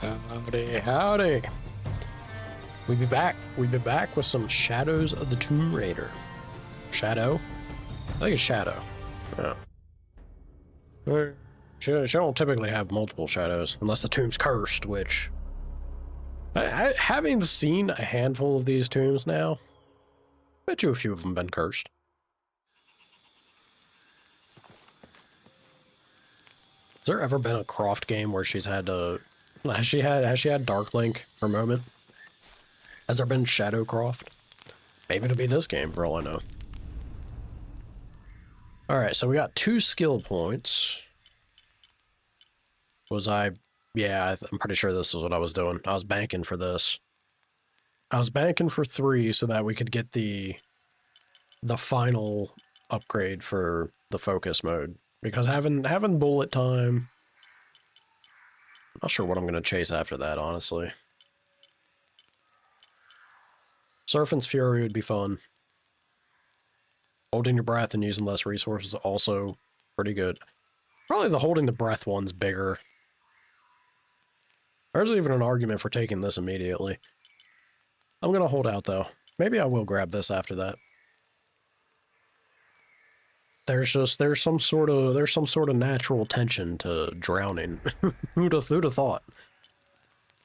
Howdy, howdy. We be back. We've been back with some Shadows of the Tomb Raider. Shadow? I think it's Shadow. Yeah. She don't typically have multiple shadows, unless the tomb's cursed, which... having seen a handful of these tombs now, I bet you a few of them been cursed. Has there ever been a Croft game where she's had to... Has she had Dark Link for a moment? Has there been Shadow Croft? Maybe it'll be this game for all I know. Alright, so we got 2 skill points. Yeah, I'm pretty sure this is what I was doing. I was banking for this. I was banking for 3 so that we could get the final upgrade for the focus mode. Because having bullet time... I'm not sure what I'm going to chase after that, honestly. Serpent's Fury would be fun. Holding your breath and using less resources also pretty good. Probably the holding the breath one's bigger. There's even an argument for taking this immediately. I'm going to hold out, though. Maybe I will grab this after that. There's some sort of natural tension to drowning. Who'd have thought?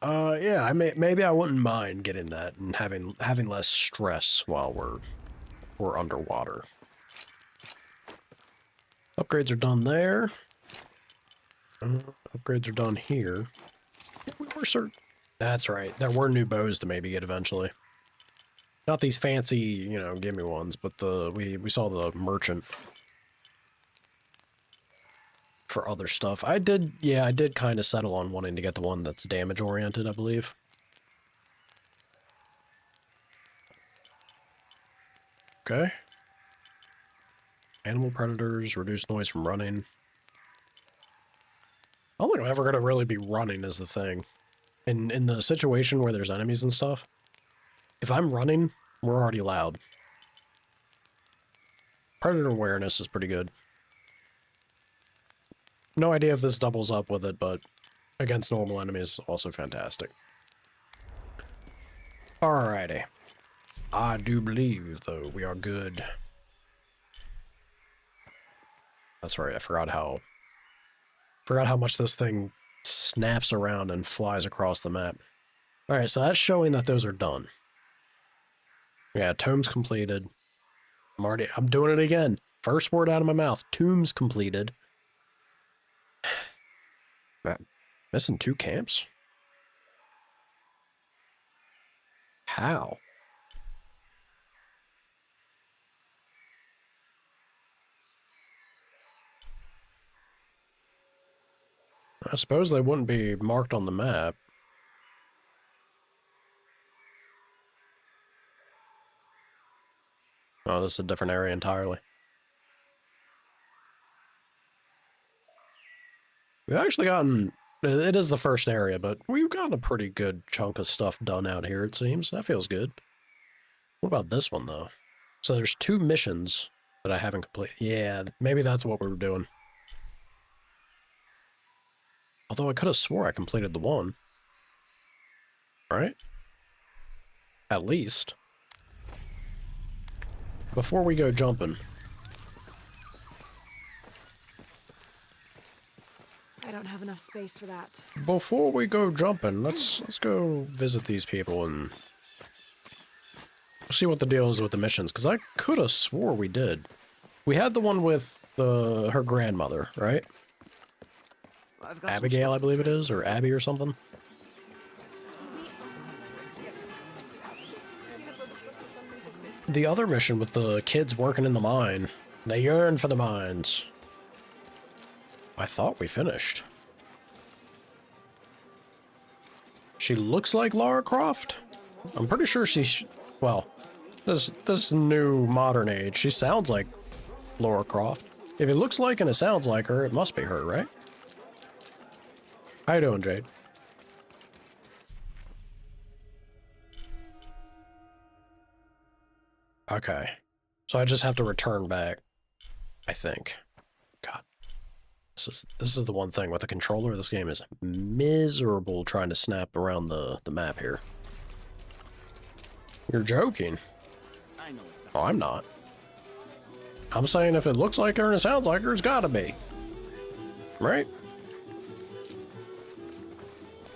Yeah, maybe I wouldn't mind getting that and having less stress while we're underwater. Upgrades are done there. Upgrades are done here. That's right. There were new bows to maybe get eventually. Not these fancy, you know, gimme ones, but we saw the merchant for other stuff. I did kind of settle on wanting to get the one that's damage oriented, I believe. Okay. Animal predators, reduce noise from running. I don't think I'm ever going to really be running is the thing. In the situation where there's enemies and stuff, if I'm running, we're already loud. Predator awareness is pretty good. No idea if this doubles up with it, but against normal enemies, also fantastic. Alrighty. I do believe, though, we are good. That's right, I forgot how much this thing snaps around and flies across the map. Alright, so that's showing that those are done. Yeah, tombs completed. I'm doing it again. First word out of my mouth. Tombs completed. Missing 2 camps? How? I suppose they wouldn't be marked on the map. Oh, this is a different area entirely. We've actually gotten... It is the first area, but we've gotten a pretty good chunk of stuff done out here, it seems. That feels good. What about this one, though? So there's 2 missions that I haven't completed. Yeah, maybe that's what we were doing. Although I could have swore I completed the one. Right? At least. Before we go jumping... I don't have enough space for that. Before we go jumping, let's go visit these people and see what the deal is with the missions, because I could have swore we did. We had the one with her grandmother, right? Abigail, I believe it is, or Abby or something. The other mission with the kids working in the mine. They yearn for the mines. I thought we finished. She looks like Lara Croft. I'm pretty sure she's... Well, this new modern age, she sounds like Lara Croft. If it looks like and it sounds like her, it must be her, right? How you doing, Jade? Okay. So I just have to return back, I think. God. This is the one thing with the controller. This game is miserable trying to snap around the map here. You're joking. Oh, I'm not. I'm saying if it looks like her and it sounds like her, it's gotta be. Right?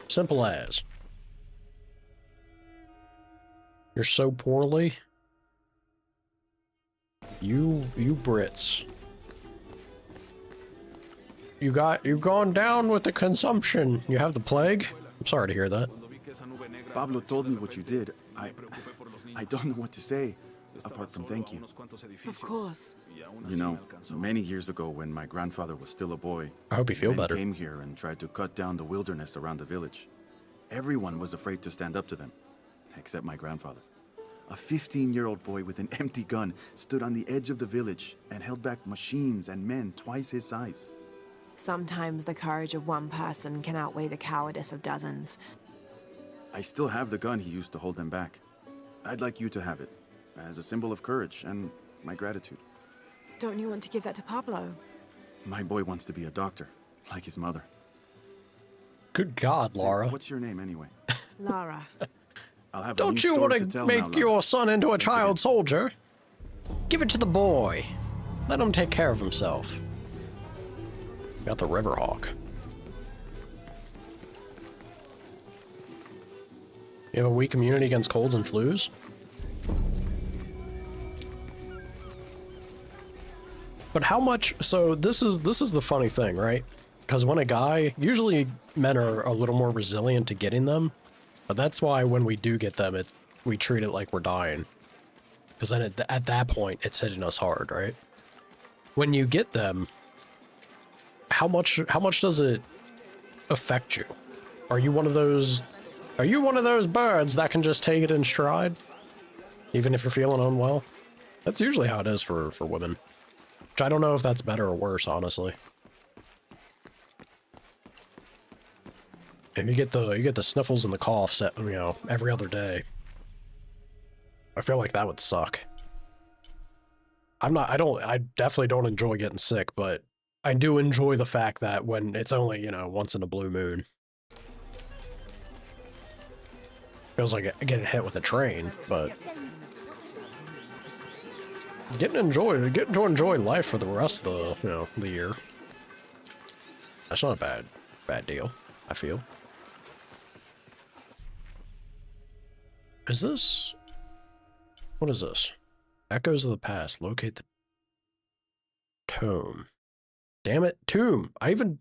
Simple as. You're so poorly. You Brits. You've gone down with the consumption. You have the plague? I'm sorry to hear that. Pablo told me what you did. I don't know what to say, apart from thank you. Of course. You know, many years ago when my grandfather was still a boy, I hope you feel men better. came here and tried to cut down the wilderness around the village. Everyone was afraid to stand up to them, except my grandfather. A 15-year-old boy with an empty gun stood on the edge of the village and held back machines and men twice his size. Sometimes the courage of one person can outweigh the cowardice of dozens. I still have the gun he used to hold them back. I'd like you to have it, as a symbol of courage and my gratitude. Don't you want to give that to Pablo? My boy wants to be a doctor, like his mother. Good God, Say, Laura. what's your name anyway? Lara. I'll have a Don't new you story want to to tell make now, Lara. your son into a Thanks child again. soldier? Give it to the boy. Let him take care of himself. Got the Riverhawk. You have a weak immunity against colds and flus? But how much? So this is the funny thing, right? Because when a guy, usually men are a little more resilient to getting them, but that's why when we do get them, we treat it like we're dying. Because then at that point, it's hitting us hard, right? When you get them, how much does it affect you? Are you one of those birds that can just take it in stride, even if you're feeling unwell? That's usually how it is for women. Which I don't know if that's better or worse, honestly. And you get the sniffles and the coughs at, every other day. I feel like that would suck. I definitely don't enjoy getting sick, but I do enjoy the fact that when it's only, once in a blue moon. Feels like getting hit with a train, but getting to enjoy life for the rest of the year. That's not a bad deal, I feel. What is this? Echoes of the past. Locate the tome. Damn it, tomb. I even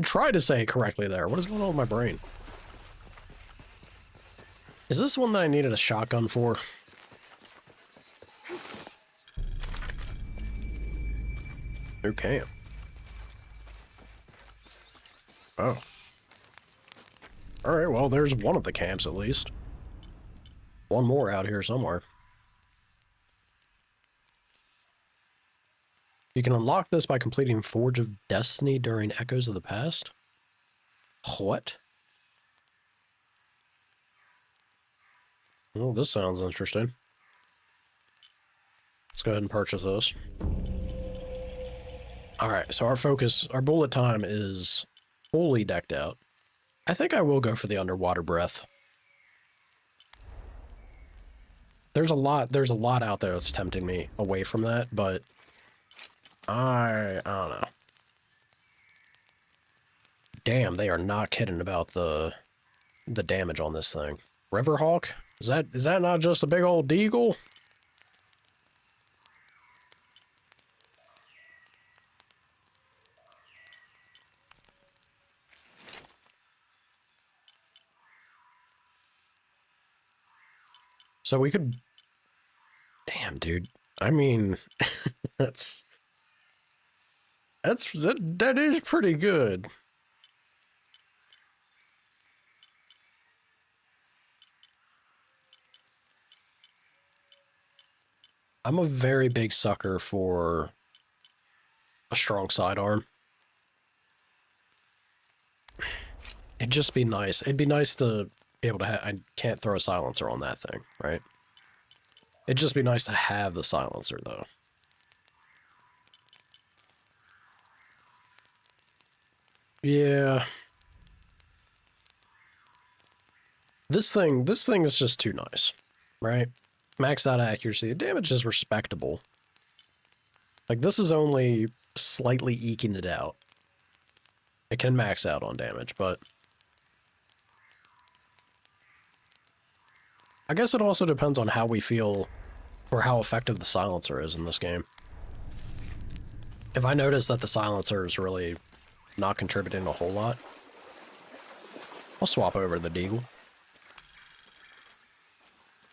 tried to say it correctly there. What is going on with my brain? Is this one that I needed a shotgun for? New camp. Oh. Alright, well, there's one of the camps at least. One more out here somewhere. You can unlock this by completing Forge of Destiny during Echoes of the Past? What? Well, this sounds interesting. Let's go ahead and purchase this. Alright, so our bullet time is fully decked out. I think I will go for the underwater breath. There's a lot out there that's tempting me away from that, but I don't know. Damn, they are not kidding about the damage on this thing. Riverhawk? Is that not just a big old deagle? So we could... Damn, dude. I mean, that is pretty good. I'm a very big sucker for a strong sidearm. It'd just be nice. It'd be nice to be able to have... I can't throw a silencer on that thing, right? It'd just be nice to have the silencer, though. Yeah. This thing is just too nice, right? Maxed out accuracy. The damage is respectable. Like, this is only slightly eking it out. It can max out on damage, but I guess it also depends on how we feel or how effective the silencer is in this game. If I notice that the silencer is really not contributing a whole lot, I'll swap over to the Deagle.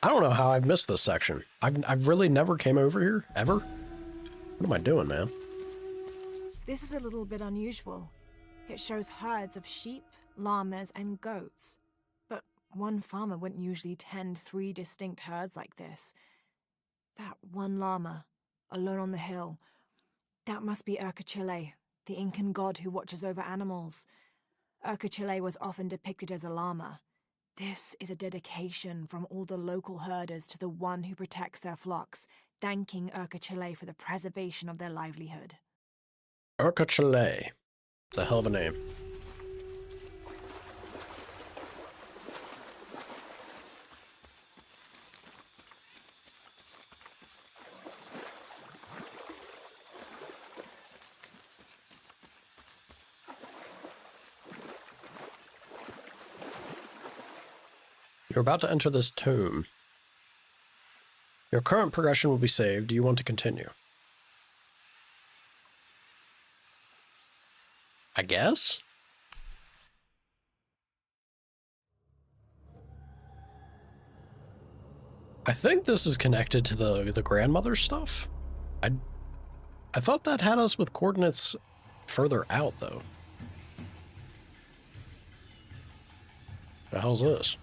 I don't know how I've missed this section. I've really never came over here, ever. What am I doing, man? This is a little bit unusual. It shows herds of sheep, llamas, and goats. But one farmer wouldn't usually tend 3 distinct herds like this. That one llama, alone on the hill, that must be Urkachile, the Incan god who watches over animals. Urkachile was often depicted as a llama. This is a dedication from all the local herders to the one who protects their flocks, thanking Urkachile for the preservation of their livelihood. Urkachile. It's a hell of a name. You're about to enter this tomb. Your current progression will be saved. Do you want to continue? I guess? I think this is connected to the grandmother stuff. I thought that had us with coordinates further out, though. The hell's this?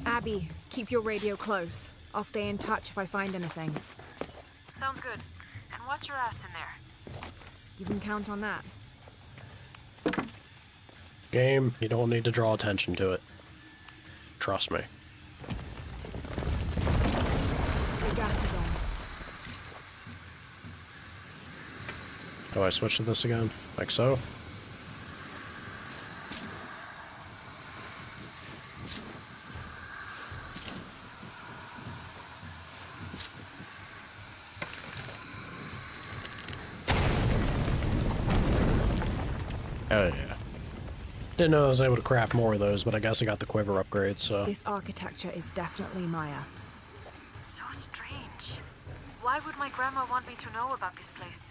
Abby, keep your radio close. I'll stay in touch if I find anything. Sounds good. And watch your ass in there. You can count on that. Game, you don't need to draw attention to it. Trust me. The gas is on. Do I switch to this again? Like so? Oh yeah. Didn't know I was able to craft more of those, but I guess I got the quiver upgrade, so... This architecture is definitely Maya. So strange. Why would my grandma want me to know about this place?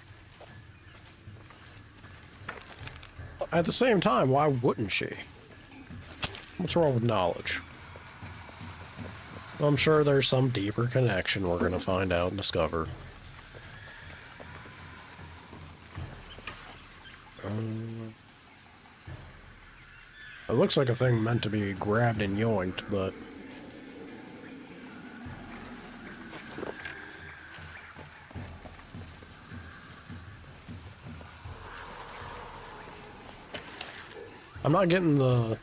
At the same time, why wouldn't she? What's wrong with knowledge? I'm sure there's some deeper connection we're gonna find out and discover. It looks like a thing meant to be grabbed and yoinked, but... I'm not getting the...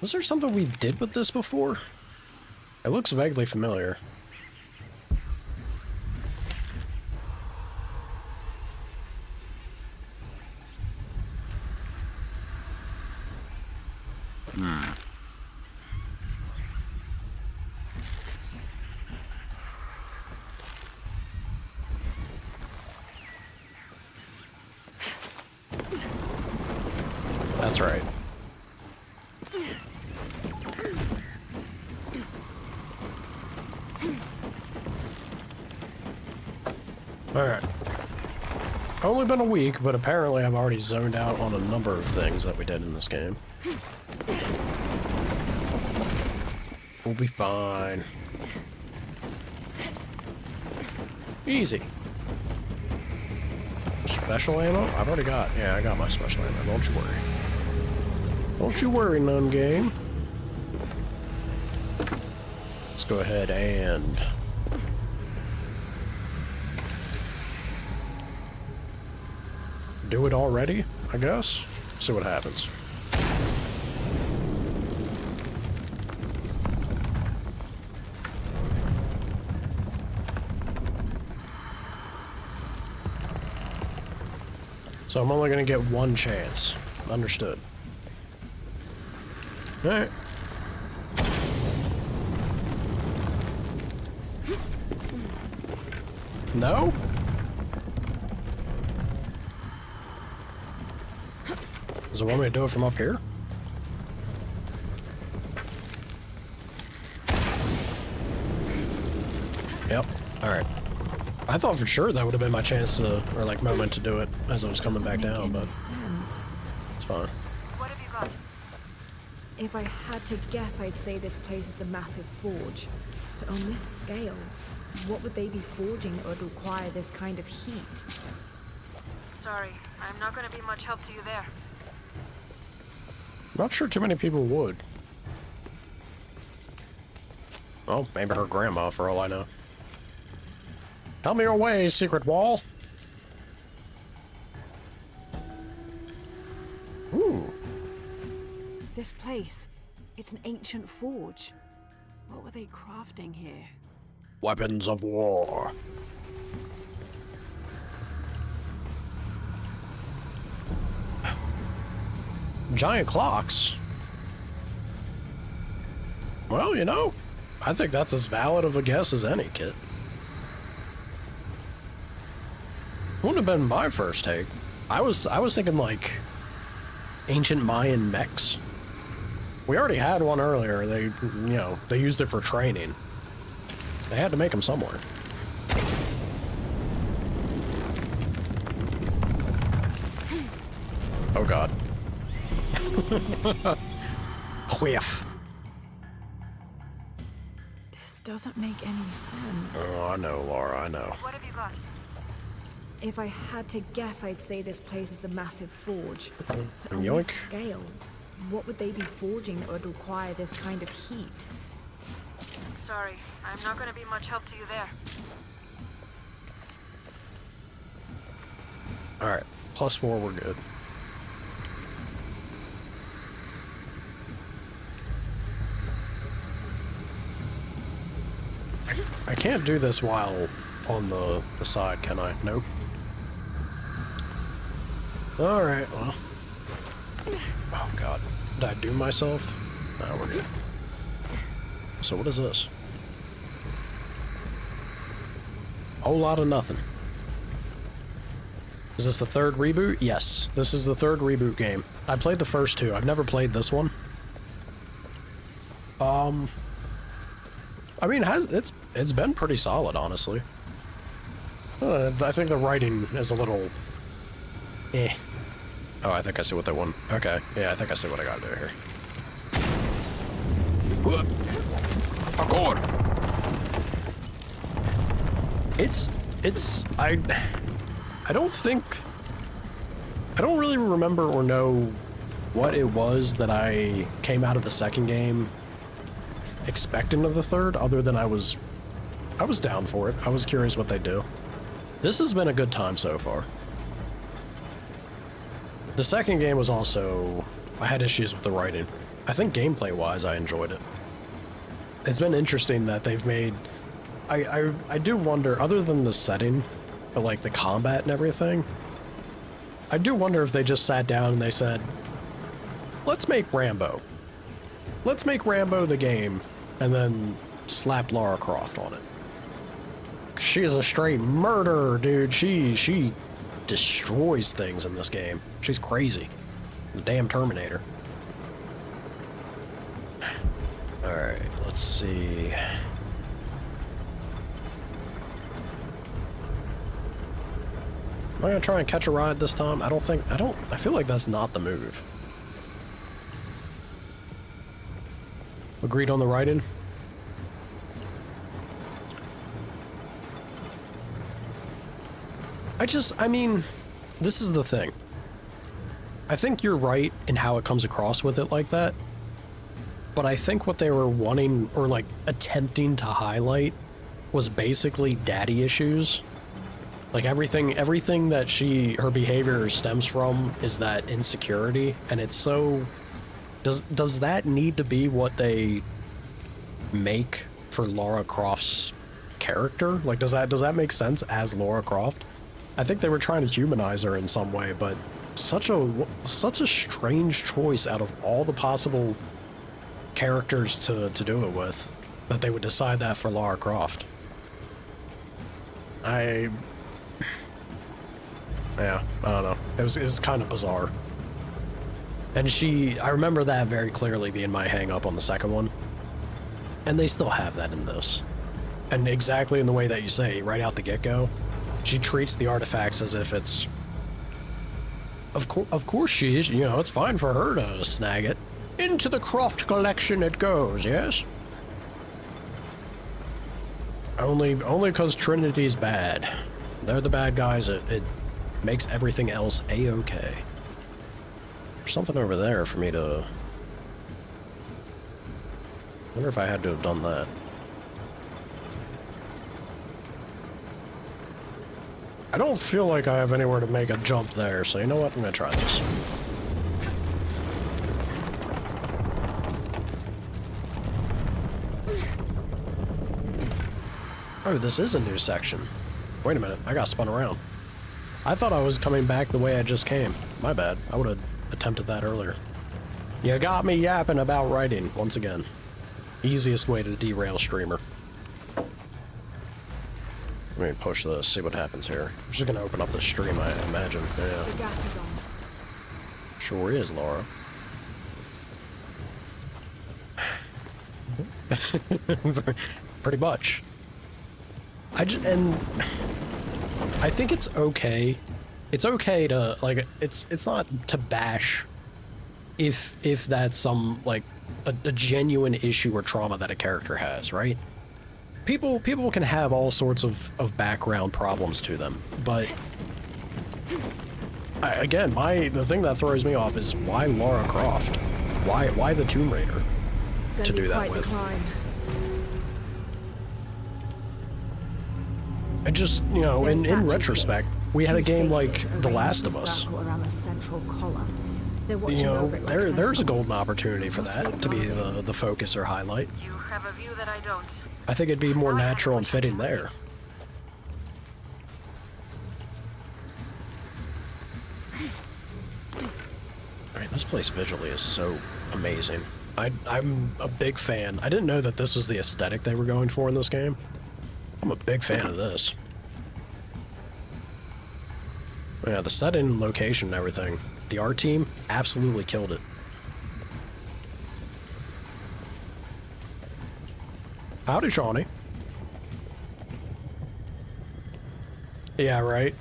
Was there something we did with this before? It looks vaguely familiar. That's right. Alright. Only been a week, but apparently I've already zoned out on a number of things that we did in this game. We'll be fine. Easy. Special ammo? I've already got... Yeah, I got my special ammo. Don't you worry. Don't you worry, none game. Let's go ahead and... do it already, I guess? See what happens. So I'm only gonna get one chance. Understood. Alright. No? Does it want me to do it from up here? Yep. Alright. I thought for sure that would have been my chance to, or like moment to do it as I was coming back down, but sense. it's fine. What have you got? If I had to guess, I'd say this place is a massive forge. But on this scale, what would they be forging that would require this kind of heat? Sorry, I'm not gonna be much help to you there. Not sure too many people would. Well, maybe her grandma, for all I know. Tell me your ways, secret wall. Ooh. This place, it's an ancient forge. What were they crafting here? Weapons of war. Giant clocks. Well, you know, I think that's as valid of a guess as any, kid. Wouldn't have been my first take. I was thinking like ancient Mayan mechs. We already had one earlier. They used it for training. They had to make them somewhere. Oh god. Whiff. This doesn't make any sense. Oh, I know, Laura, I know. What have you got? If I had to guess, I'd say this place is a massive forge. But on Yoink. this scale, what would they be forging that would require this kind of heat? Sorry, I'm not gonna be much help to you there. Alright, +4, we're good. I can't do this while on the side, can I? Nope. Alright, well. Oh god. Did I do myself? No, we're good. So what is this? Whole lot of nothing. Is this the third reboot? Yes, this is the third reboot game. I played the first two. I've never played this one. I mean, it's been pretty solid, honestly. I think the writing is a little eh. Oh, I think I see what they want. Okay, yeah, I think I see what I gotta do here. Accord. I don't really remember or know what it was that I came out of the second game expecting of the third, other than I was down for it. I was curious what they do. This has been a good time so far. The second game was also, I had issues with the writing. I think gameplay-wise, I enjoyed it. It's been interesting that they've made, I do wonder, other than the setting, but like the combat and everything, I do wonder if they just sat down and they said, let's make Rambo. Let's make Rambo the game, and then slap Lara Croft on it. She is a straight murderer, dude. She destroys things in this game. She's crazy. The damn Terminator. Alright, let's see. Am I gonna try and catch a ride this time? I feel like that's not the move. Agreed on the writing? I mean, this is the thing. I think you're right in how it comes across with it like that. But I think what they were wanting, or like attempting to highlight, was basically daddy issues. Like everything that her behavior stems from is that insecurity, and it's so... Does that need to be what they make for Lara Croft's character? Like, does that make sense as Lara Croft? I think they were trying to humanize her in some way, but such a strange choice out of all the possible characters to do it with, that they would decide that for Lara Croft. Yeah, I don't know. It was kind of bizarre. And I remember that very clearly being my hang up on the second one. And they still have that in this. And exactly in the way that you say, right out the get-go, she treats the artifacts as if it's... Of course she is, you know, it's fine for her to snag it. Into the Croft collection it goes, yes? Only because Trinity's bad. They're the bad guys, it makes everything else a-okay. There's something over there for me to... I wonder if I had to have done that. I don't feel like I have anywhere to make a jump there, so you know what? I'm gonna try this. Oh, this is a new section. Wait a minute, I got spun around. I thought I was coming back the way I just came. My bad. I would have attempted that earlier. You got me yapping about writing, once again. Easiest way to derail streamer. Let me push this, see what happens here. I'm just gonna open up the stream, I imagine. Yeah. The gas is on. Sure is, Laura. Pretty much. And I think it's okay. It's okay to, like, it's not to bash if that's some, like, a genuine issue or trauma that a character has, right? People can have all sorts of background problems to them, but again, the thing that throws me off is why Lara Croft? Why the Tomb Raider to do that with? And just, you know, in retrospect, we had a game like The Last of Us. You know, there's a golden opportunity for that to be the focus or highlight. You have a view that I don't. I think it'd be more natural and fitting there. Alright, this place visually is so amazing. I'm a big fan. I didn't know that this was the aesthetic they were going for in this game. I'm a big fan of this. Yeah, the setting, location, and everything. The art team absolutely killed it. Howdy, Shawnee. Yeah, right.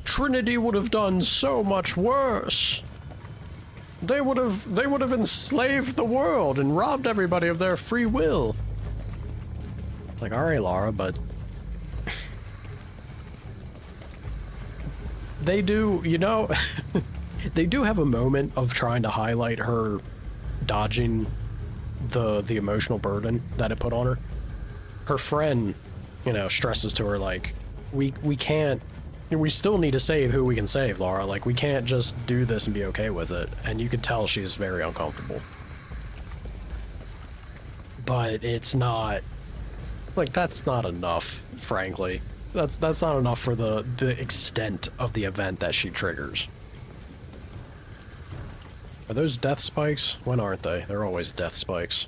Trinity would have done so much worse. They would have enslaved the world and robbed everybody of their free will. It's like, all right, Lara, but they do, you know, they do have a moment of trying to highlight her dodging the emotional burden that it put on her. Her friend, you know, stresses to her like, we can't, we still need to save who we can save, Lara. Like, we can't just do this and be okay with it. And you could tell she's very uncomfortable. But it's not, like, that's not enough, frankly. That's not enough for the extent of the event that she triggers. Are those death spikes? When aren't they? They're always death spikes.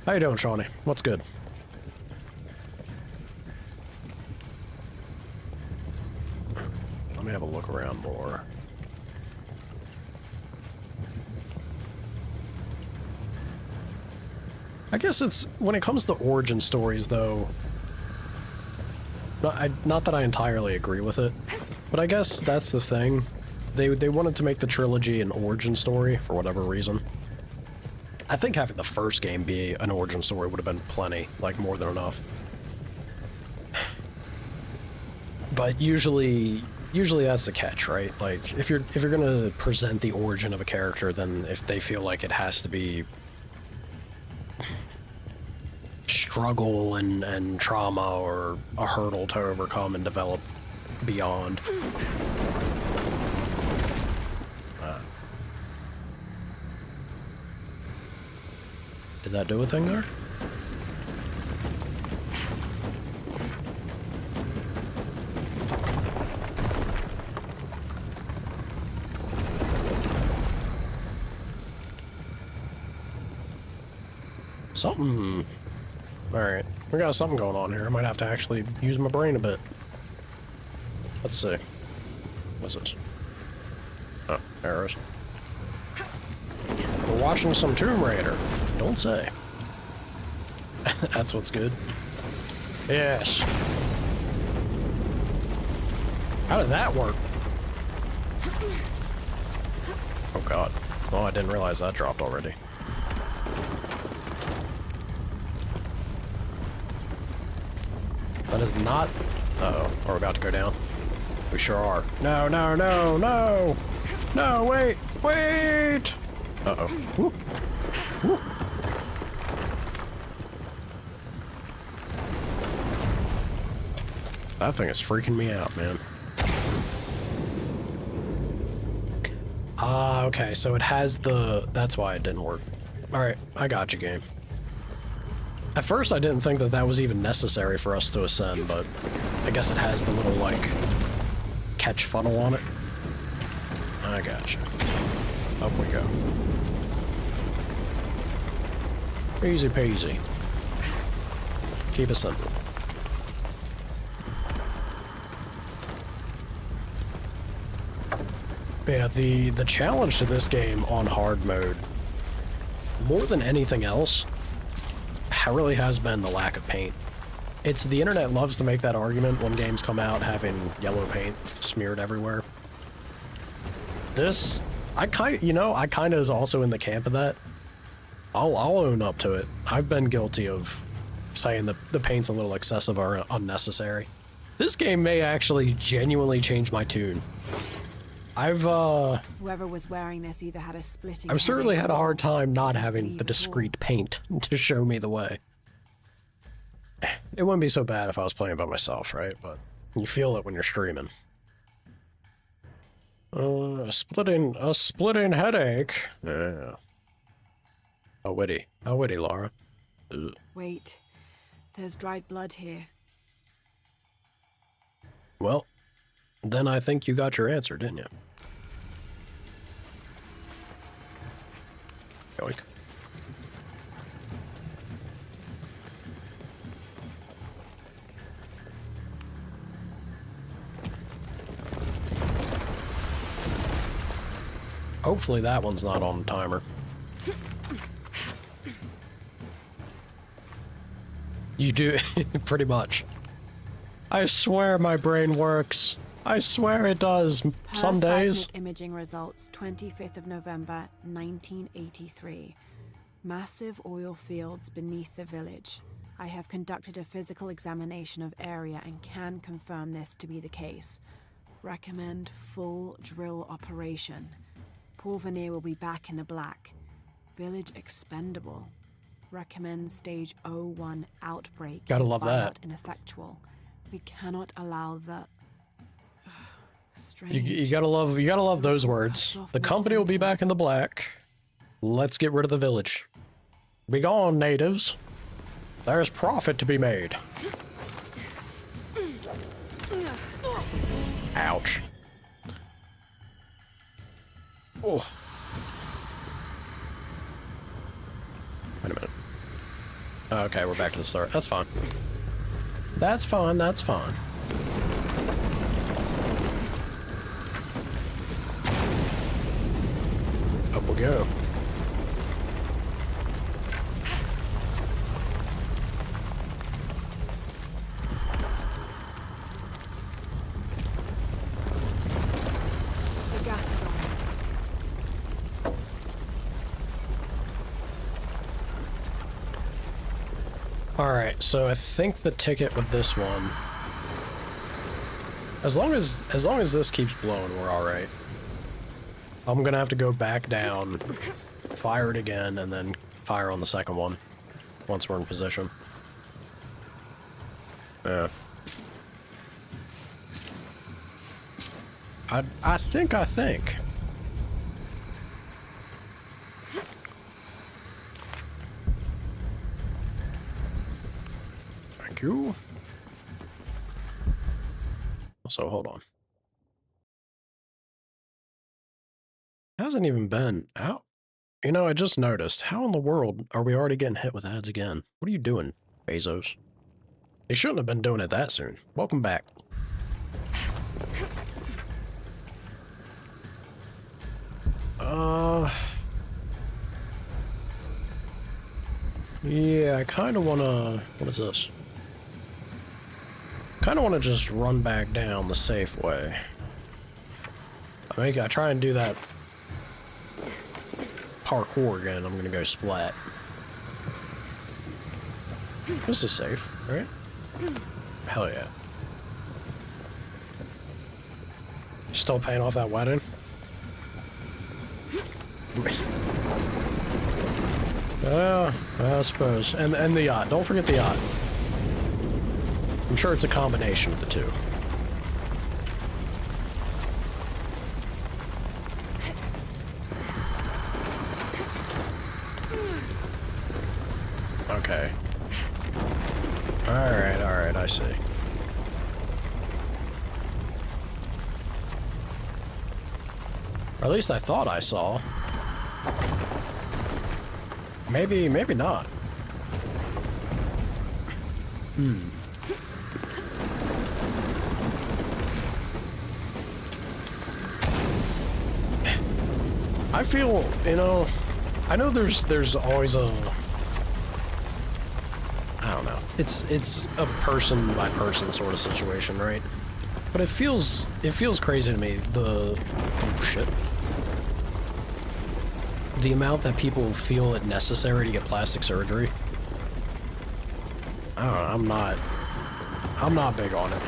How you doing, Shawnee? What's good? Let me have a look around more. I guess it's, when it comes to origin stories, though, not that I entirely agree with it, but I guess that's the thing. They wanted to make the trilogy an origin story for whatever reason. I think having the first game be an origin story would have been plenty, like more than enough. But usually that's the catch, right? Like, if you're gonna present the origin of a character, then if they feel like it has to be struggle and trauma or a hurdle to overcome and develop beyond. Did that do a thing there? Something... Alright, we got something going on here. I might have to actually use my brain a bit. Let's see. What's this? Oh, arrows. We're watching some Tomb Raider. Don't say. That's what's good. Yes. How did that work? Oh god. Oh, I didn't realize that dropped already. That is not... Uh-oh. Are we about to go down? We sure are. No, no, no, no! No, wait! Wait! Uh-oh. Woo. Woo. That thing is freaking me out, man. Ah, okay, so it has the... That's why it didn't work. Alright, I got you, game. At first, I didn't think that that was even necessary for us to ascend, but I guess it has the little, like, catch funnel on it. I gotcha. Up we go. Easy peasy. Keep it simple. Yeah, the challenge to this game on hard mode, more than anything else, really has been the lack of paint. The internet loves to make that argument when games come out having yellow paint smeared everywhere. This, I kind of is also in the camp of that. I'll own up to it. I've been guilty of saying the paint's a little excessive or unnecessary. This game may actually genuinely change my tune. Whoever was wearing this either had a splitting... I've certainly had a hard time not having the discreet paint to show me the way. It wouldn't be so bad if I was playing by myself, right? But you feel it when you're streaming. A splitting headache. Yeah. How witty, Laura. Ugh. Wait, there's dried blood here. Well, then I think you got your answer, didn't you? Yoink. Hopefully that one's not on timer. You do, pretty much. I swear my brain works. I swear it does. Some days. Seismic imaging results, 25th of November, 1983. Massive oil fields beneath the village. I have conducted a physical examination of area and can confirm this to be the case. Recommend full drill operation. Porvenir will be back in the black. Village expendable. Recommend stage 01 outbreak. Gotta love that. Ineffectual. We cannot allow the... Strange. You gotta love those words. The company will be back in the black. Let's get rid of the village. Be gone, natives. There's profit to be made. Ouch. Oh. Wait a minute. Okay, we're back to the start. That's fine. That's fine, that's fine. Up we go. The gas is on. Alright, so I think the ticket with this one, as long as this keeps blowing, we're alright. I'm gonna have to go back down, fire it again, and then fire on the second one once we're in position. Yeah. I think. Thank you. Also, hold on. Hasn't even been out. You know, I just noticed, how in the world are we already getting hit with ads again? What are you doing, Bezos? They shouldn't have been doing it that soon. Welcome back. Yeah, I kind of want to... What is this? Kind of want to just run back down the safe way. I try and do that parkour again. I'm gonna go splat. This is safe, right? Hell yeah. Still paying off that wedding? I suppose. And the yacht. Don't forget the yacht. I'm sure it's a combination of the two. Okay. Alright, I see. Or at least I thought I saw. Maybe not. I feel, you know, I know there's always a, I don't know. It's a person by person sort of situation, right? But it feels crazy to me, oh shit. The amount that people feel it necessary to get plastic surgery. I don't know, I'm not big on it.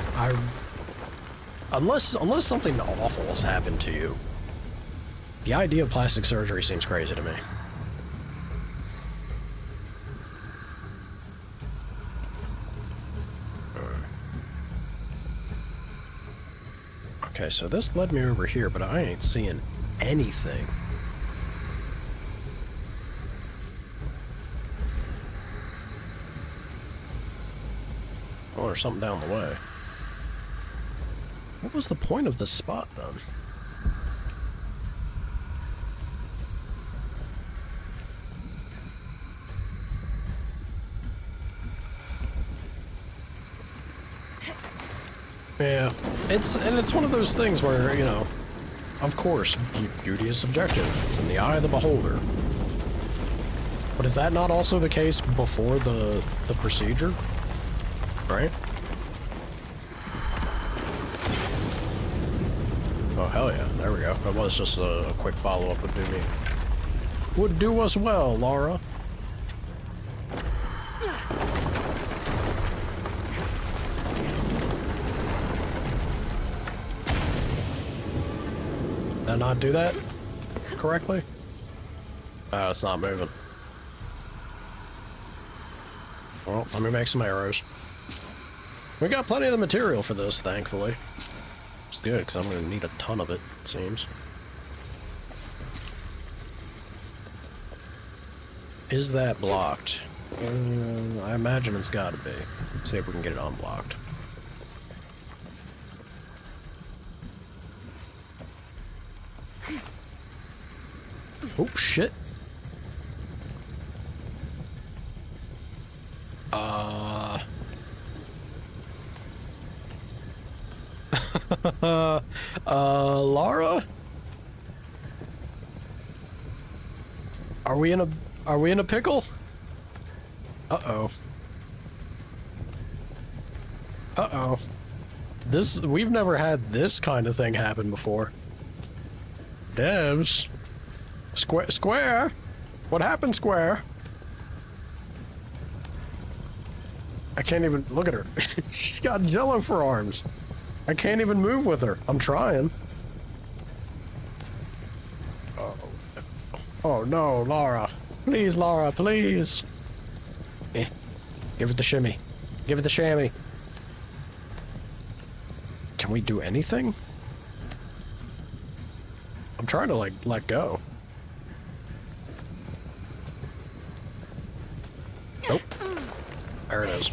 Unless something awful has happened to you. The idea of plastic surgery seems crazy to me. Okay, so this led me over here, but I ain't seeing anything. Oh, there's something down the way. What was the point of this spot, then? Yeah, it's one of those things where, you know, of course, beauty is subjective. It's in the eye of the beholder. But is that not also the case before the procedure? Right? Oh, hell yeah. There we go. That was just a quick follow-up would do me. Would do us well, Laura. Did I not do that correctly? Oh, it's not moving. Well, let me make some arrows. We got plenty of the material for this, thankfully. It's good, because I'm going to need a ton of it, it seems. Is that blocked? I imagine it's got to be. Let's see if we can get it unblocked. Oh, shit. Lara? Are we in a pickle? Uh-oh. Uh-oh. We've never had this kind of thing happen before. Devs. Square? What happened, Square? I can't even look at her. She's got jello for arms. I can't even move with her. I'm trying. Oh no, Laura. Please, Laura, please. Give it the shimmy. Give it the shammy. Can we do anything? I'm trying to, like, let go. Nope. There it is.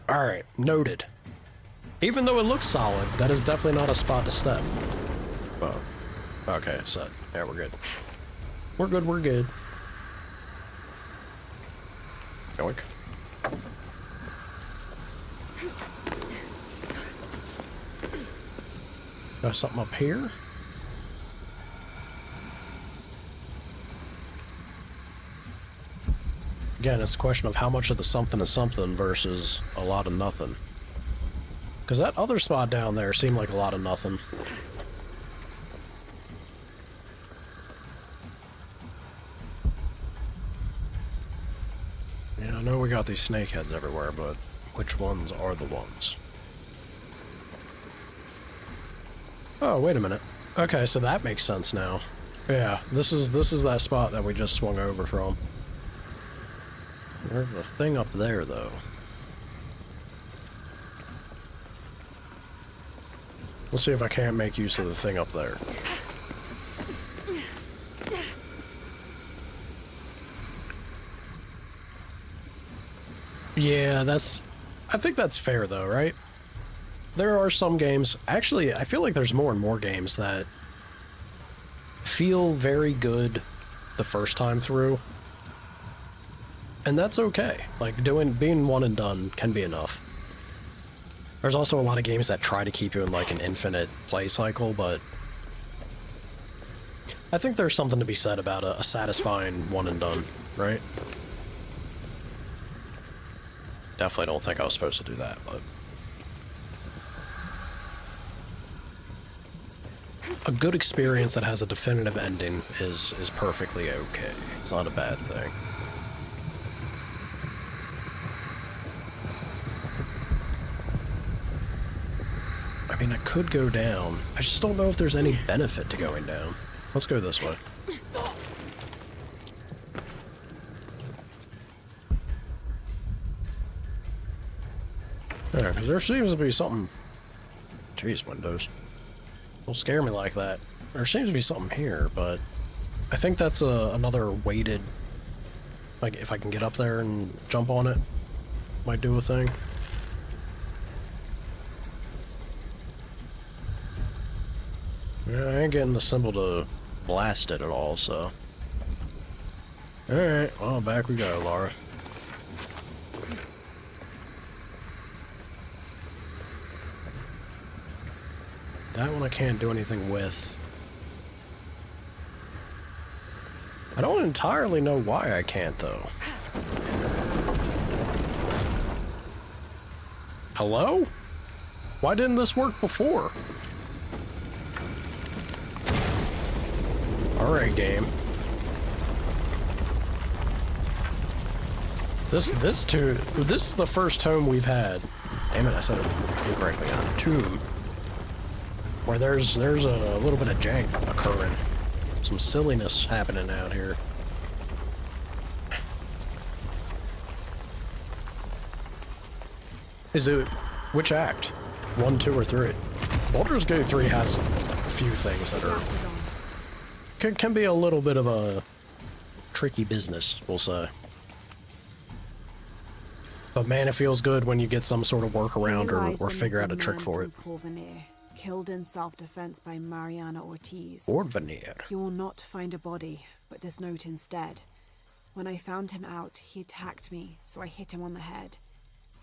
Alright, noted. Even though it looks solid, that is definitely not a spot to step. Oh. Okay, set. Yeah, we're good. We're good, we're good. Yoink. Got something up here? Again, it's a question of how much of the something is something versus a lot of nothing. Because that other spot down there seemed like a lot of nothing. Yeah, I know we got these snakeheads everywhere, but which ones are the ones? Oh, wait a minute. Okay, so that makes sense now. Yeah, this is that spot that we just swung over from. There's a thing up there, though. We'll see if I can't make use of the thing up there. Yeah, I think that's fair, though, right? There are some games... Actually, I feel like there's more and more games that feel very good the first time through. And that's okay. Like, being one and done can be enough. There's also a lot of games that try to keep you in, like, an infinite play cycle, but... I think there's something to be said about a satisfying one and done, right? Definitely don't think I was supposed to do that, but... A good experience that has a definitive ending is perfectly okay. It's not a bad thing. I mean, I could go down. I just don't know if there's any benefit to going down. Let's go this way. Yeah, because there seems to be something... Jeez, Windows. Don't scare me like that. There seems to be something here, but... I think that's another weighted... Like, if I can get up there and jump on it, might do a thing. Yeah, I ain't getting the symbol to blast it at all, so... Alright, well, back we go, Laura. That one I can't do anything with. I don't entirely know why I can't, though. Hello? Why didn't this work before? Alright, game. This is the first tome we've had. Damn it, I said it incorrectly. Tomb. Where there's a little bit of jank occurring. Some silliness happening out here. Is it... which act? 1, 2, or 3? Baldur's Gate 3 has a few things that are... Can be a little bit of a tricky business, we'll say. But man, it feels good when you get some sort of workaround or figure out a trick for it. Killed in self-defense by Mariana Ortiz. Porvenir. You will not find a body, but this note instead. When I found him out, he attacked me, so I hit him on the head.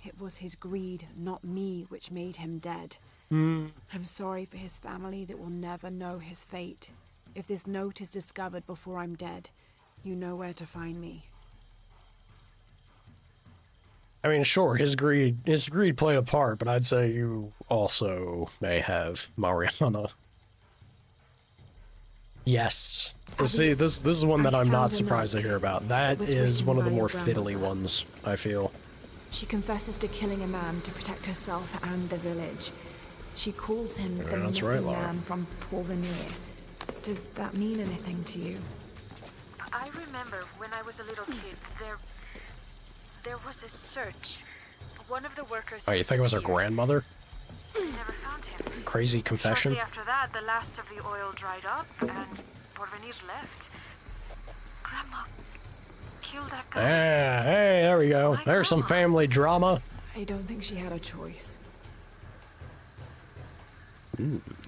It was his greed, not me, which made him dead. I'm sorry for his family that will never know his fate. If this note is discovered before I'm dead, you know where to find me. I mean, sure, his greed played a part, but I'd say you also may have Mariana. Yes. See, this is one that I'm not surprised to hear about. That is one of the more fiddly ones, I feel. She confesses to killing a man to protect herself and the village. She calls him the missing man from Porvenir. Does that mean anything to you? I remember when I was a little kid, there was a search. One of the workers... Oh, you think it was her grandmother? Never found him. Crazy confession? Shortly after that, the last of the oil dried up, and Porvenir left. Grandma killed that guy. Ah, hey, there we go. There's some family drama. I don't think she had a choice.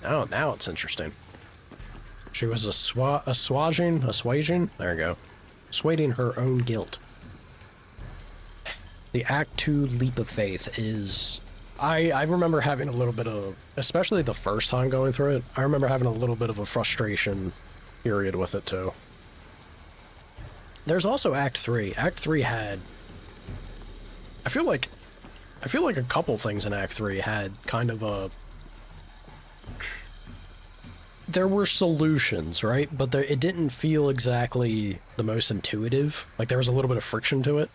Now it's interesting. She was assuaging, there we go. Assuaging her own guilt. The Act 2 leap of faith is... I remember having a little bit of, especially the first time going through it, I remember having a little bit of a frustration period with it too. There's also Act 3. Act 3 had... I feel like a couple things in Act 3 had kind of a... There were solutions, right? But it didn't feel exactly the most intuitive. Like, there was a little bit of friction to it.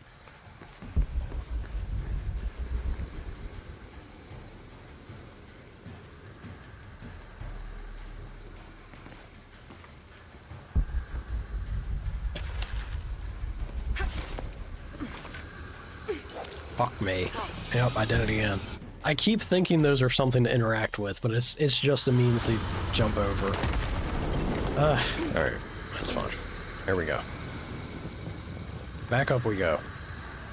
Fuck me. Yep, I did it again. I keep thinking those are something to interact with, but it's just a means to jump over. Alright, that's fine. There we go. Back up we go.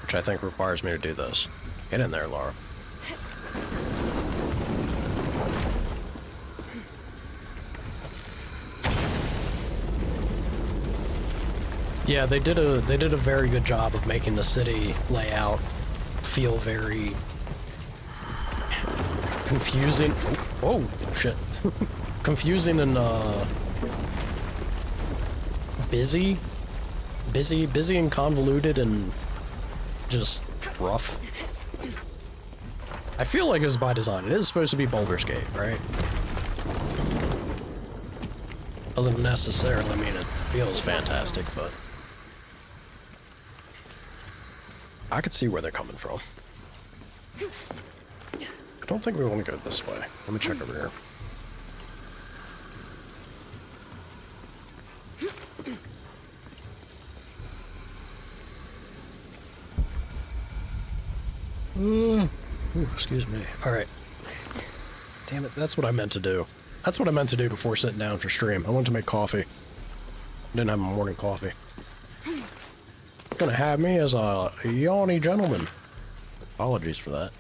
Which I think requires me to do this. Get in there, Laura. Yeah, they did a very good job of making the city layout feel very confusing. Oh, shit. Confusing and busy and convoluted and just rough. I feel like it was by design. It is supposed to be Baldur's Gate, right? Doesn't necessarily mean it feels fantastic, but I could see where they're coming from. I don't think we want to go this way. Let me check over here. Ooh, excuse me. Alright. Damn it, that's what I meant to do. That's what I meant to do before sitting down for stream. I wanted to make coffee. Didn't have my morning coffee. Gonna have me as a yawny gentleman. Apologies for that.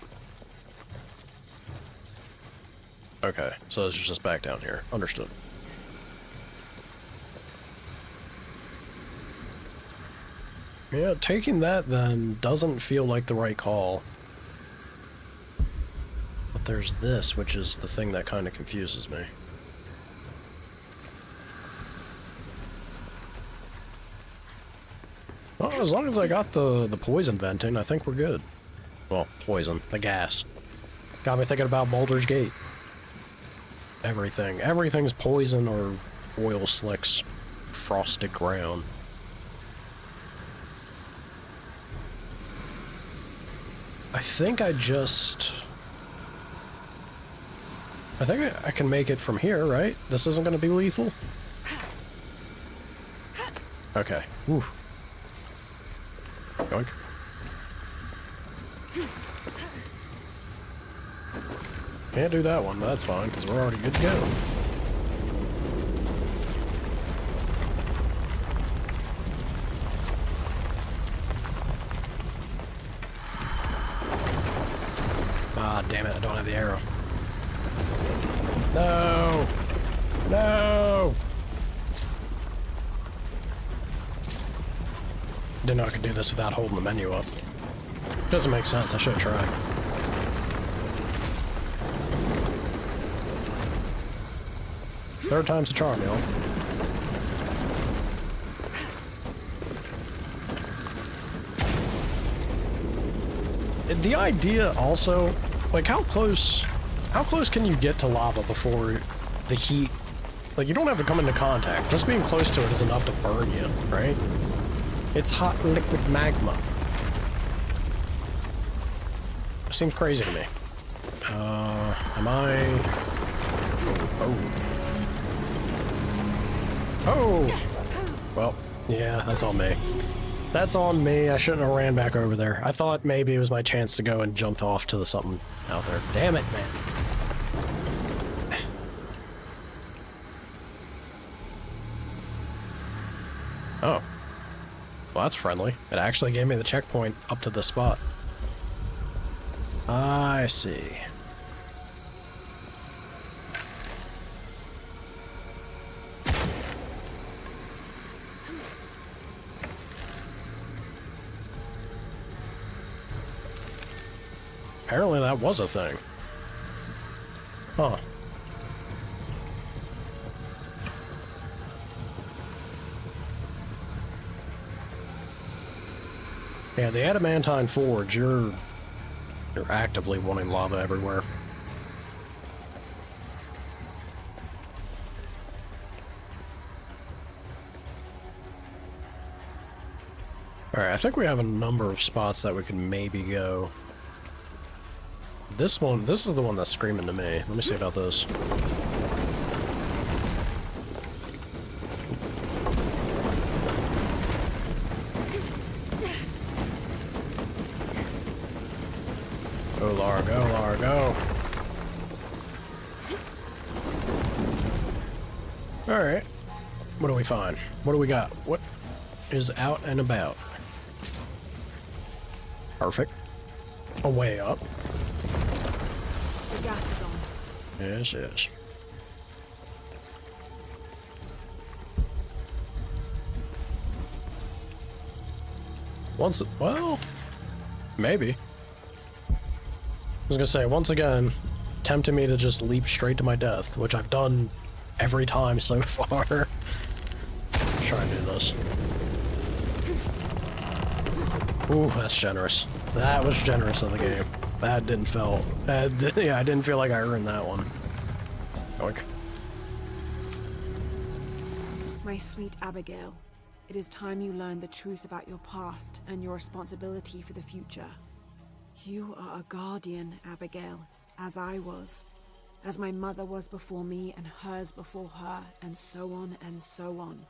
Okay, so this is just back down here. Understood. Yeah, taking that then doesn't feel like the right call. But there's this, which is the thing that kind of confuses me. Well, as long as I got the poison venting, I think we're good. Well, poison, the gas. Got me thinking about Baldur's Gate. Everything. Everything's poison or oil slicks, frosted ground. I think I can make it from here, right? This isn't going to be lethal? Okay. Woo. Yoink. Can't do that one, but that's fine, because we're already good to go. Ah, damn it, I don't have the arrow. No! No! Didn't know I could do this without holding the menu up. Doesn't make sense, I should have tried. Third time's the charm, y'all. The idea also, like how close can you get to lava before the heat, like you don't have to come into contact, just being close to it is enough to burn you, right? It's hot liquid magma. Seems crazy to me. Am I... Oh! Well, yeah, that's on me. That's on me. I shouldn't have ran back over there. I thought maybe it was my chance to go and jumped off to something out there. Damn it, man. Oh. Well, that's friendly. It actually gave me the checkpoint up to the spot. I see. Apparently that was a thing. Huh. Yeah, the Adamantine Forge, you're actively wanting lava everywhere. Alright, I think we have a number of spots that we can maybe go. This is the one that's screaming to me. Let me see about this. Go, Lara, go, Lara, go. Alright. What do we find? What do we got? What is out and about? Perfect. A way up. The gas is on. Yes, yes. Well, maybe. I was gonna say, once again, tempting me to just leap straight to my death, which I've done every time so far. Try and do this. Ooh, that's generous. That was generous of the game. That didn't feel... yeah, I didn't feel like I earned that one. Oink. My sweet Abigail, it is time you learned the truth about your past and your responsibility for the future. You are a guardian, Abigail, as I was, as my mother was before me and hers before her, and so on and so on.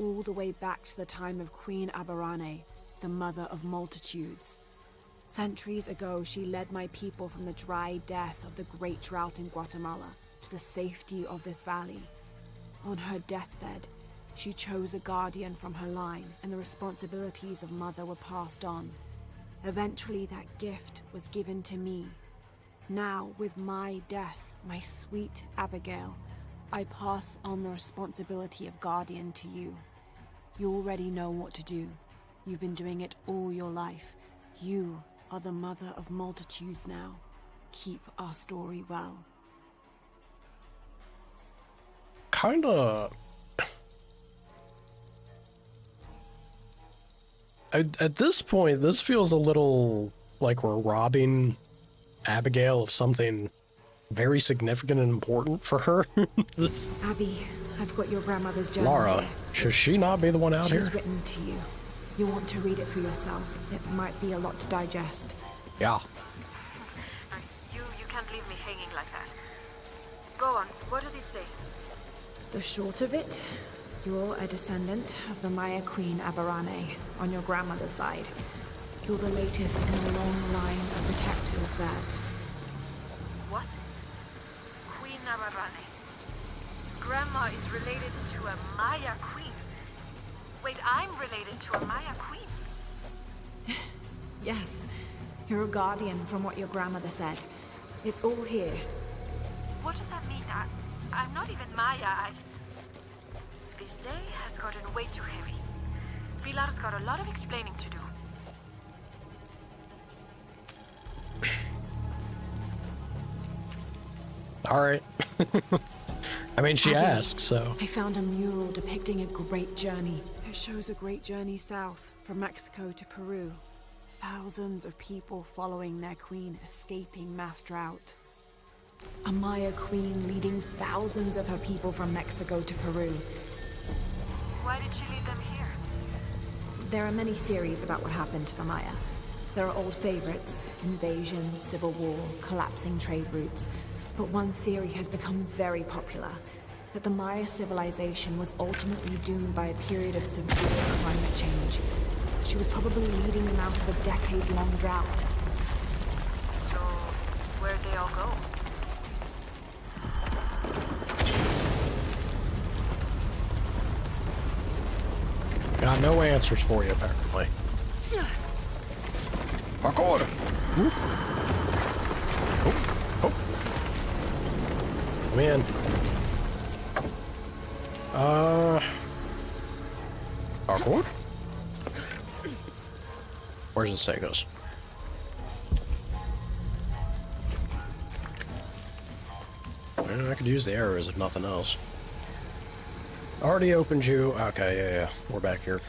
All the way back to the time of Queen Aberrane, the mother of multitudes. Centuries ago, she led my people from the dry death of the great drought in Guatemala to the safety of this valley. On her deathbed, she chose a guardian from her line, and the responsibilities of mother were passed on. Eventually, that gift was given to me. Now, with my death, my sweet Abigail, I pass on the responsibility of guardian to you. You already know what to do. You've been doing it all your life. You are the mother of multitudes now. Keep our story well. Kinda... At this point, this feels a little like we're robbing Abigail of something very significant and important for her. This... Abby, I've got your grandmother's journal Lara, here. should she not be the one out here? She's written to you. You want to read it for yourself. It might be a lot to digest. Yeah. You can't leave me hanging like that. Go on, what does it say? The short of it, you're a descendant of the Maya Queen Aberrane on your grandmother's side. You're the latest in a long line of protectors that... What? Queen Aberrane. Grandma is related to a Maya queen. Wait, I'm related to a Maya queen. Yes, you're a guardian from what your grandmother said. It's all here. What does that mean? I'm not even Maya. This day has gotten way too heavy. Pilar's got a lot of explaining to do. All right. I mean, she Abby, asked, so... I found a mural depicting a great journey. It shows a great journey south from Mexico to Peru. Thousands of people following their queen escaping mass drought. A Maya queen leading thousands of her people from Mexico to Peru. Why did she lead them here? There are many theories about what happened to the Maya. There are old favorites: invasion, civil war, collapsing trade routes. But one theory has become very popular, that the Maya civilization was ultimately doomed by a period of severe climate change. She was probably leading them out of a decades-long drought. So, where'd they all go? Got no answers for you, apparently. Parkour! Oh. Come in. Parkour? Where's the Stegos? I could use the arrows if nothing else. Already opened you. Okay, yeah. We're back here.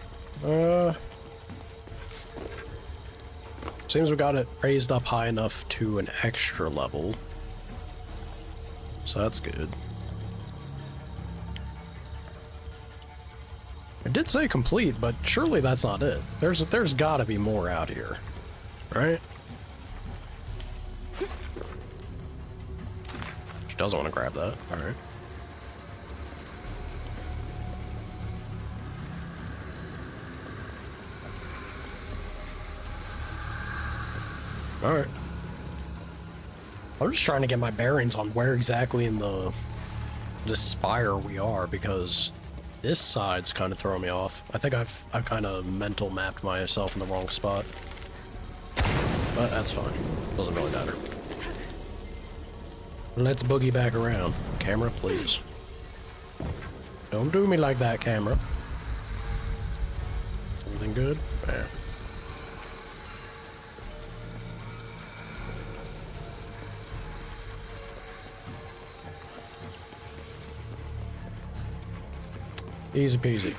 Seems we got it raised up high enough to an extra level. So that's good. I did say complete, but surely that's not it. There's gotta be more out here. Right? She doesn't want to grab that. Alright. Alright. I'm just trying to get my bearings on where exactly in the spire we are, because this side's kind of throwing me off. I think I've kind of mental mapped myself in the wrong spot. But that's fine. Doesn't really matter. Let's boogie back around. Camera, please. Don't do me like that, camera. Everything good? Yeah. Easy peasy.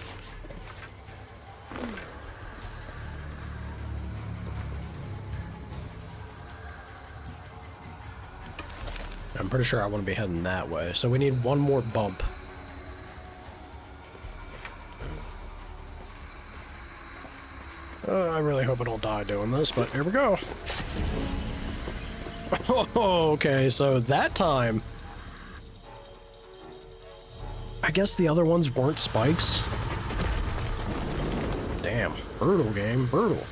I'm pretty sure I want to be heading that way, so we need one more bump. I really hope I don't die doing this, but here we go. Oh, okay, so that time... I guess the other ones weren't spikes. Damn. Brutal game. Brutal.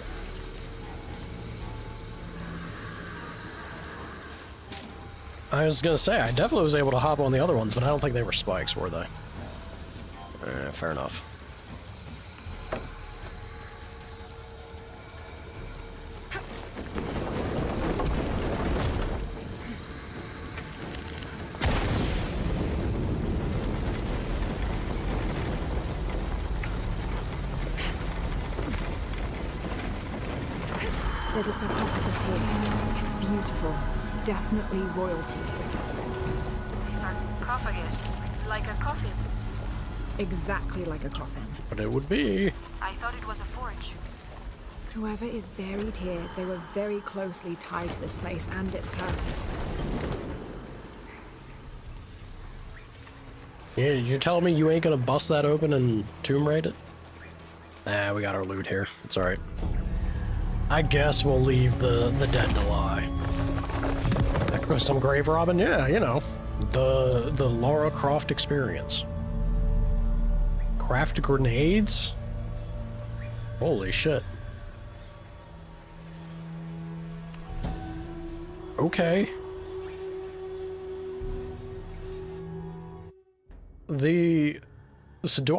I was gonna say, I definitely was able to hop on the other ones, but I don't think they were spikes, were they? Fair enough. There's a sarcophagus here. It's beautiful. Definitely royalty. Sarcophagus? Like a coffin? Exactly like a coffin. But it would be. I thought it was a forge. Whoever is buried here, they were very closely tied to this place and its purpose. Yeah, you're telling me you ain't gonna bust that open and tomb raid it? Nah, we got our loot here. It's alright. I guess we'll leave the dead to lie. That goes some grave robbing, yeah, you know. The Lara Croft experience. Craft grenades? Holy shit. Okay. So do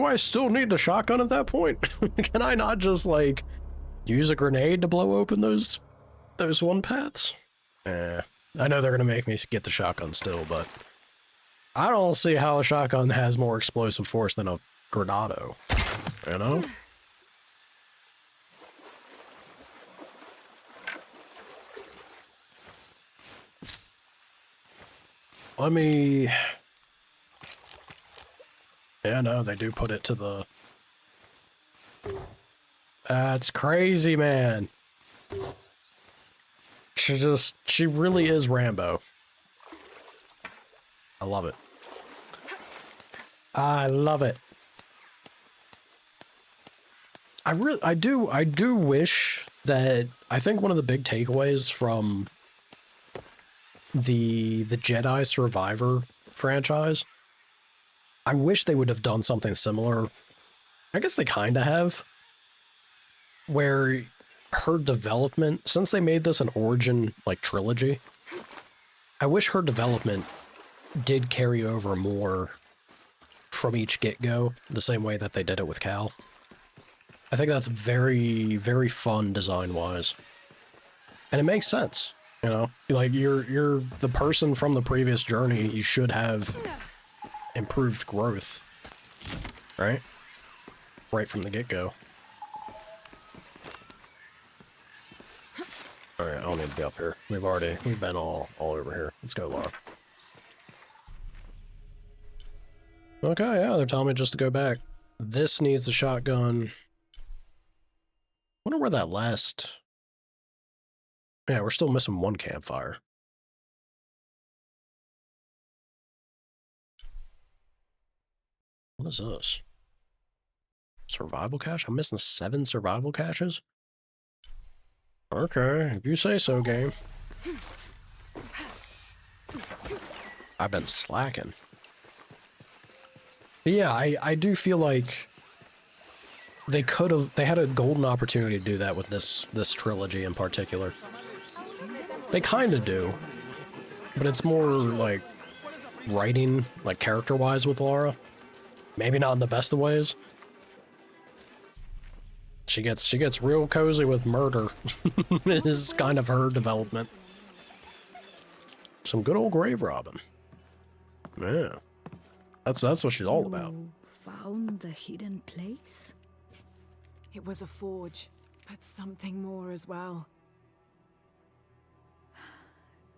I still need the shotgun at that point? Can I not just like use a grenade to blow open those one paths? I know they're gonna make me get the shotgun still, but I don't see how a shotgun has more explosive force than a granado, you know? Let me... Yeah, no, they do put it to the... That's crazy, man. She really is Rambo. I love it. I love it. I do wish that, I think one of the big takeaways from the Jedi Survivor franchise, I wish they would have done something similar. I guess they kind of have, where her development, since they made this an origin like trilogy, I wish her development did carry over more from each get-go, the same way that they did it with Cal. I think that's very, very fun design-wise. And it makes sense, you know? Like, you're the person from the previous journey, you should have improved growth, right? Right from the get-go. Alright, I don't need to be up here. We've been all over here. Let's go, Lara. Okay, yeah, they're telling me just to go back. This needs the shotgun. Wonder where that last... Yeah, we're still missing one campfire. What is this? Survival cache? I'm missing 7 survival caches? Okay, if you say so, game. I've been slacking. But yeah, I do feel like they had a golden opportunity to do that with this trilogy in particular. They kind of do, but it's more like writing, like character-wise with Lara. Maybe not in the best of ways. She gets real cozy with murder. Is kind of her development. Some good old grave robbing. Yeah. That's what she's all about. You found the hidden place? It was a forge, but something more as well.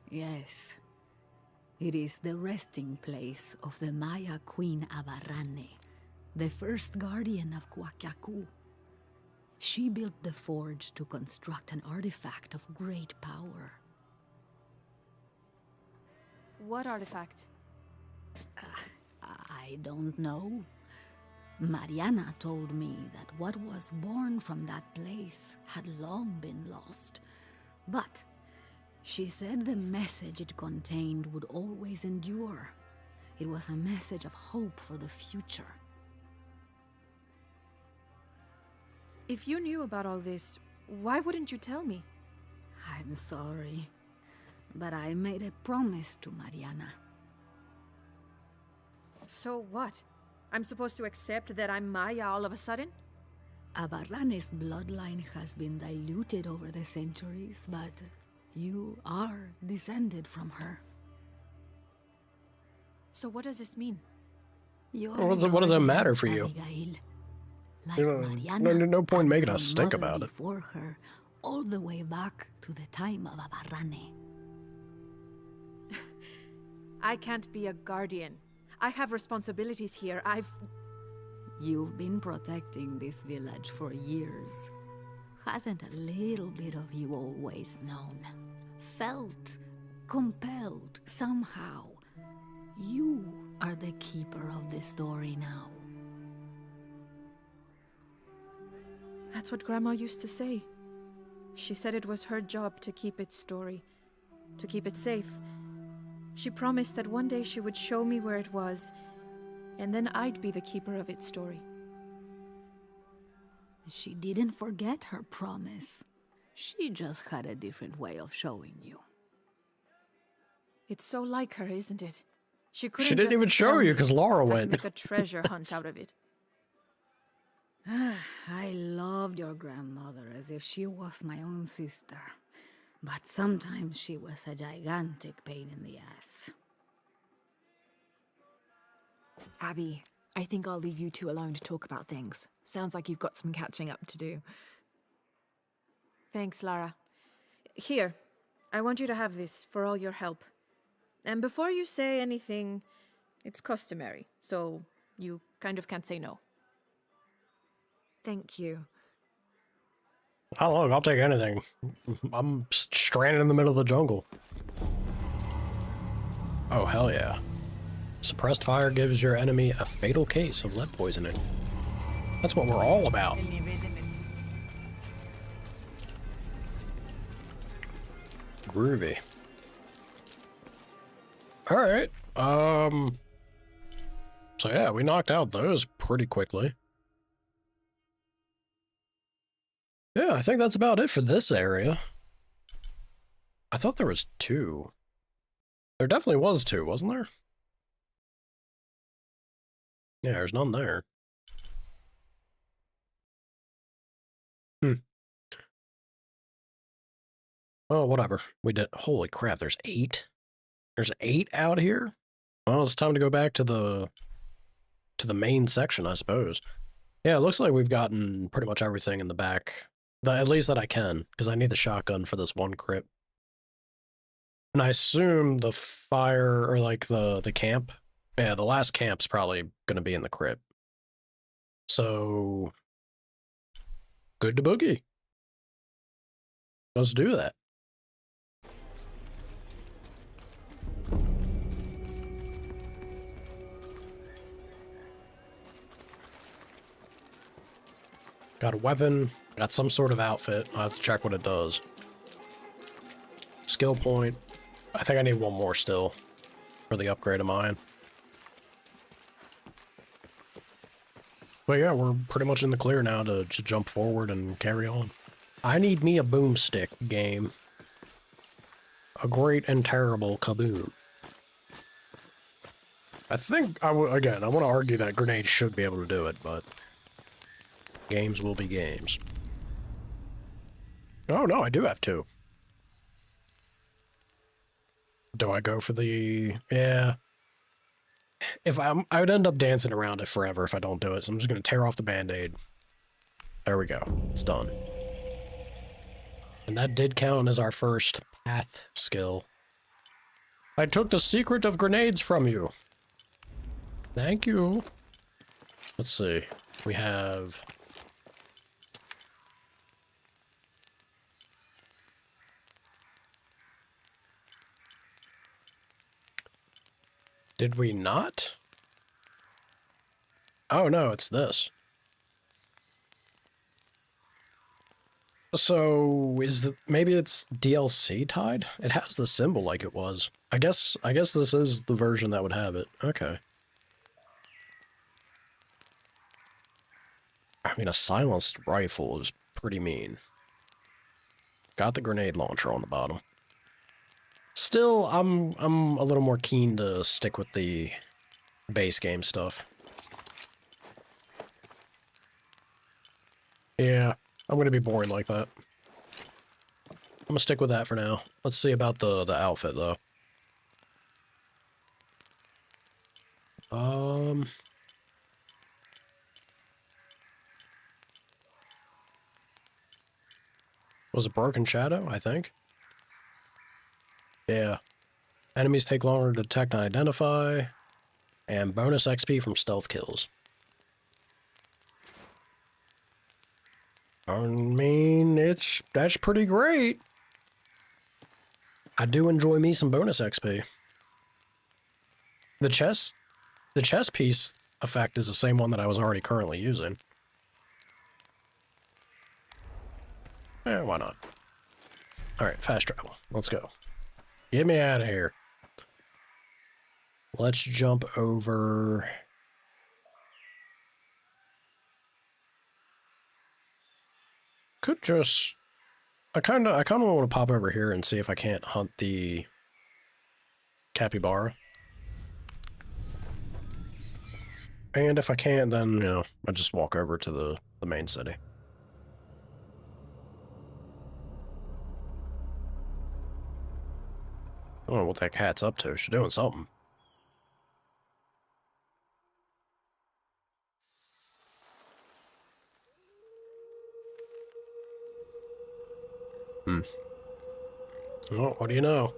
Yes. It is the resting place of the Maya Queen Abarrane, the first guardian of Kwakyaku. She built the forge to construct an artifact of great power. What artifact? I don't know. Mariana told me that what was born from that place had long been lost. But she said the message it contained would always endure. It was a message of hope for the future. If you knew about all this, why wouldn't you tell me? I'm sorry, but I made a promise to Mariana. So what? I'm supposed to accept that I'm Maya all of a sudden? Abarrane's bloodline has been diluted over the centuries, but you are descended from her. So what does this mean? You Well, what does that matter for you? Abigail. Like You know, Mariana, no point and making her a stink mother about it. before her, all the way back to the time of Abarrane. I can't be a guardian. I have responsibilities here. You've been protecting this village for years. Hasn't a little bit of you always known? Felt compelled somehow? You are the keeper of the story now. That's what Grandma used to say. She said it was her job to keep its story, to keep it safe. She promised that one day she would show me where it was, and then I'd be the keeper of its story. She didn't forget her promise. She just had a different way of showing you. It's so like her, isn't it? She couldn't She didn't just even show tell you me because Laura how to went. make a treasure hunt out of it. I loved your grandmother as if she was my own sister. But sometimes she was a gigantic pain in the ass. Abby, I think I'll leave you two alone to talk about things. Sounds like you've got some catching up to do. Thanks, Lara. Here, I want you to have this for all your help. And before you say anything, it's customary, so you kind of can't say no. Thank you. Oh, look, I'll take anything. I'm stranded in the middle of the jungle. Oh, hell yeah. Suppressed fire gives your enemy a fatal case of lead poisoning. That's what we're all about. Groovy. Alright, so yeah, we knocked out those pretty quickly. Yeah, I think that's about it for this area. I thought there was 2. There definitely was 2, wasn't there? Yeah, there's none there. Oh, whatever. We did. Holy crap, there's 8? There's 8 out here? Well, it's time to go back to the main section, I suppose. Yeah, it looks like we've gotten pretty much everything in the back. At least that I can, because I need the shotgun for this one crypt. And I assume the fire, or like the camp, Yeah, the last camp's probably gonna be in the crypt. So, good to boogie. Let's do that. Got a weapon, got some sort of outfit. I'll have to check what it does. Skill point. I think I need one more still for the upgrade of mine. But yeah, we're pretty much in the clear now to jump forward and carry on. I need me a boomstick game. A great and terrible kaboom. I think, again, I want to argue that grenades should be able to do it, but games will be games. Oh no, I do have two. Do I go for the... Yeah. I would end up dancing around it forever if I don't do it, so I'm just going to tear off the band-aid. There we go. It's done. And that did count as our first path skill. I took the secret of grenades from you. Thank you. Let's see. We have... Did we not? Oh no, it's this. So maybe it's DLC tied? It has the symbol like it was. I guess this is the version that would have it. Okay. I mean, a silenced rifle is pretty mean. Got the grenade launcher on the bottom. Still, I'm a little more keen to stick with the base game stuff. Yeah, I'm gonna be boring like that. I'm gonna stick with that for now. Let's see about the outfit though. Was it Broken Shadow, I think? Yeah. Enemies take longer to detect and identify, and bonus XP from stealth kills. I mean, that's pretty great. I do enjoy me some bonus XP. The chest piece effect is the same one that I was already currently using. Eh, why not? Alright, fast travel. Let's go. Get me out of here. Let's jump over... Could just... I kind of want to pop over here and see if I can't hunt the capybara. And if I can't, then, you know, I just walk over to the main city. I don't know what that cat's up to. She's doing something. Oh, what do you know?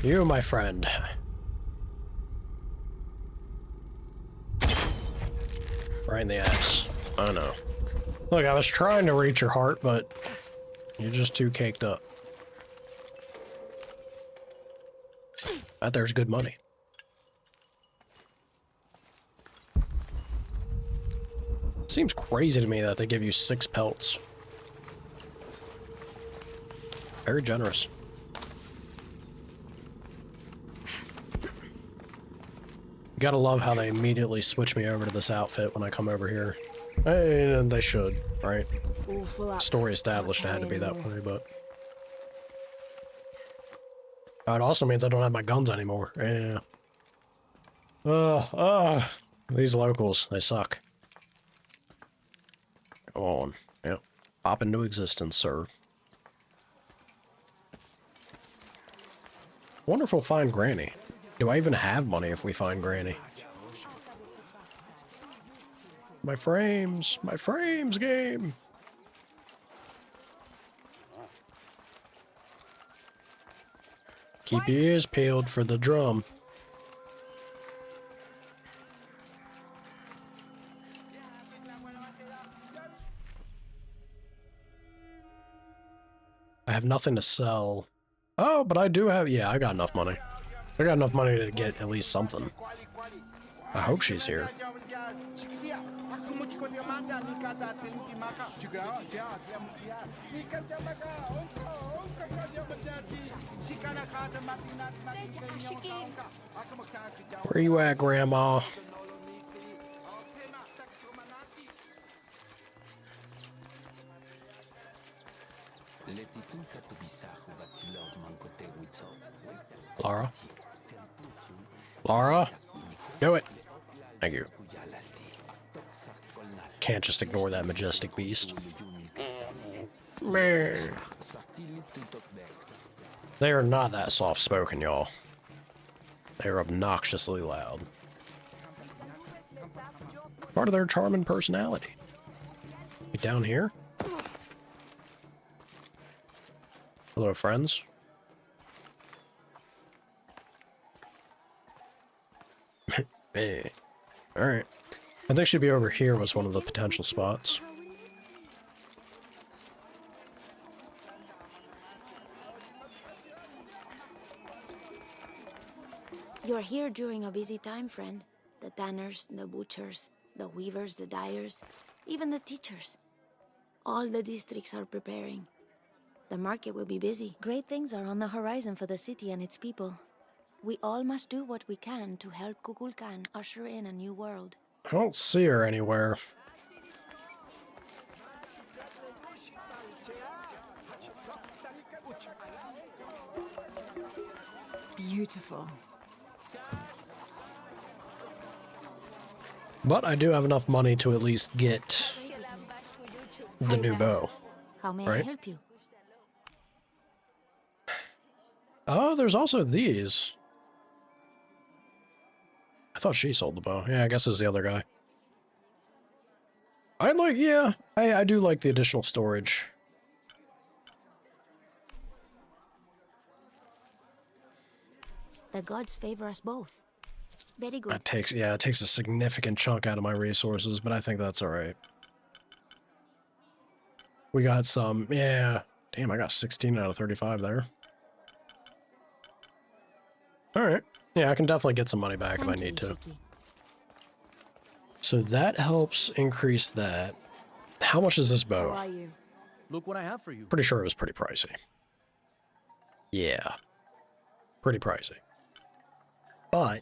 You, my friend. Right in the ass. I know. Look, I was trying to reach your heart, but you're just too caked up. That there's good money. Seems crazy to me that they give you 6 pelts. Very generous. Gotta love how they immediately switch me over to this outfit when I come over here. And they should, right? Story established it had to be that way, but... Oh, it also means I don't have my guns anymore. Yeah. These locals, they suck. Come on. Yep. Pop into existence, sir. Wonder if we'll find Granny. Do I even have money if we find Granny? My frames game. Keep your ears peeled for the drum. I have nothing to sell. Oh, but I do have... Yeah, I got enough money. I got enough money to get at least something. I hope she's here. Where you at, Grandma? Laura? Laura? Do it! Thank you. Can't just ignore that majestic beast. They are not that soft-spoken, y'all. They are obnoxiously loud. Part of their charming personality. You down here? Hello, friends. Hey. Alright. I think she'd be over here was one of the potential spots. You're here during a busy time, friend. The tanners, the butchers, the weavers, the dyers, even the teachers. All the districts are preparing. The market will be busy. Great things are on the horizon for the city and its people. We all must do what we can to help Kukulkan usher in a new world. I don't see her anywhere. Beautiful. But I do have enough money to at least get the new bow. How may I Right. help you? Oh, there's also these. I thought she sold the bow. Yeah, I guess it's the other guy. I do like the additional storage. The gods favor us both. Very good. It takes a significant chunk out of my resources, but I think that's alright. We got some, yeah. Damn, I got 16 out of 35 there. Alright. Yeah, I can definitely get some money back if I Thank you, need to. Ishiki. So that helps increase that. How much is this How bow? are you? Look what I have for you. Pretty sure it was pretty pricey. Yeah. Pretty pricey. But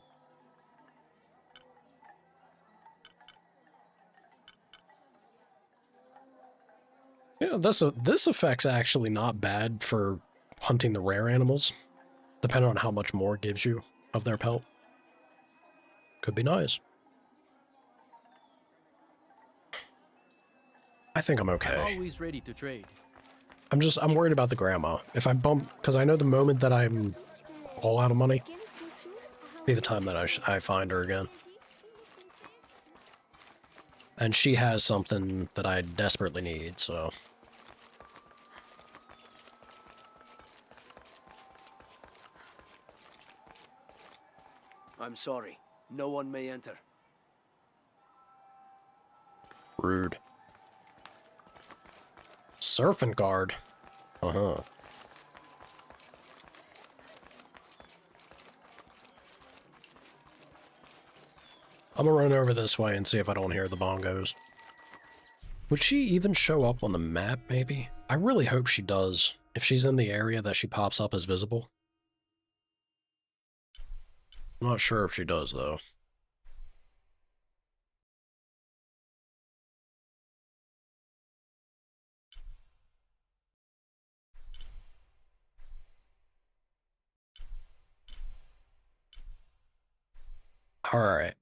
yeah, this effect's actually not bad for hunting the rare animals, depending on how much more it gives you of their pelt. Could be nice. I think I'm okay. Always ready to trade. I'm worried about the grandma. If I bump, because I know the moment that I'm all out of money, be the time that I find her again. And she has something that I desperately need, so. I'm sorry. No one may enter. Rude. Surfing guard. Uh-huh. I'm gonna run over this way and see if I don't hear the bongos. Would she even show up on the map, maybe? I really hope she does. If she's in the area that she pops up as visible. I'm not sure if she does, though. Alright.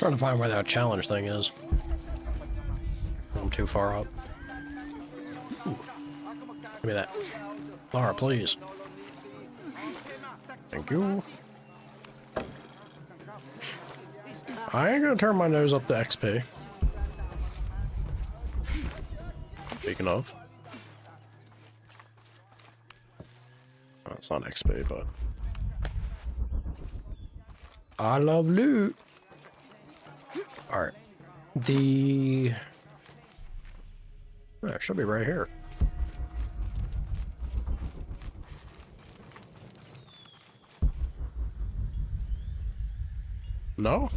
Trying to find where that challenge thing is. I'm too far up. Ooh. Give me that. Laura, please. Thank you. I ain't gonna turn my nose up to XP. Speaking of. Oh, it's not XP, but... I love loot! Alright. The... Oh, it should be right here. No?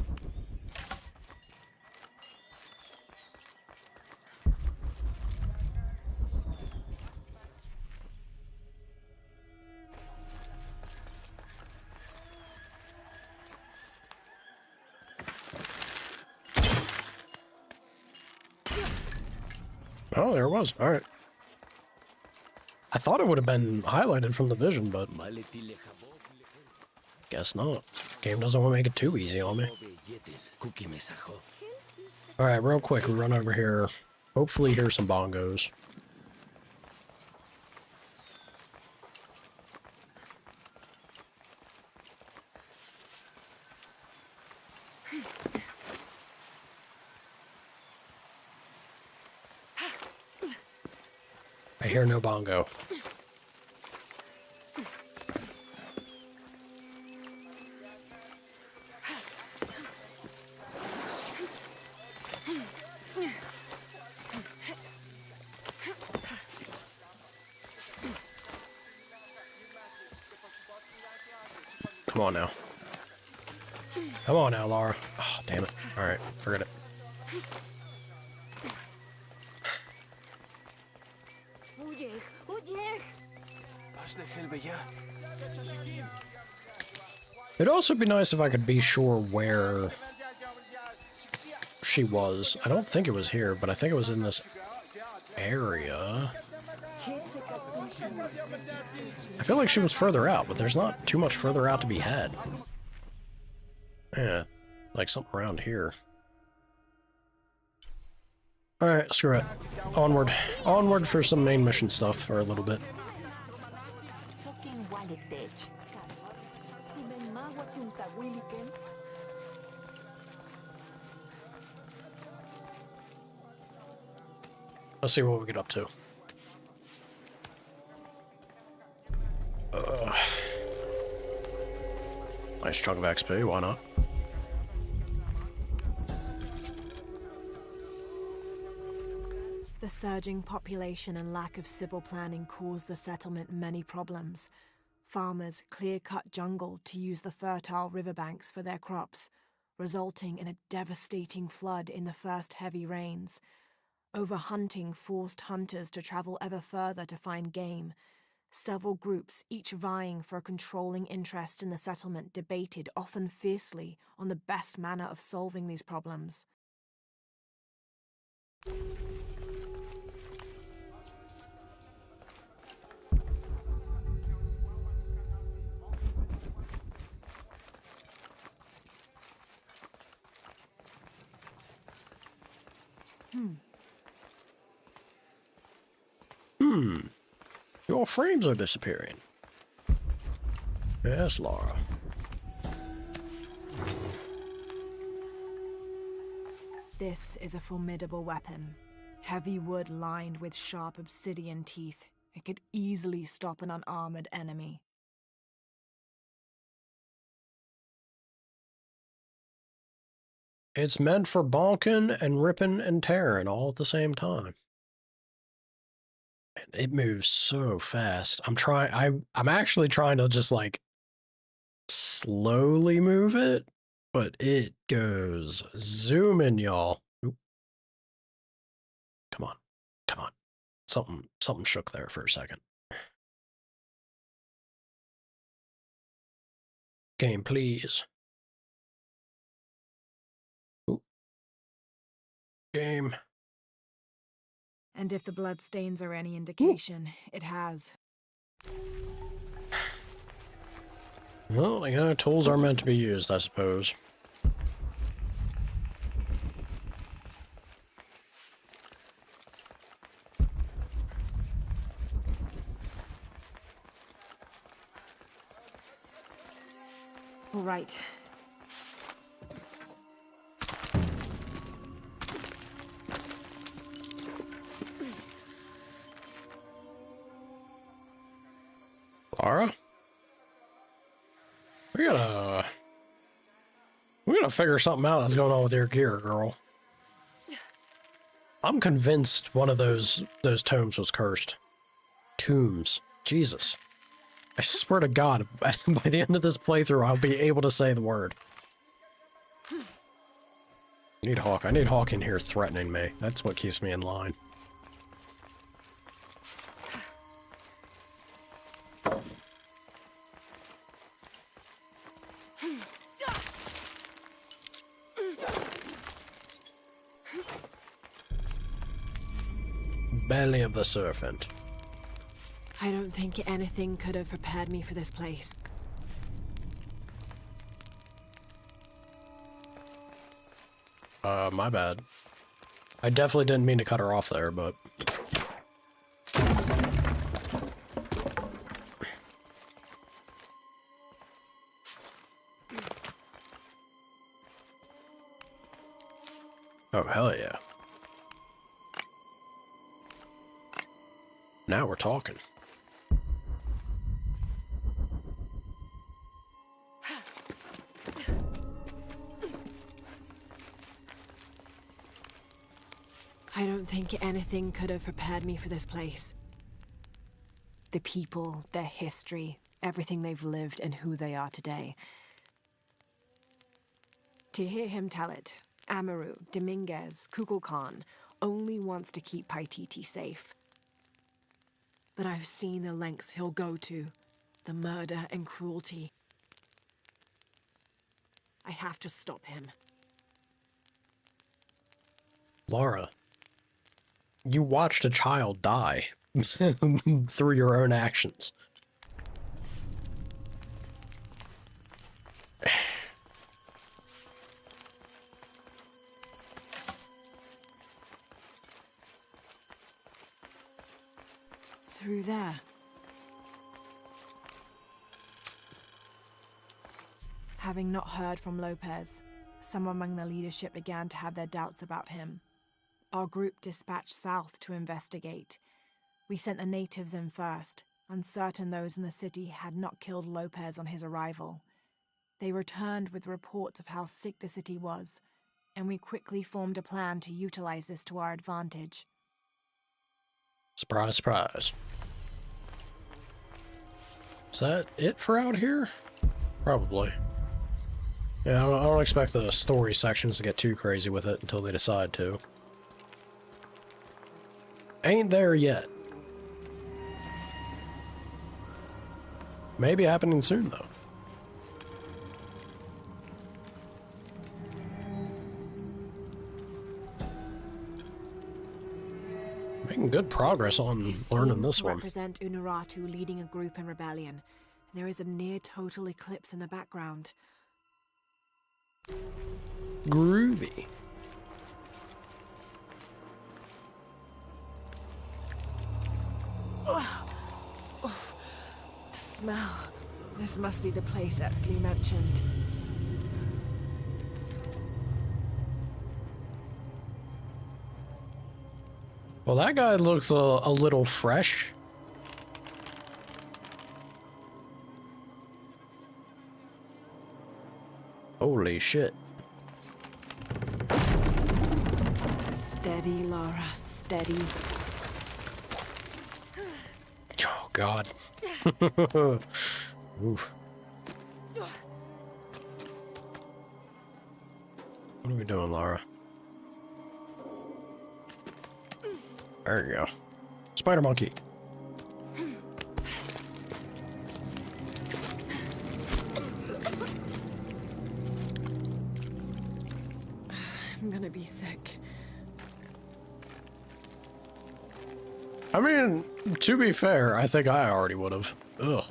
Oh, there it was. All right. I thought it would have been highlighted from the vision, but guess not. Game doesn't want to make it too easy on me. All right, real quick, we run over here. Hopefully hear some bongos. I hear no bongo. Come on now. Come on now, Laura. Oh, damn it. Alright, forget it. It'd also be nice if I could be sure where she was. I don't think it was here, but I think it was in this area. I feel like she was further out, but there's not too much further out to be had. Yeah, like something around here. Alright, screw it. Onward. Onward for some main mission stuff for a little bit. Let's see what we get up to. Nice chunk of XP, why not? The surging population and lack of civil planning caused the settlement many problems. Farmers clear-cut jungle to use the fertile riverbanks for their crops, resulting in a devastating flood in the first heavy rains. Overhunting forced hunters to travel ever further to find game. Several groups, each vying for a controlling interest in the settlement, debated, often fiercely, on the best manner of solving these problems. Your frames are disappearing. Yes, Laura. This is a formidable weapon. Heavy wood lined with sharp obsidian teeth. It could easily stop an unarmored enemy. It's meant for bonking and ripping and tearing all at the same time. It moves so fast. I'm actually trying to just like slowly move it, but it goes zooming, y'all. Come on. Come on. Something shook there for a second. Game, please. Ooh. Game. And if the bloodstains are any indication, it has. Well, you know, tools are meant to be used, I suppose. All right. Lara? We gotta figure something out that's going on with your gear, girl. I'm convinced one of those tomes was cursed. Tombs. Jesus. I swear to God, by the end of this playthrough, I'll be able to say the word. I need Hawk. I need Hawk in here threatening me. That's what keeps me in line. Belly of the Serpent. I don't think anything could have prepared me for this place. My bad. I definitely didn't mean to cut her off there, but... Oh, hell yeah. Now we're talking. I don't think anything could have prepared me for this place. The people, their history, everything they've lived, and who they are today. To hear him tell it, Amaru, Dominguez, Kukulkan only wants to keep Paititi safe. But I've seen the lengths he'll go to, the murder and cruelty. I have to stop him. Lara, you watched a child die through your own actions. Through there. Having not heard from Lopez, some among the leadership began to have their doubts about him. Our group dispatched south to investigate. We sent the natives in first, uncertain those in the city had not killed Lopez on his arrival. They returned with reports of how sick the city was, and we quickly formed a plan to utilize this to our advantage. Surprise, surprise. Is that it for out here? Probably. Yeah, I don't expect the story sections to get too crazy with it until they decide to. Ain't there yet. Maybe happening soon, though. Making good progress on learning this one. Represent Unuratu leading a group in rebellion. There is a near total eclipse in the background. Groovy. The smell. This must be the place Etsley mentioned. Well, that guy looks a little fresh. Holy shit. Steady, Lara, steady. Oh, God. Oof. What are we doing, Lara? There you go. Spider monkey. I'm gonna be sick. I mean, to be fair, I think I already would have. Ugh.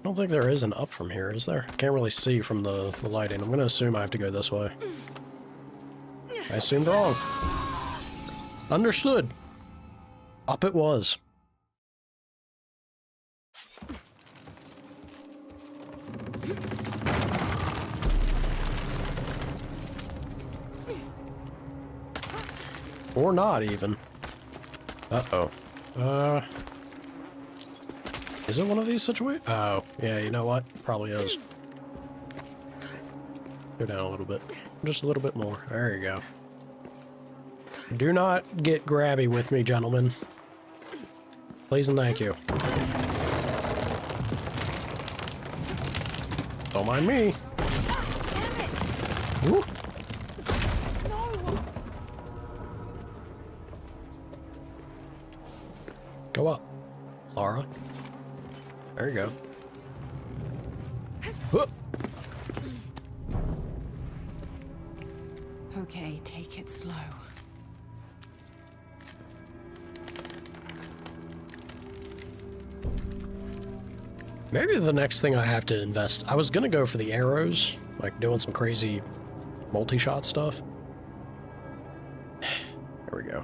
don't think there is an up from here, is there? I can't really see from the lighting. I'm gonna assume I have to go this way. I assumed wrong. Understood. Up it was. Or not even. Uh-oh. Is it one of these situations? Oh, yeah, you know what? Probably is. Go down a little bit. Just a little bit more. There you go. Do not get grabby with me, gentlemen. Please and thank you. Don't mind me. Woo. Go up, Lara. There you go. Whoop. Okay, take it slow. Maybe the next thing I have to invest... I was gonna go for the arrows, like doing some crazy multi-shot stuff. There we go.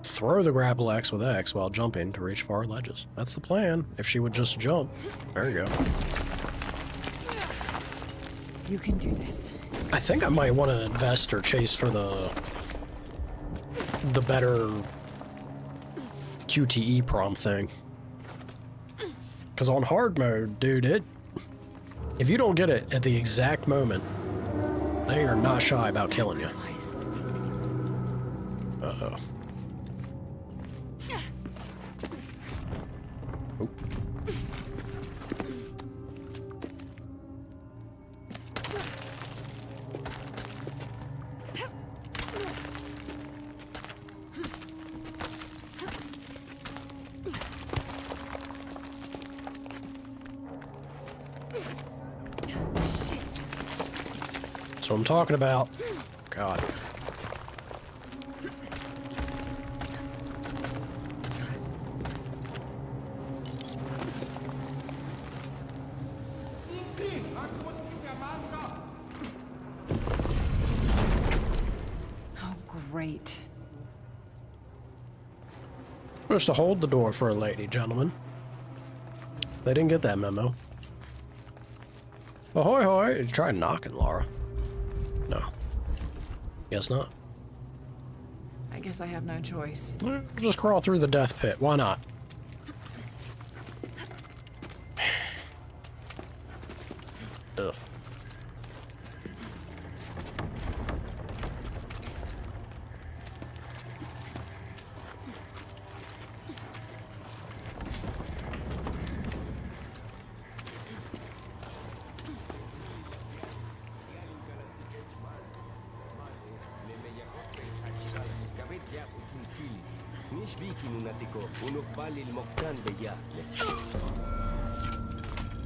Throw the grapple axe with X while jumping to reach far ledges. That's the plan, if she would just jump. There you go. You can do this. I think I might want to invest or chase for the better QTE prom thing. Because on hard mode, dude, if you don't get it at the exact moment, they are not shy about killing you. Uh-oh. Oop. That's what I'm talking about. God. Oh, great. Supposed to hold the door for a lady, gentlemen. They didn't get that memo. Ahoy, hoy! Did you try knocking, Lara? No. Guess not. I guess I have no choice. Just crawl through the death pit. Why not? Ugh.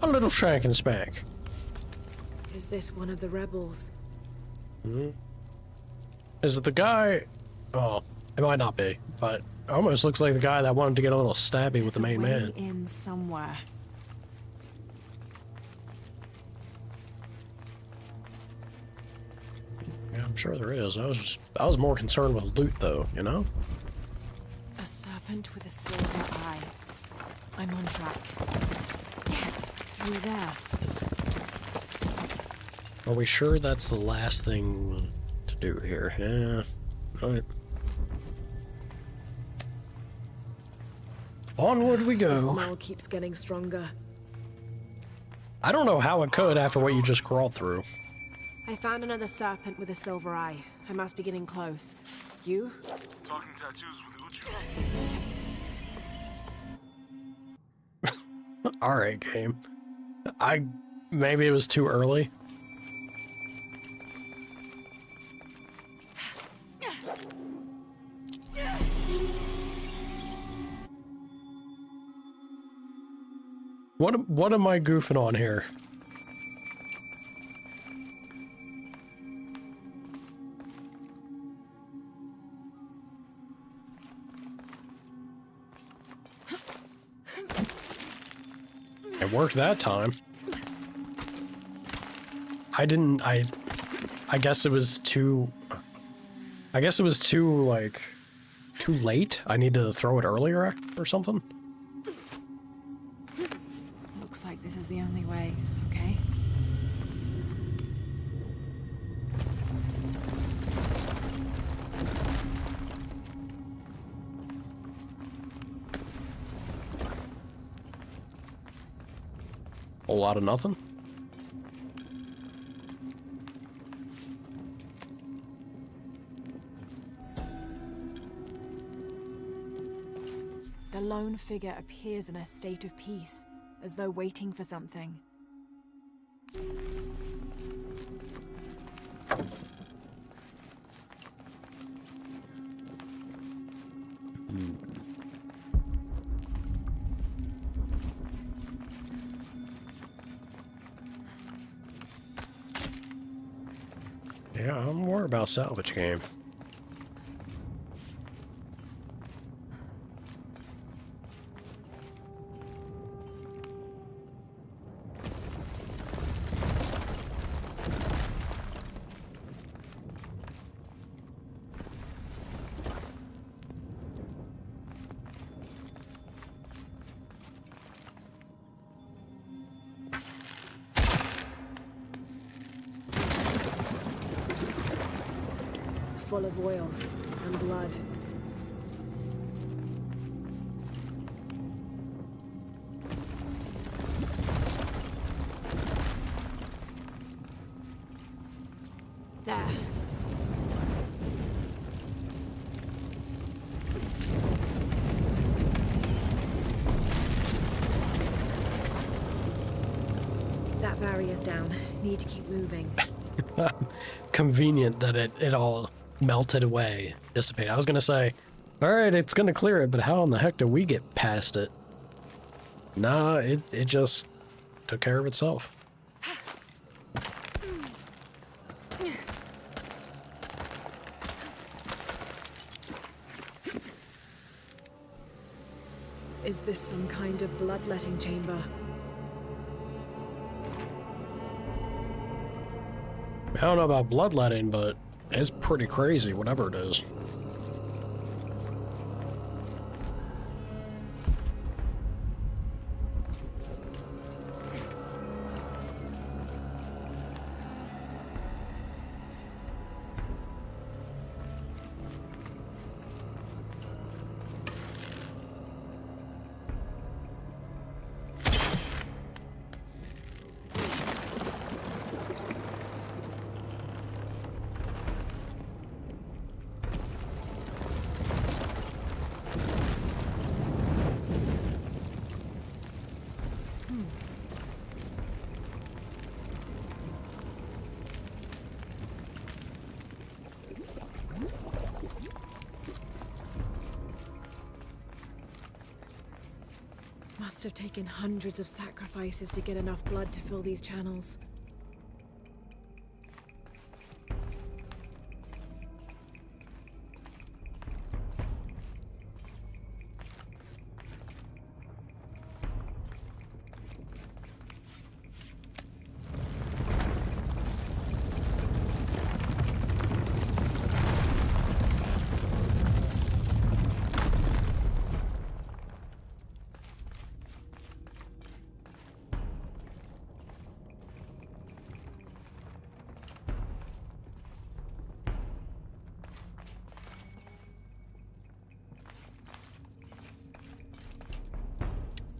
A little shank and spank. Is this one of the rebels? Is it the guy? Oh, it might not be, but it almost looks like the guy that wanted to get a little stabby with the main man. In somewhere. Yeah, I'm sure there is. I was more concerned with loot, though. You know. A serpent with a silver eye. I'm on track. Yes, through there. Are we sure that's the last thing to do here? Yeah. All right. Onward we The go. smell keeps getting stronger. I don't know how it could after what you just crawled through. I found another serpent with a silver eye. I must be getting close. You? Talking tattoos with Uchu. All right, game. Maybe it was too early. What am I goofing on here? It worked that time. I guess it was too... like, too late? I need to throw it earlier or something? Looks like this is the only way, okay? Whole lot of nothing? The lone figure appears in a state of peace, as though waiting for something. Yeah, I'm more about salvage game. Full of oil and blood. There. That barrier's down. Need to keep moving. Convenient that it all melted away, dissipated. I was gonna say, alright, it's gonna clear it, but how in the heck do we get past it? Nah, it just took care of itself. Is this some kind of bloodletting chamber? I don't know about bloodletting, but it's pretty crazy, whatever it is. Must have taken hundreds of sacrifices to get enough blood to fill these channels.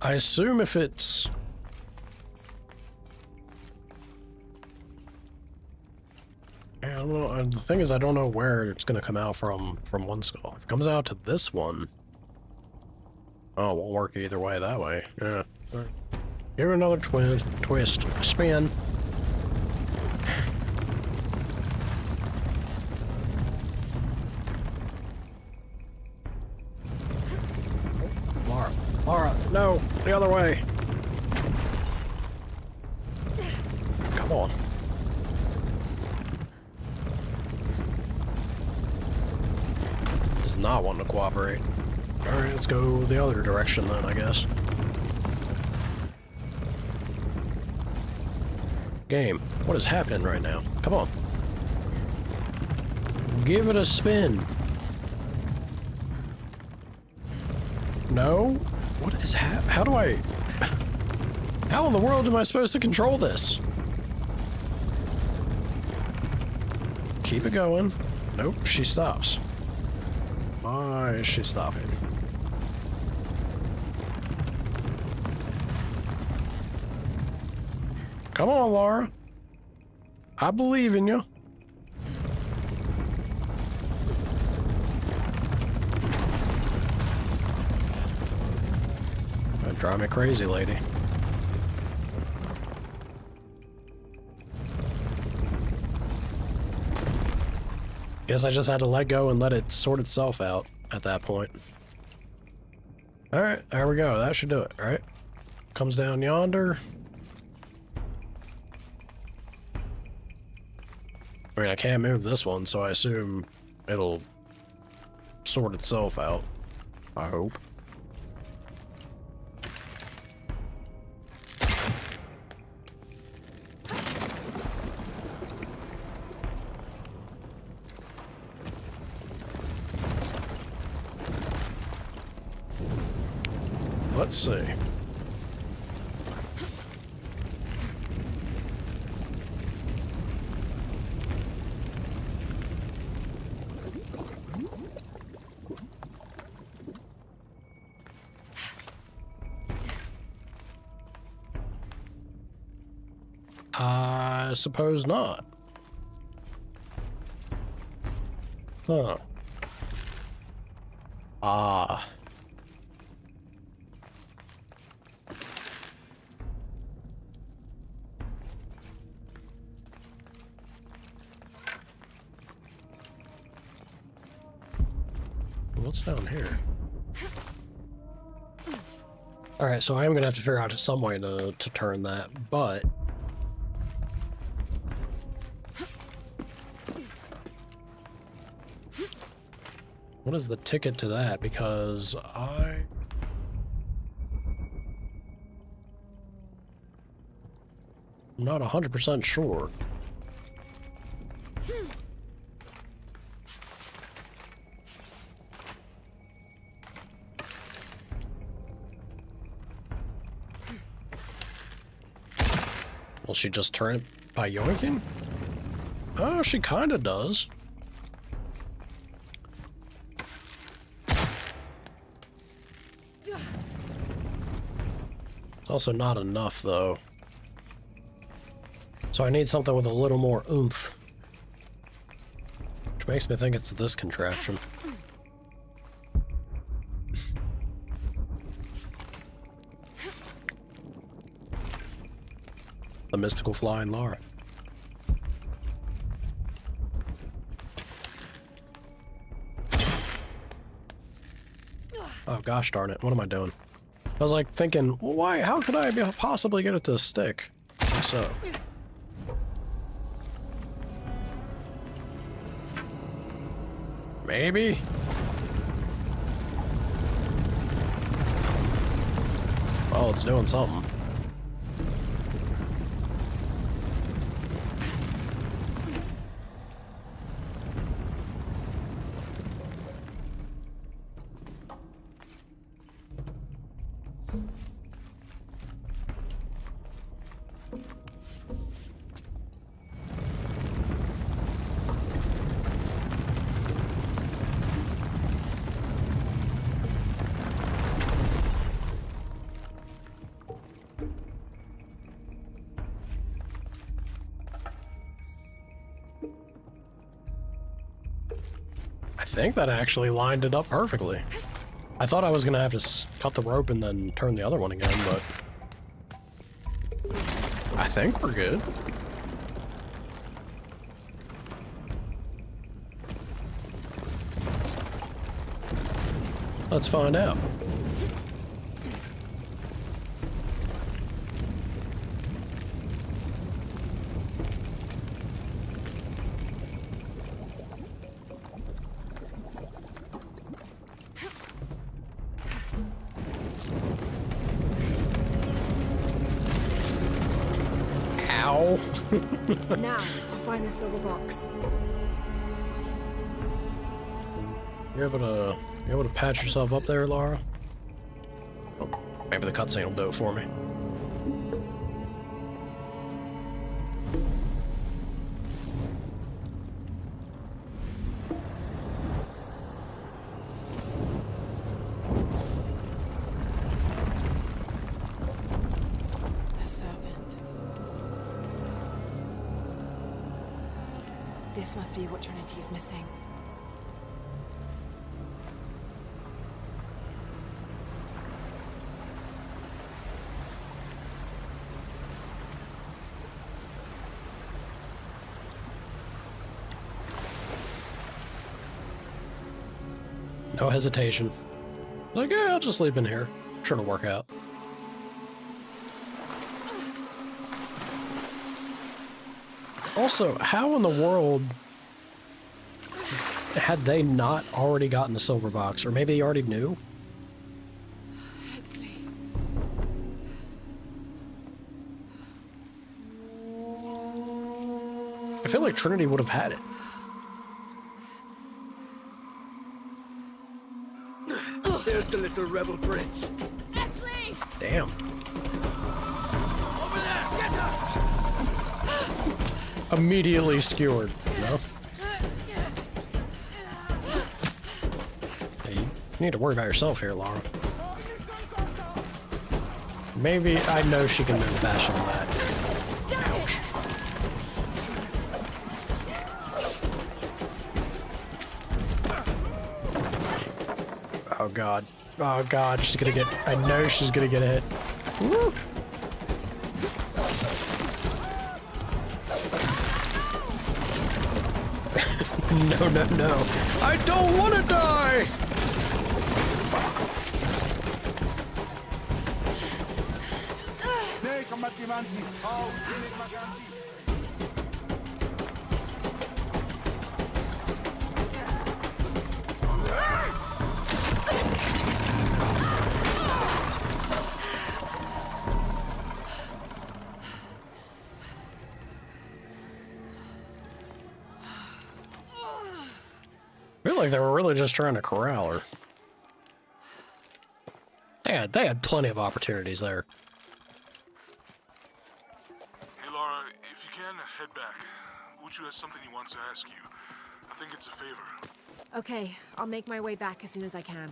I assume if it's... I don't know. The thing is, I don't know where it's going to come out from one skull. If it comes out to this one... Oh, it won't work either way that way. Yeah. Give it another twist. Spin. Laura, no, the other way. Come on. Does not want to cooperate. Alright, let's go the other direction then, I guess. Game, what is happening right now? Come on. Give it a spin. No? What is how do I... How in the world am I supposed to control this? Keep it going. Nope, she stops. Why is she stopping? Come on, Laura. I believe in you. Don't drive me crazy, lady. Guess I just had to let go and let it sort itself out at that point. Alright, there we go. That should do it, right? Comes down yonder. I mean, I can't move this one, so I assume it'll sort itself out. I hope. Let's see. I suppose not. Huh. Ah. What's down here? Alright, so I am gonna have to figure out some way to turn that, but... What is the ticket to that? Because I'm not 100% sure. Will she just turn it by yoinking? Oh, she kinda does. It's also not enough, though. So I need something with a little more oomph. Which makes me think it's this contraption. The mystical flying Lara. Oh gosh darn it, what am I doing? I was like thinking, well, why, how could I possibly get it to stick? Like so. Maybe? Oh, it's doing something. I think that actually lined it up perfectly. I thought I was gonna have to cut the rope and then turn the other one again, but I think we're good. Let's find out. Ow. Now, to find the silver box. You able to patch yourself up there, Laura? Oh, maybe the cutscene will do it for me. A serpent. This must be what Trinity's missing. No hesitation. Like, yeah, I'll just sleep in here. Sure to work out. Also, how in the world had they not already gotten the silver box? Or maybe they already knew? It's late. I feel like Trinity would have had it. There's the little rebel prince. Damn. Over there! Get her! Immediately skewered, you know? Hey, you need to worry about yourself here, Laura. Maybe I know she can move faster than that. Ouch. Oh god. Oh god, she's gonna get... I know she's gonna get hit. Woo! No, no, no. I don't want to die! I feel like they were really just trying to corral her. They had plenty of opportunities there. Hey, Laura, if you can, head back. Uchu has something he wants to ask you. I think it's a favor. Okay, I'll make my way back as soon as I can.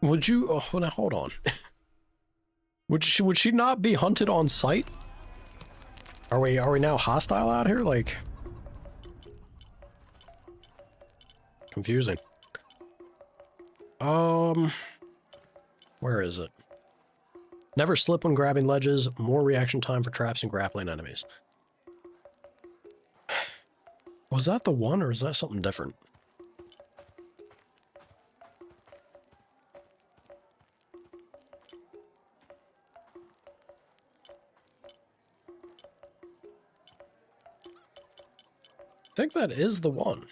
Would you... Oh, now hold on. Would she not be hunted on sight? Are we now hostile out here? Like... Confusing. Where is it? Never slip when grabbing ledges, more reaction time for traps and grappling enemies. Was that the one, or is that something different? I think that is the one.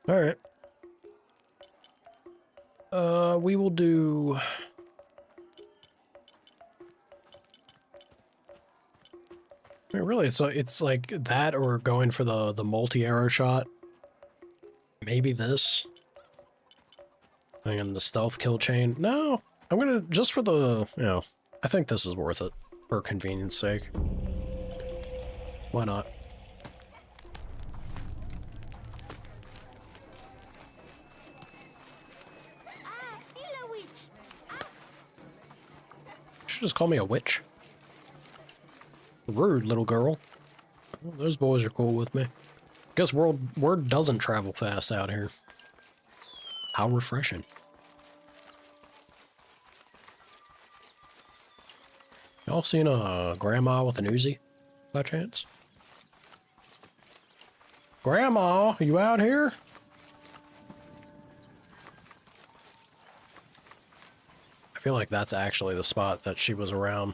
All right. We will do... I mean, really, it's like that or going for the multi-arrow shot. Maybe this. And the stealth kill chain. No, I'm gonna, just for the, you know, I think this is worth it for convenience sake. Why not? Should just call me a witch. Rude, little girl. Well, those boys are cool with me. Guess word doesn't travel fast out here. How refreshing. Y'all seen a grandma with an Uzi, by chance? Grandma, you out here? I feel like that's actually the spot that she was around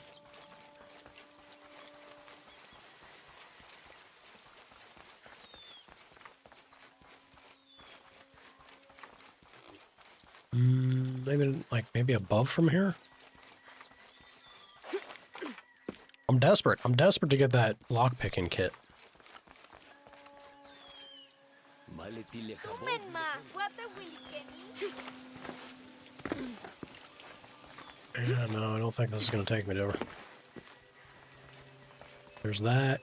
maybe above from here? I'm desperate. I'm desperate to get that lockpicking kit. Yeah, no, I don't think this is going to take me to her. There's that.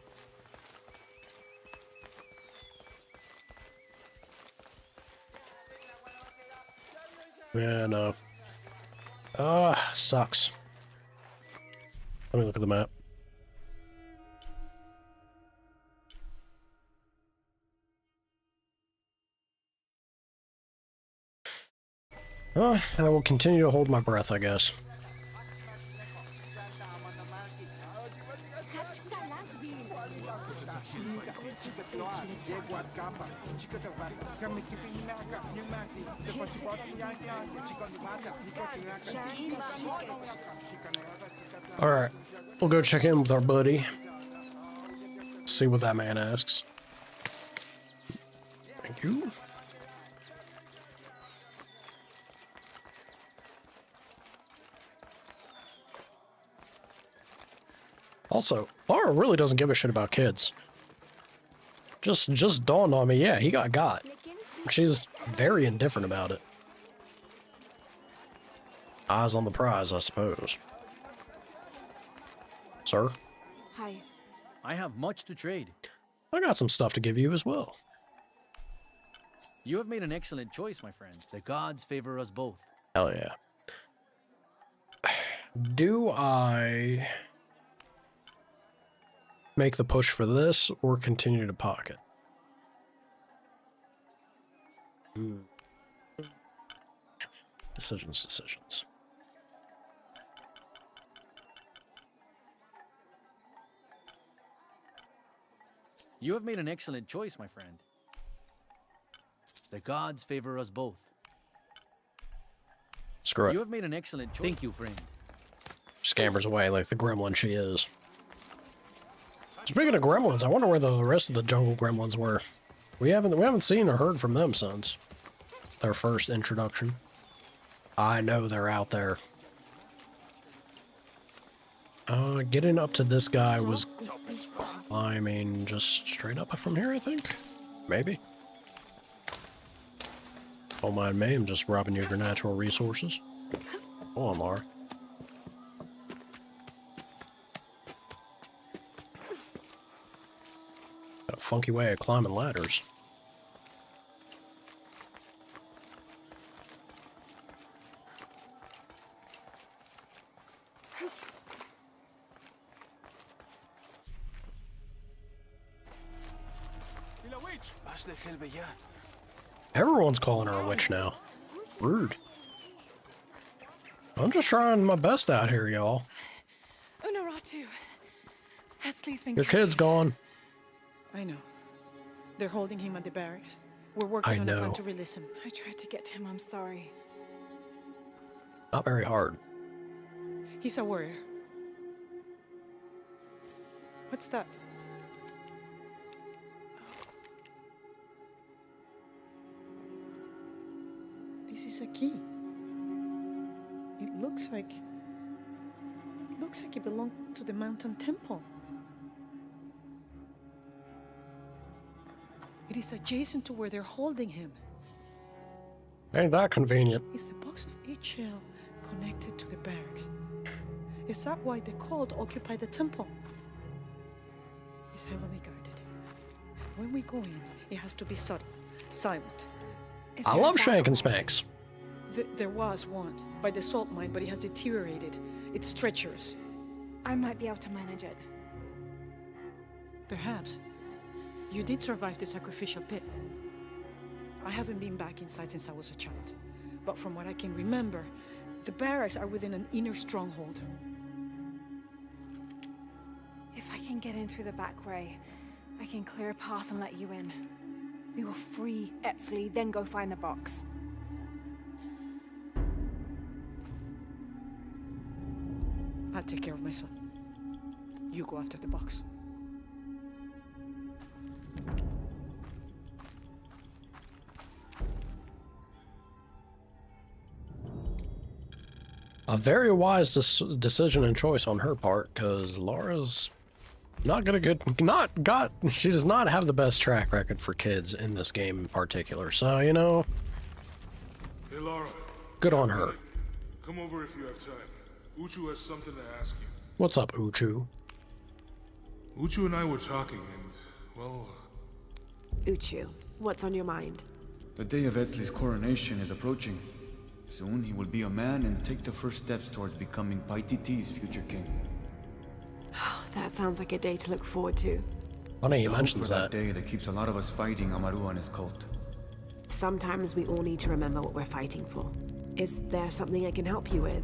Yeah, no. Sucks. Let me look at the map. Oh, I will continue to hold my breath, I guess. Alright, we'll go check in with our buddy. See what that man asks. Thank you. Also, Laura really doesn't give a shit about kids. Just dawned on me, yeah, he got. She's very indifferent about it. Eyes on the prize, I suppose. Sir? Hi. I have much to trade. I got some stuff to give you as well. You have made an excellent choice, my friend. The gods favor us both. Hell yeah. Do I make the push for this or continue to pocket? Decisions. You have made an excellent choice, my friend. The gods favor us both. Screw it. You have made an excellent choice. Thank you, friend. Scampers away like the gremlin she is. Speaking of gremlins, I wonder where the rest of the jungle gremlins were. We haven't seen or heard from them since their first introduction. I know they're out there. Getting up to this guy was climbing just straight up from here, I think? Maybe? Don't mind me, I'm just robbing you of your natural resources. Go on, Laura. Got a funky way of climbing ladders. Everyone's calling her a witch now. Rude. I'm just trying my best out here, y'all. Unaratu. Hetzley's been Your captured. kid's gone. I know. They're holding him at the barracks. We're working on a plan to release him. I tried to get him, I'm sorry. Not very hard. He's a warrior. What's that? This is a key. It looks like it belonged to the mountain temple. It is adjacent to where they're holding him. Ain't that convenient. Is the box of HL connected to the barracks? Is that why the cult occupy the temple? It's heavily guarded. When we go in, it has to be subtle, silent. I love Shank and Spanks. There was one by the salt mine, but it has deteriorated. It's treacherous. I might be able to manage it. Perhaps. You did survive the sacrificial pit. I haven't been back inside since I was a child. But from what I can remember, the barracks are within an inner stronghold. If I can get in through the back way, I can clear a path and let you in. We will free Epsley, then go find the box. I'll take care of my son. You go after the box. A very wise decision and choice on her part, because Laura's not she does not have the best track record for kids in this game in particular. So, you know, Hey, Laura. good on her. Come over if you have time. Uchu has something to ask you. What's up, Uchu? Uchu and I were talking, and, well... Uchu, what's on your mind? The day of Etzli's coronation is approaching. Soon he will be a man and take the first steps towards becoming Paititi's future king. That sounds like a day to look forward to. Funny he The hope mentions for that. day that keeps a lot of us fighting Amaru and his cult. Sometimes we all need to remember what we're fighting for. Is there something I can help you with?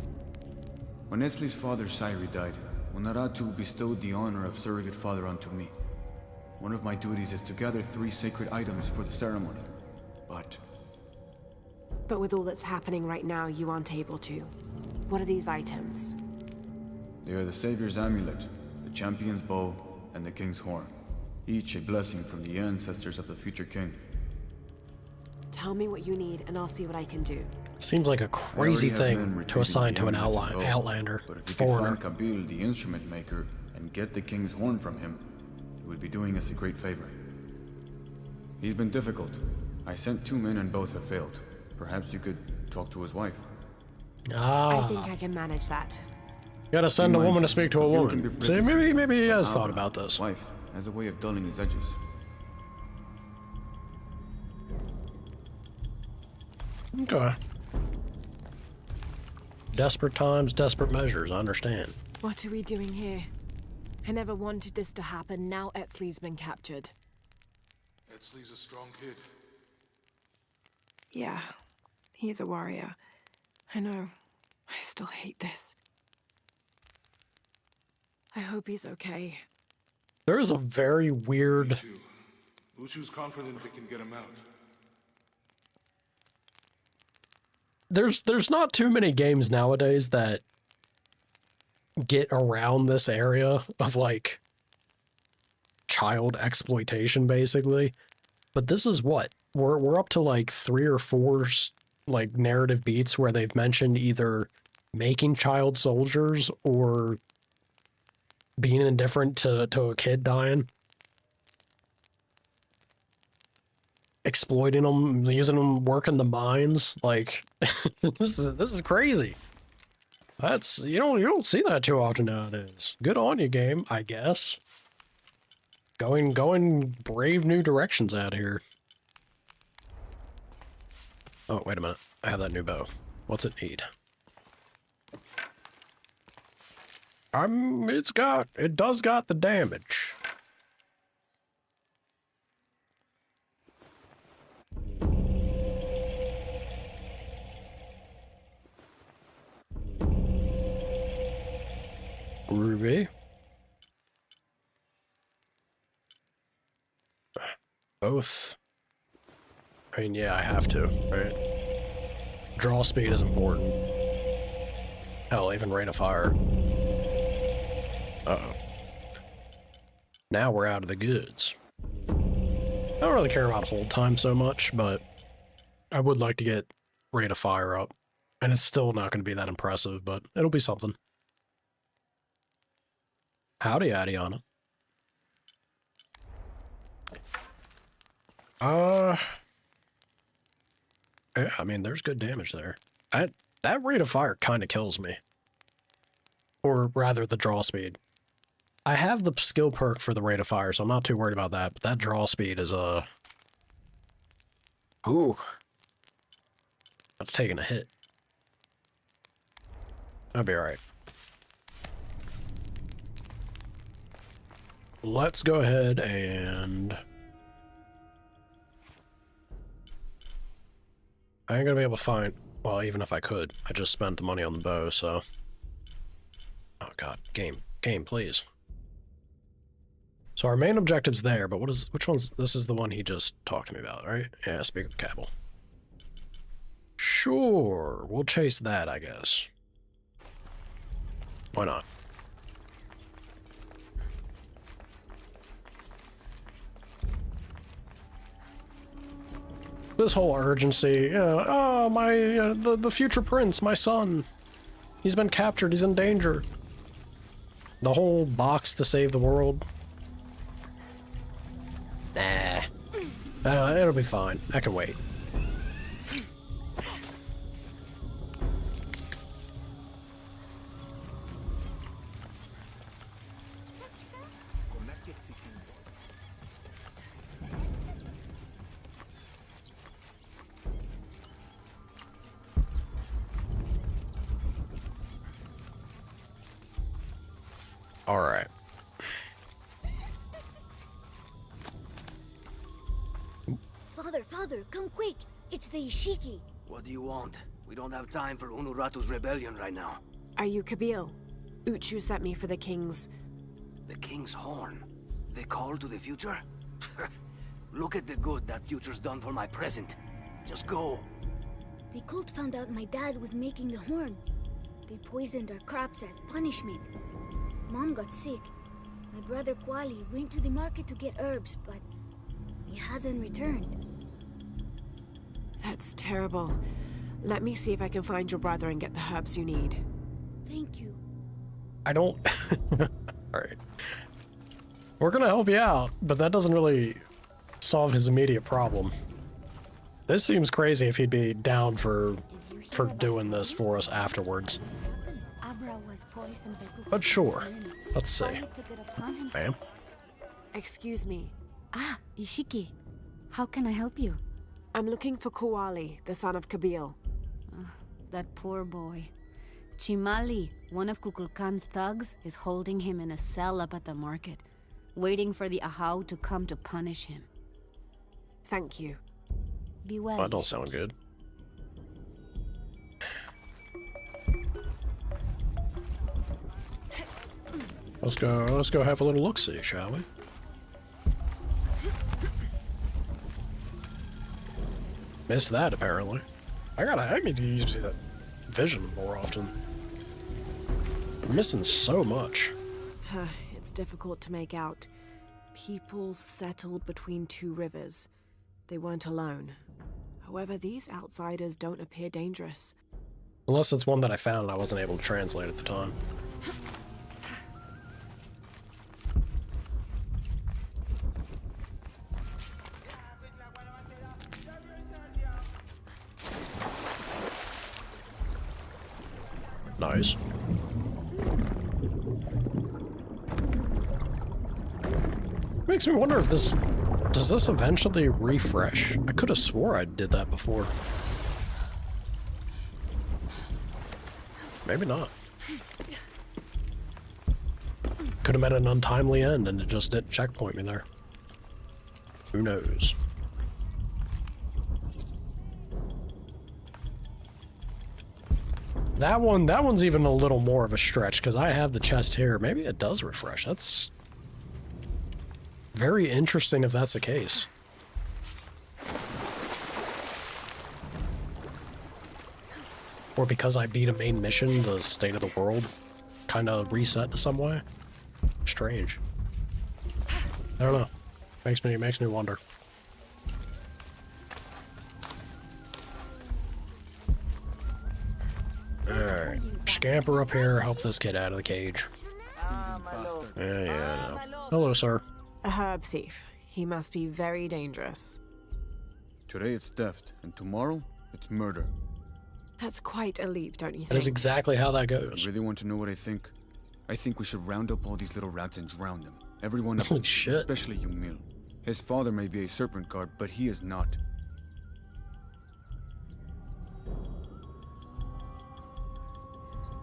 When Etzli's father Sairi died, Unaratu bestowed the honor of surrogate father onto me. One of my duties is to gather 3 sacred items for the ceremony. But with all that's happening right now, you aren't able to. What are these items? They are the Savior's amulet, the champion's bow, and the king's horn. Each a blessing from the ancestors of the future king. Tell me what you need, and I'll see what I can do. Seems like a crazy thing to assign to an outlander, But if you foreigner. can find Kabil, the instrument maker, and get the king's horn from him, you would be doing us a great favor. He's been difficult. I sent 2 men and both have failed. Perhaps you could talk to his wife. I think I can manage that. Gotta send a woman to speak to a Kabil can woman. be See, pretty maybe he but has thought Abra, about this. Wife has a way of dulling his edges. Okay. Desperate times, desperate measures, I understand. What are we doing here? I never wanted this to happen. Now Etzli's been captured. Etzli's a strong kid. Yeah, he's a warrior. I know. I still hate this. I hope he's okay. There is a very weird... Me too. Uchu's confident they can get him out. There's not too many games nowadays that get around this area of, like, child exploitation, basically. But this is what? We're up to, like, 3 or 4, like, narrative beats where they've mentioned either making child soldiers or being indifferent to a kid dying. Exploiting them, using them, working the mines. Like, this is crazy. That's, you don't see that too often nowadays. Good on you, game, I guess. Going brave new directions out here. Oh, wait a minute. I have that new bow. What's it need? It does got the damage. Groovy. Both. I mean, yeah, I have to, right? Draw speed is important. Hell, even rate of fire. Uh-oh. Now we're out of the goods. I don't really care about hold time so much, but I would like to get rate of fire up. And it's still not going to be that impressive, but it'll be something. Howdy, Adiana. Yeah, I mean, there's good damage there. That rate of fire kind of kills me. Or rather, the draw speed. I have the skill perk for the rate of fire, so I'm not too worried about that, but that draw speed is, ooh. That's taking a hit. I'll be alright. Let's go ahead and... I ain't gonna be able to find... Well, even if I could. I just spent the money on the bow, so... Oh god, game, please. So our main objective's there, but which one's... This is the one he just talked to me about, right? Yeah, speak of the cabal. Sure, we'll chase that, I guess. Why not? This whole urgency, you know, oh, my, the future prince, my son. He's been captured. He's in danger. The whole box to save the world. Nah. It'll be fine. I can wait. All right. Father, come quick. It's the Ishiki. What do you want? We don't have time for Unuratu's rebellion right now. Are you Kabil? Uchu sent me for the king's... The king's horn? They call to the future? Look at the good that future's done for my present. Just go. The cult found out my dad was making the horn. They poisoned our crops as punishment. Mom got sick. My brother Kwali went to the market to get herbs, but he hasn't returned. That's terrible. Let me see if I can find your brother and get the herbs you need. Thank you. I don't... Alright. We're gonna help you out, but that doesn't really solve his immediate problem. This seems crazy if he'd be down for doing this for us afterwards. Abra was poisoned by But sure. Let's see. Ma'am? Excuse me. Ah, Ishiki. How can I help you? I'm looking for Kuali, the son of Kabil. That poor boy. Chimali, one of Kukulkan's thugs, is holding him in a cell up at the market, waiting for the Ahau to come to punish him. Thank you. Be well. That don't sound good. Let's go have a little look-see, shall we? Missed that, apparently. I need to use that vision more often. I'm missing so much. It's difficult to make out. People settled between two rivers. They weren't alone. However, these outsiders don't appear dangerous. Unless it's one that I found and I wasn't able to translate at the time. Nice. Makes me wonder if this... Does this eventually refresh? I could have swore I did that before. Maybe not. Could have met an untimely end and it just didn't checkpoint me there. Who knows? That one's even a little more of a stretch because I have the chest here. Maybe it does refresh. That's very interesting if that's the case. Or because I beat a main mission, the state of the world kind of reset in some way. Strange. I don't know. Makes me wonder. Alright. Scamper up here, help this kid out of the cage. Yeah, I know. Hello, sir. A herb thief. He must be very dangerous. Today it's theft, and tomorrow it's murder. That's quite a leap, don't you think? That is exactly how that goes. You really want to know what I think? I think we should round up all these little rats and drown them. Every one of them, shit. Especially Yumil. His father may be a serpent guard, but he is not.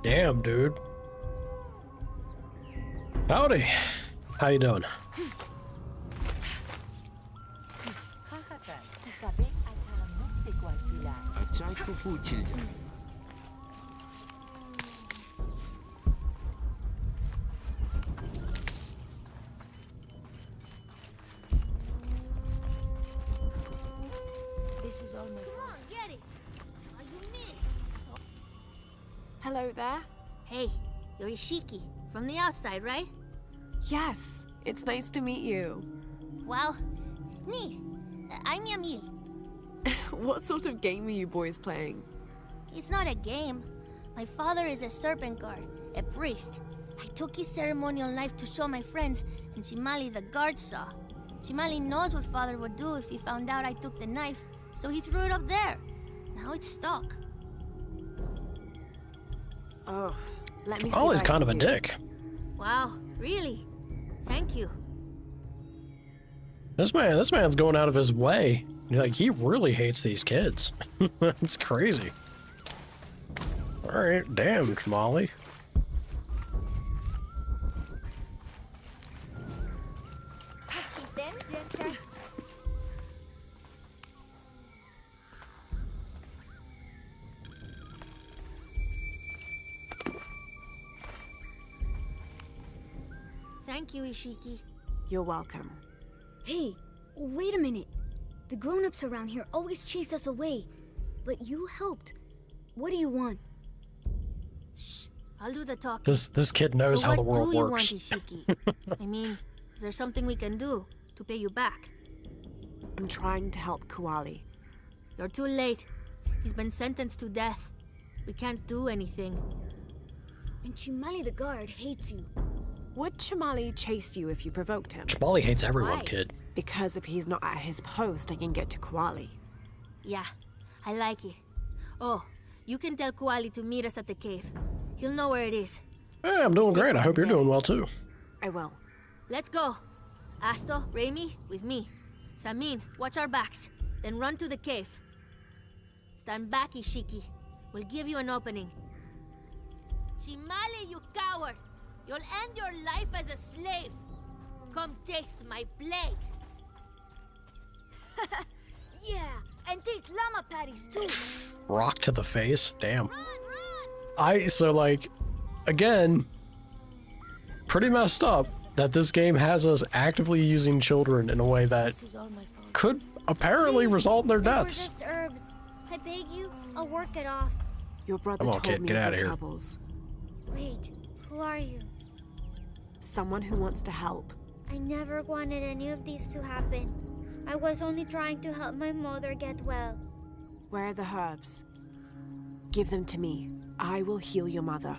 Damn, dude. Howdy. How you doing? This is all my fault. Get it. You missed. Hello there. Hey, you're Ishiki. From the outside, right? Yes, it's nice to meet you. Well, me. I'm Yamil. What sort of game are you boys playing? It's not a game. My father is a serpent guard, a priest. I took his ceremonial knife to show my friends, and Shimali the guard saw. Shimali knows what father would do if he found out I took the knife, so he threw it up there. Now it's stuck. Oh, let me see. Ollie's what I kind can of a do. dick. Wow, really? Thank you. This man's going out of his way. Like, he really hates these kids. It's crazy. Alright, damn, Molly. Thank you, Ishiki. You're welcome. Hey, wait a minute. The grown-ups around here always chase us away. But you helped. What do you want? Shh, I'll do the talking. This kid knows So how the what world do you works. want, Ishiki? I mean, is there something we can do to pay you back? I'm trying to help Kuali. You're too late. He's been sentenced to death. We can't do anything. And Chimali the guard hates you. Would Chimali chase you if you provoked him? Chimali hates everyone, Why? kid. Because if he's not at his post, I can get to Kuali. Yeah, I like it. Oh, you can tell Kuali to meet us at the cave. He'll know where it is. Hey, I'm doing great. I hope you're doing well, too. I will. Let's go. Asto, Raimi, with me. Samin, watch our backs. Then run to the cave. Stand back, Ishiki. We'll give you an opening. Shimali, you coward! You'll end your life as a slave. Come taste my blade. Yeah, and taste llama patties too. Rock to the face? Damn. So, like, again, pretty messed up that this game has us actively using children in a way that could apparently result in their They were deaths. just herbs. I beg you, I'll work it off. Your brother Come on, told kid, me get of outta your here. troubles. Wait, who are you? Someone who wants to help. I never wanted any of these to happen. I was only trying to help my mother get well. Where are the herbs? Give them to me. I will heal your mother.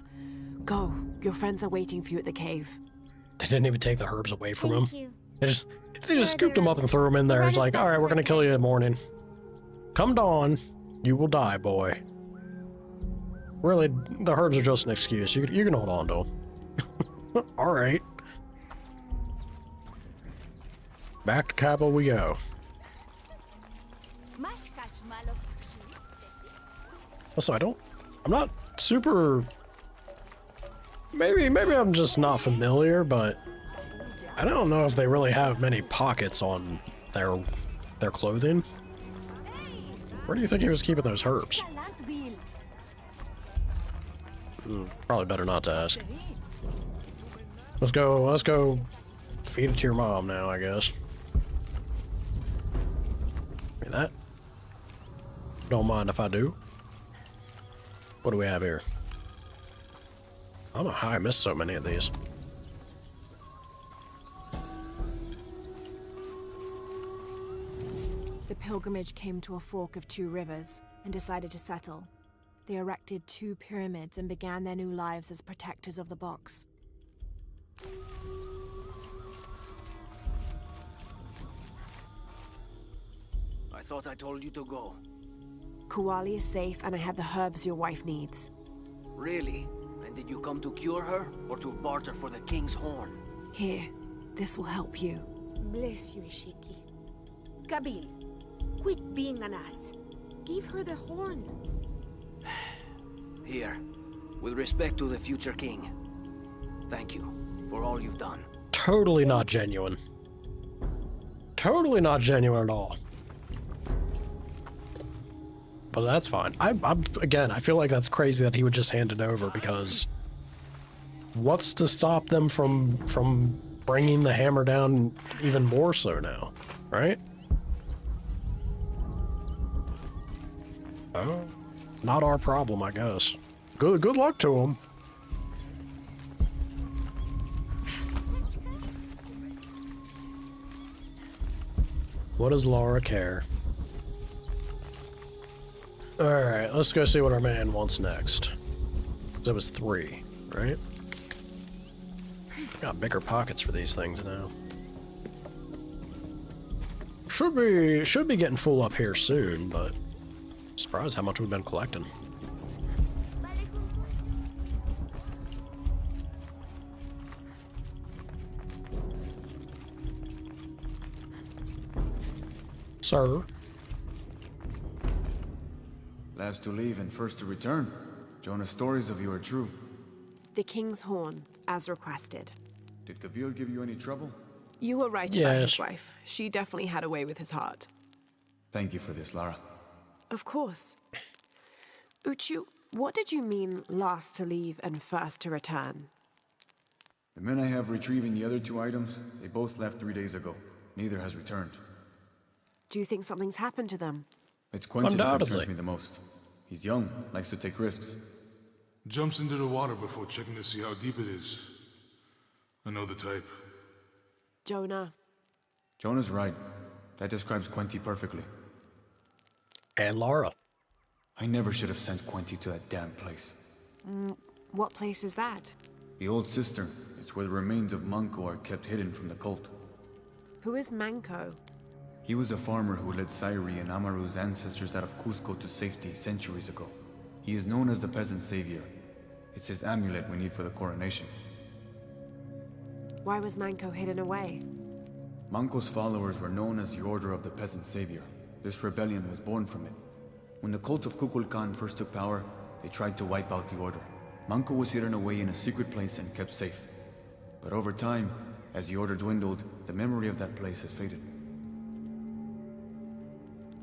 Go. Your friends are waiting for you at the cave. They didn't even take the herbs away from him. Thank you. They just Where are scooped the them up and herbs? threw them in there. Run It's as like, fast all right, as we're I gonna kill can. you in the morning. Come dawn, you will die, boy. Really, the herbs are just an excuse. You can hold on to them. All right. Back to Cabo we go. Also, I'm not super. Maybe I'm just not familiar, but I don't know if they really have many pockets on their clothing. Where do you think he was keeping those herbs? Probably better not to ask. Let's go feed it to your mom now, I guess. Give me that. Don't mind if I do. What do we have here? I don't know how I missed so many of these. The pilgrimage came to a fork of two rivers and decided to settle. They erected 2 pyramids and began their new lives as protectors of the box. I thought I told you to go. Kuali is safe, and I have the herbs your wife needs. Really? And did you come to cure her, or to barter for the king's horn? Here, this will help you. Bless you, Ishiki. Kabil, quit being an ass. Give her the horn. Here, with respect to the future king. Thank you for all you've done. Totally not genuine. Totally not genuine at all. But that's fine. Again, I feel like that's crazy that he would just hand it over, because what's to stop them from bringing the hammer down even more so now, right? Oh, not our problem, I guess. Good luck to him. What does Laura care? Alright, let's go see what our man wants next. That was 3, right? Got bigger pockets for these things now. Should be getting full up here soon, but surprised how much we've been collecting. Sir. Last to leave and first to return. Jonah's stories of you are true. The King's Horn, as requested. Did Kabil give you any trouble? You were right about his wife. She definitely had a way with his heart. Thank you for this, Lara. Of course. Uchu, what did you mean last to leave and first to return? The men I have retrieving the other 2 items, they both left 3 days ago. Neither has returned. Do you think something's happened to them? It's Quentin that concerns me the most. He's young, likes to take risks. Jumps into the water before checking to see how deep it is. I know the type. Jonah. Jonah's right. That describes Quentin perfectly. And Lara. I never should have sent Quentin to that damn place. What place is that? The old cistern. It's where the remains of Manco are kept hidden from the cult. Who is Manco? He was a farmer who led Sairi and Amaru's ancestors out of Cusco to safety centuries ago. He is known as the peasant savior. It's his amulet we need for the coronation. Why was Manco hidden away? Manco's followers were known as the Order of the Peasant Savior. This rebellion was born from it. When the cult of Kukulkan first took power, they tried to wipe out the order. Manco was hidden away in a secret place and kept safe. But over time, as the order dwindled, the memory of that place has faded.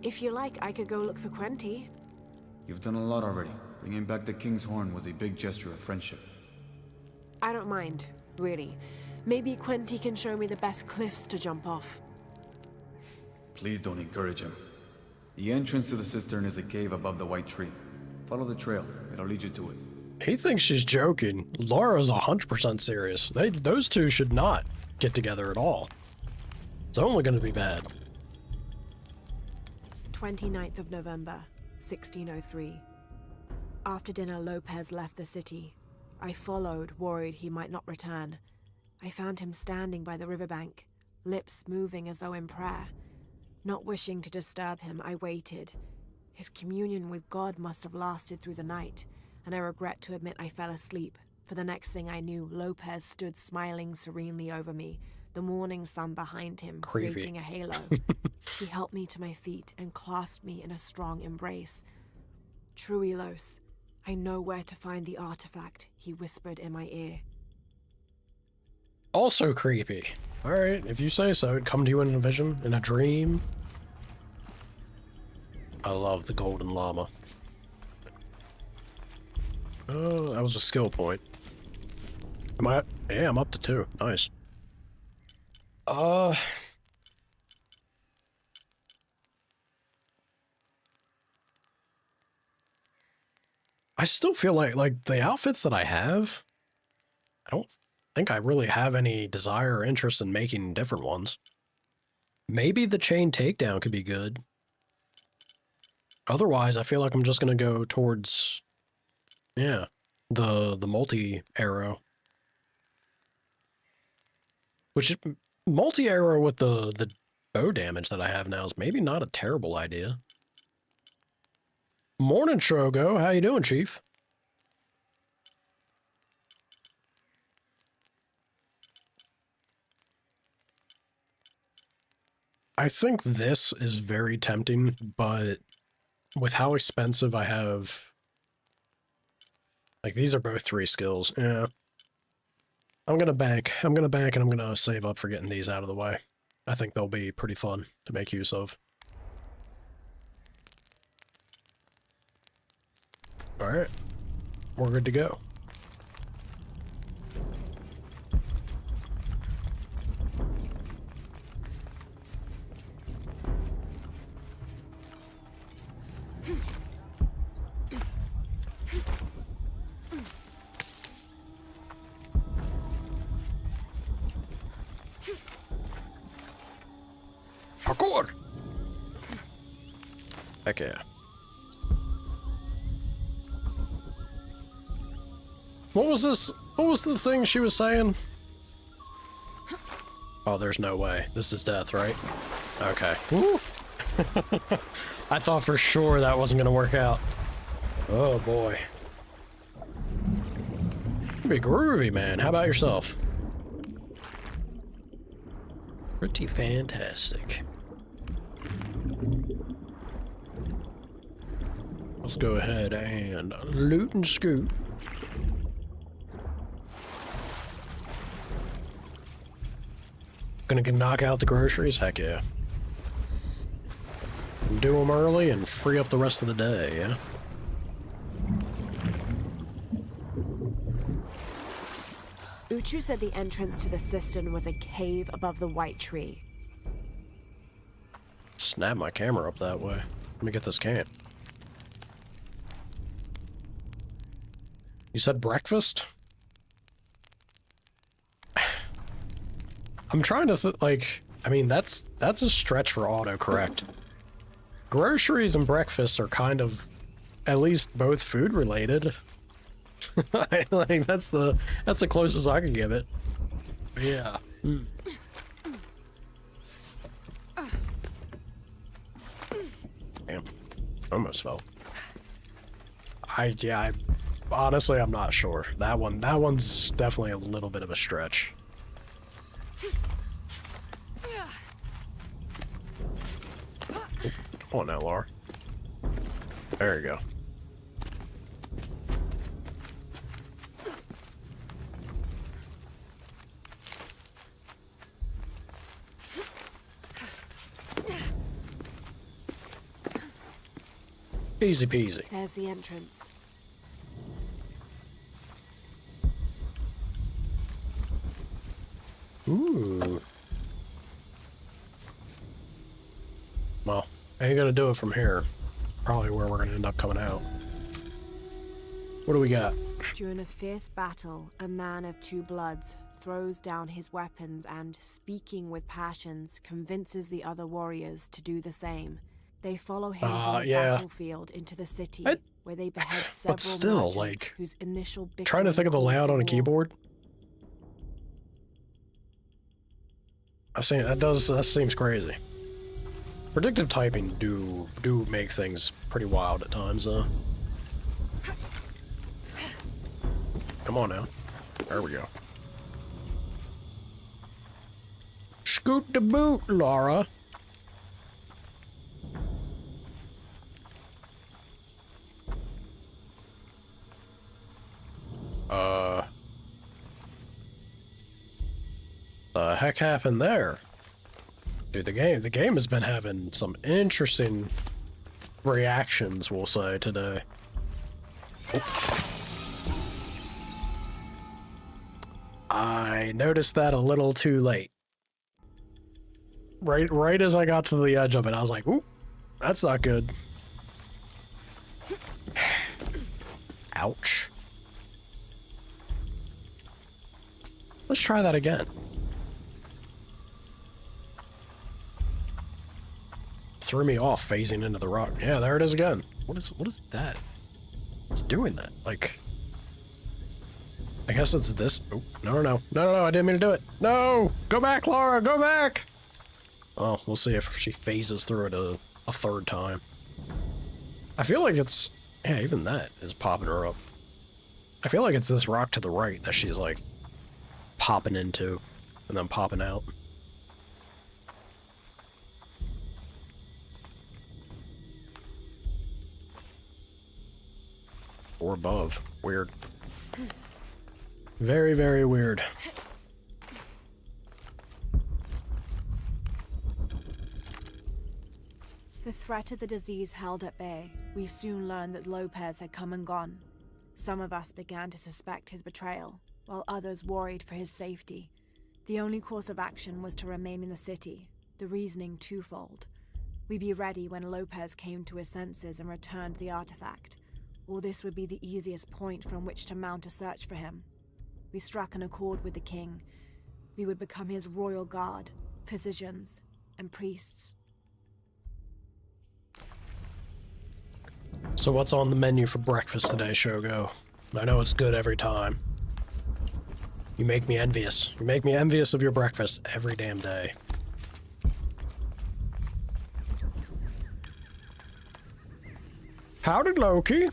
If you like, I could go look for Quenti. You've done a lot already. Bringing back the King's Horn was a big gesture of friendship. I don't mind, really. Maybe Quenti can show me the best cliffs to jump off. Please don't encourage him. The entrance to the cistern is a cave above the white tree. Follow the trail. It'll lead you to it. He thinks she's joking. Laura's 100% serious. Those two should not get together at all. It's only going to be bad. 29th of November, 1603. After dinner, Lopez left the city. I followed, worried he might not return. I found him standing by the riverbank, lips moving as though in prayer. Not wishing to disturb him, I waited. His communion with God must have lasted through the night, and I regret to admit I fell asleep, for the next thing I knew, Lopez stood smiling serenely over me, the morning sun behind him, creating a halo. He helped me to my feet and clasped me in a strong embrace. Truilos, I know where to find the artifact, he whispered in my ear. Also creepy. Alright, if you say so. It'd come to you in a vision, in a dream. I love the golden llama. Oh, that was a skill point. Am I? Yeah, I'm up to 2. Nice. I still feel like the outfits that I have, I don't think I really have any desire or interest in making different ones. Maybe the chain takedown could be good. Otherwise, I feel like I'm just gonna go towards, yeah, the multi-arrow. Which, multi-arrow with the bow damage that I have now is maybe not a terrible idea. Morning, Shogo. How you doing, Chief? I think this is very tempting, but with how expensive I have... Like, these are both 3 skills. Yeah. I'm gonna bank and I'm gonna save up for getting these out of the way. I think they'll be pretty fun to make use of. Alright. We're good to go. Parkour! Heck yeah. What was this? What was the thing she was saying? Oh, there's no way. This is death, right? Okay. Woo. I thought for sure that wasn't gonna work out. Oh boy. Be groovy, man. How about yourself? Pretty fantastic. Let's go ahead and loot and scoot. Gonna knock out the groceries? Heck yeah. Do them early and free up the rest of the day, yeah? Uchu said the entrance to the cistern was a cave above the white tree. Snap my camera up that way. Let me get this can. You said breakfast? I'm trying to like, I mean, that's a stretch for autocorrect. Groceries and breakfast are kind of, at least both food related. Like that's the closest I can give it. Yeah. Mm. Damn. Almost fell. I honestly I'm not sure. That one's definitely a little bit of a stretch. Come on now, Laura. There you go. Easy peasy. There's the entrance. Ooh. Well, I ain't gonna do it from here. Probably where we're gonna end up coming out. What do we got? During a fierce battle, a man of two bloods throws down his weapons and, speaking with passions, convinces the other warriors to do the same. They follow him from the battlefield into the city, where they behead several but still, merchants like, whose initial trying to think of the layout on a keyboard. That seems crazy. Predictive typing do make things pretty wild at times, though. Come on now. There we go. Scoot the boot, Laura. The heck happened there? Dude, the game has been having some interesting reactions, we'll say, today. Oh. I noticed that a little too late. Right as I got to the edge of it, I was like, "Ooh, that's not good." Ouch. Let's try that again. Threw me off phasing into the rock. Yeah, there it is again. What is that? It's doing that. Like, I guess it's this. Oh, no, I didn't mean to do it. No! Go back, Laura, go back! Oh, we'll see if she phases through it a third time. I feel like it's, yeah, even that is popping her up. I feel like it's this rock to the right that she's like popping into and then popping out. Or above. Weird. Very, very weird. The threat of the disease held at bay, we soon learned that Lopez had come and gone. Some of us began to suspect his betrayal, while others worried for his safety. The only course of action was to remain in the city, the reasoning twofold. We'd be ready when Lopez came to his senses and returned the artifact, or this would be the easiest point from which to mount a search for him. We struck an accord with the king. We would become his royal guard, physicians, and priests. So what's on the menu for breakfast today, Shogo? I know it's good every time. You make me envious. You make me envious of your breakfast every damn day. Howdy, Loki.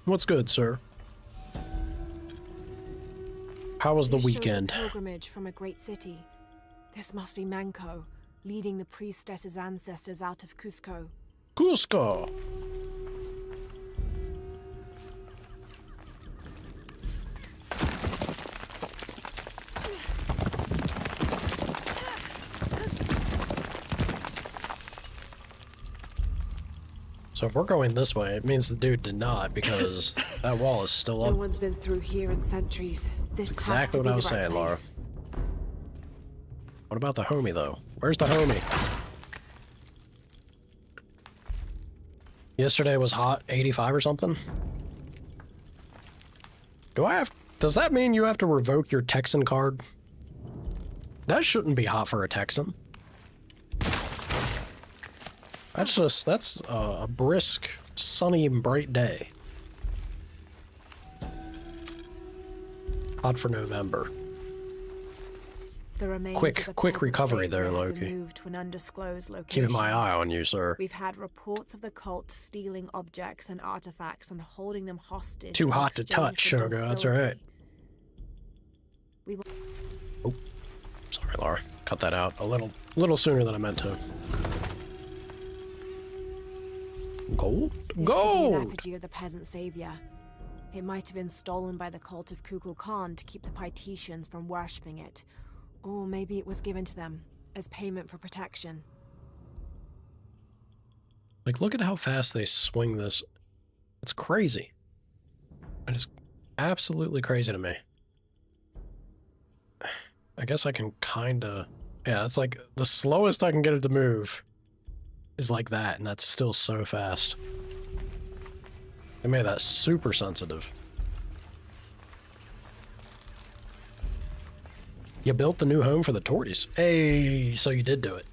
What's good, sir? How was the This shows weekend? a pilgrimage from a great city. This must be Manco, leading the priestess's ancestors out of Cusco. Cusco. So if we're going this way, it means the dude did not, because that wall is still up. No one's been through here in centuries. This That's exactly what I was saying, Laura. What about the homie, though? Where's the homie? Yesterday was hot, 85 or something? Does that mean you have to revoke your Texan card? That shouldn't be hot for a Texan. That's a brisk, sunny, and bright day. Hot for November. The remains Quick of the quick cult of recovery Savior there, have been Loki. moved to an undisclosed location. Keeping my eye on you, sir. We've had reports of the cult stealing objects and artifacts and holding them hostage. Too in hot to touch, exchange for sugar. That's docility. right. We will Oh, sorry, Laura. Cut that out a little sooner than I meant to. Gold? This could be an Gold! effigy of the peasant savior. It might have been stolen by the cult of Kukulkan to keep the Paititians from worshipping it. Or maybe it was given to them as payment for protection. Like, look at how fast they swing this. It's crazy. It is absolutely crazy to me. I guess I can kinda... Yeah, it's like the slowest I can get it to move is like that, and that's still so fast. They made that super sensitive. You built the new home for the torties. Hey, so you did do it.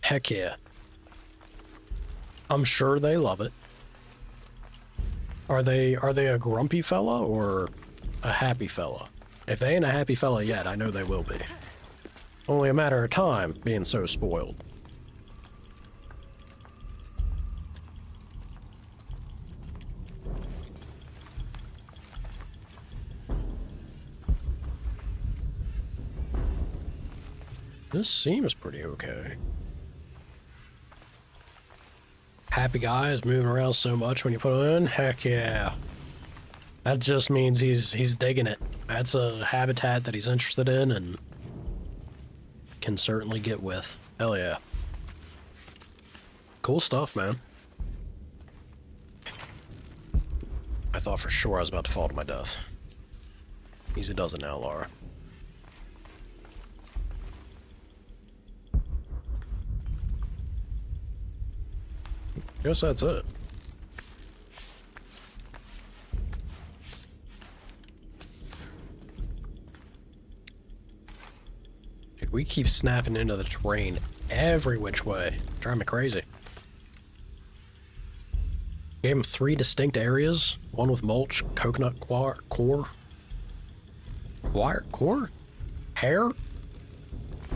Heck yeah. I'm sure they love it. Are they a grumpy fella or a happy fella? If they ain't a happy fella yet, I know they will be. Only a matter of time, being so spoiled. This seems pretty okay. Happy guy is moving around so much when you put it in. Heck yeah. That just means he's digging it. That's a habitat that he's interested in and can certainly get with. Hell yeah. Cool stuff, man. I thought for sure I was about to fall to my death. Easy does it now, Laura. Guess that's it. Dude, we keep snapping into the terrain every which way. Driving me crazy. Gave him 3 distinct areas. One with mulch, coconut core, hair,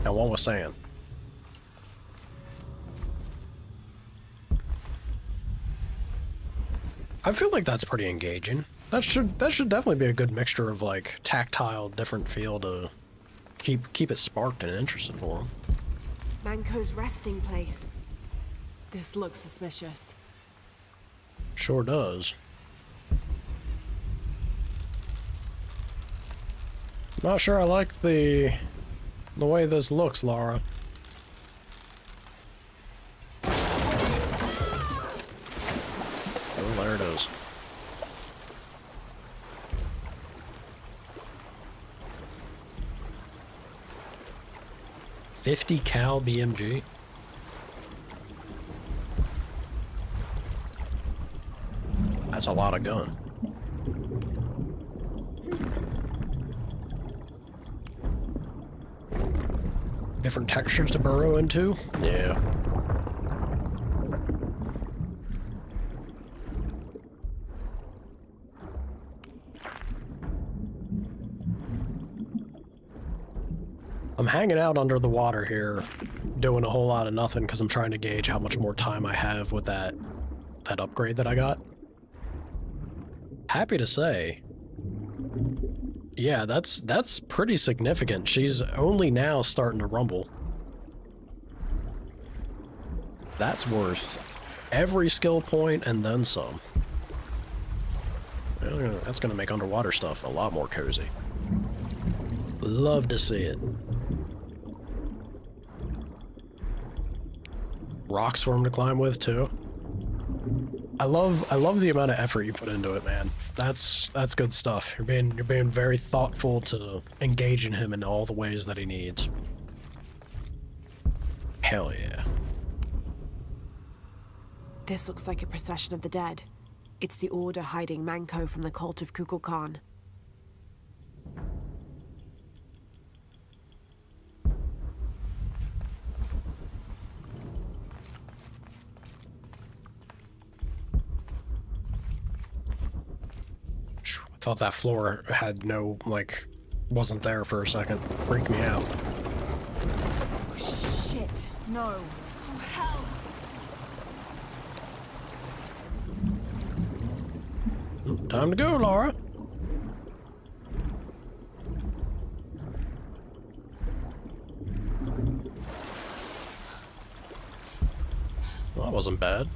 and one with sand. I feel like that's pretty engaging. That should definitely be a good mixture of like tactile, different feel to keep it sparked and interested for him. Manco's resting place. This looks suspicious. Sure does. Not sure I like the way this looks, Laura. Oh, there it is. .50 cal BMG. That's a lot of gun. Different textures to burrow into? Yeah. I'm hanging out under the water here, doing a whole lot of nothing because I'm trying to gauge how much more time I have with that upgrade that I got. Happy to say, yeah, that's pretty significant. She's only now starting to rumble. That's worth every skill point and then some. That's gonna make underwater stuff a lot more cozy. Love to see it. Rocks for him to climb with too. I love the amount of effort you put into it, man. That's good stuff. You're being very thoughtful to engage in him in all the ways that he needs. Hell yeah. This looks like a procession of the dead. It's the Order hiding Manko from the cult of Kukulkan. I thought that floor had no, like, wasn't there for a second. Freaked me out. Oh, shit. No. Oh, hell. Time to go, Laura. Well, that wasn't bad.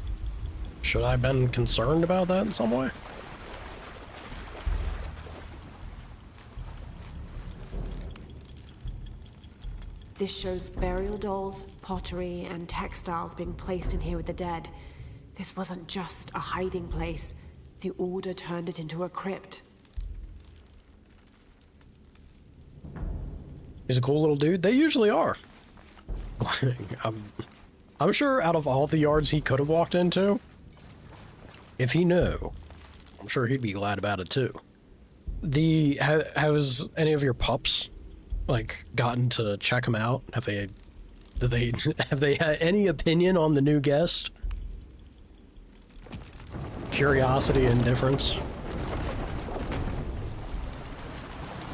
Should I have been concerned about that in some way? This shows burial dolls, pottery, and textiles being placed in here with the dead. This wasn't just a hiding place. The Order turned it into a crypt. He's a cool little dude. They usually are. I'm sure out of all the yards he could have walked into, if he knew, I'm sure he'd be glad about it too. Has any of your pups, like, gotten to check him out? Have they had any opinion on the new guest? Curiosity, indifference?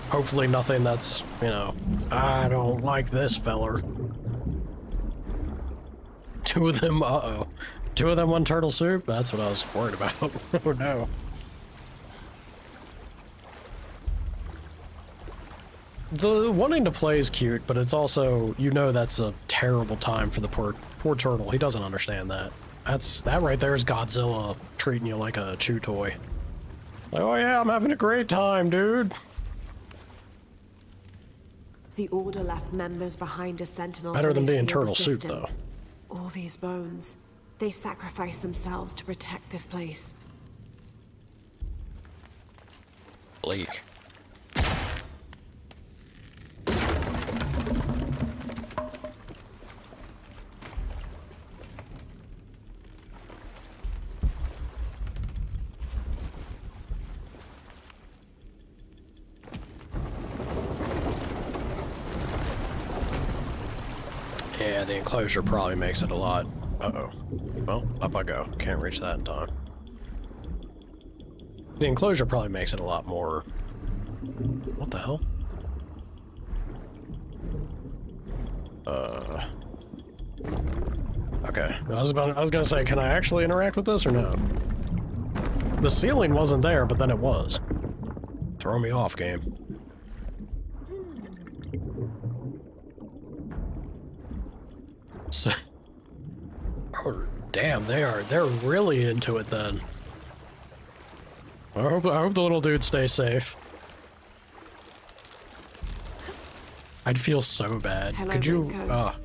Hopefully nothing that's, you know, I don't like this feller. Two of them, uh-oh. Two of them, one turtle soup? That's what I was worried about. Oh no. The wanting to play is cute, but it's also, you know, that's a terrible time for the poor turtle. He doesn't understand that. That right there is Godzilla treating you like a chew toy. Like, oh yeah, I'm having a great time, dude. The Order left members behind as sentinels. Better than being sealed the turtle soup, system. though. All these bones. They sacrificed themselves to protect this place. Bleak. Yeah, the enclosure probably makes it a lot... Uh-oh. Well, up I go. Can't reach that in time. The enclosure probably makes it a lot more... What the hell? Okay. I was gonna say, can I actually interact with this or no? The ceiling wasn't there, but then it was. Throw me off, game. So, oh, damn, they're really into it then. I hope the little dude stays safe. I'd feel so bad. Hello, Could you, Manko.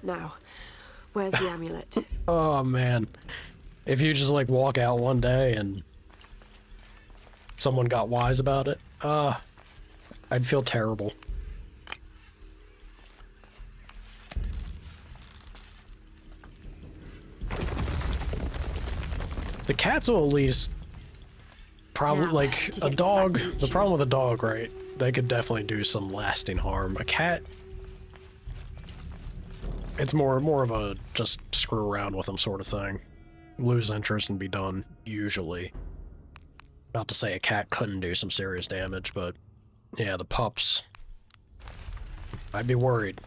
Now, where's the amulet? Oh man. If you just like walk out one day and someone got wise about it, I'd feel terrible. The cats will at least probably, like, a dog, the problem with a dog, right? They could definitely do some lasting harm. A cat, it's more of a just screw around with them sort of thing. Lose interest and be done, usually. Not to say a cat couldn't do some serious damage, but yeah, the pups. I'd be worried.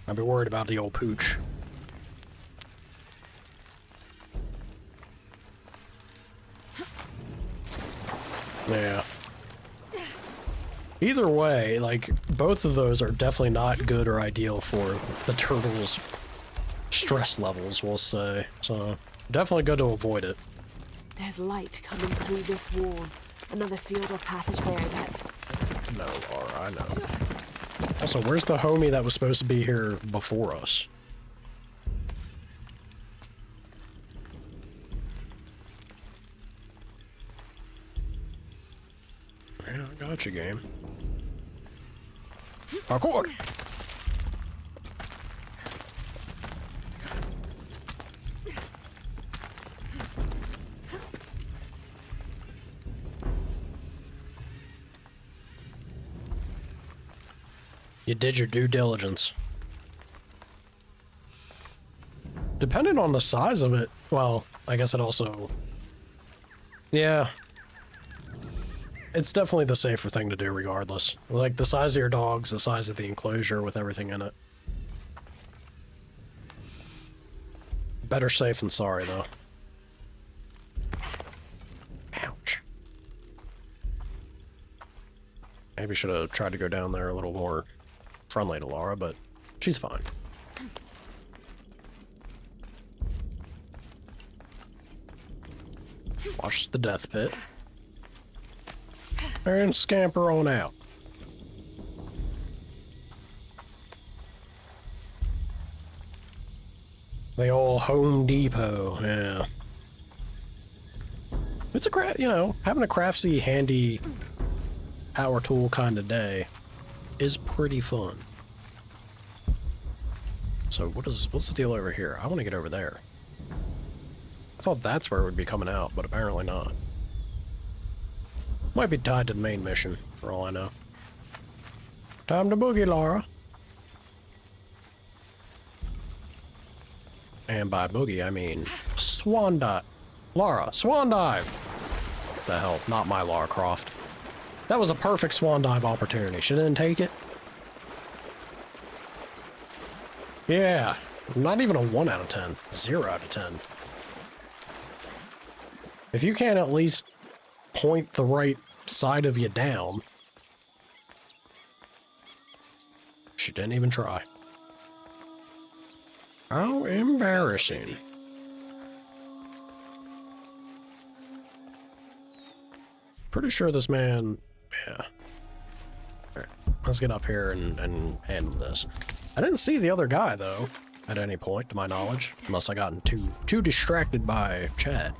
I'd be worried about the old pooch. Yeah. Either way, like, both of those are definitely not good or ideal for the turtle's stress levels, we'll say. So, definitely good to avoid it. There's light coming through this wall. Another sealed-off passageway, I bet. No, Laura, I know. Also, where's the homie that was supposed to be here before us? Yeah, I got you, game. Parkour! You did your due diligence. Depending on the size of it, well, I guess it also... Yeah. It's definitely the safer thing to do regardless. Like, the size of your dog's the size of the enclosure with everything in it. Better safe than sorry, though. Ouch. Maybe should have tried to go down there a little more friendly to Laura, but she's fine. Watch the death pit. And scamper on out. The old Home Depot, yeah. It's a you know, having a craftsy, handy power tool kind of day is pretty fun. So what's the deal over here? I want to get over there. I thought that's where it would be coming out, but apparently not. Might be tied to the main mission, for all I know. Time to boogie, Laura. And by boogie, I mean swan dive. Laura, swan dive! The hell, not my Lara Croft. That was a perfect swan dive opportunity. She didn't take it. Yeah, not even a 1 out of 10. 0 out of 10. If you can't at least point the right side of you down. She didn't even try. How embarrassing. Pretty sure this man... Yeah. Alright, let's get up here and handle this. I didn't see the other guy, though, at any point, to my knowledge. Unless I gotten too distracted by Chad.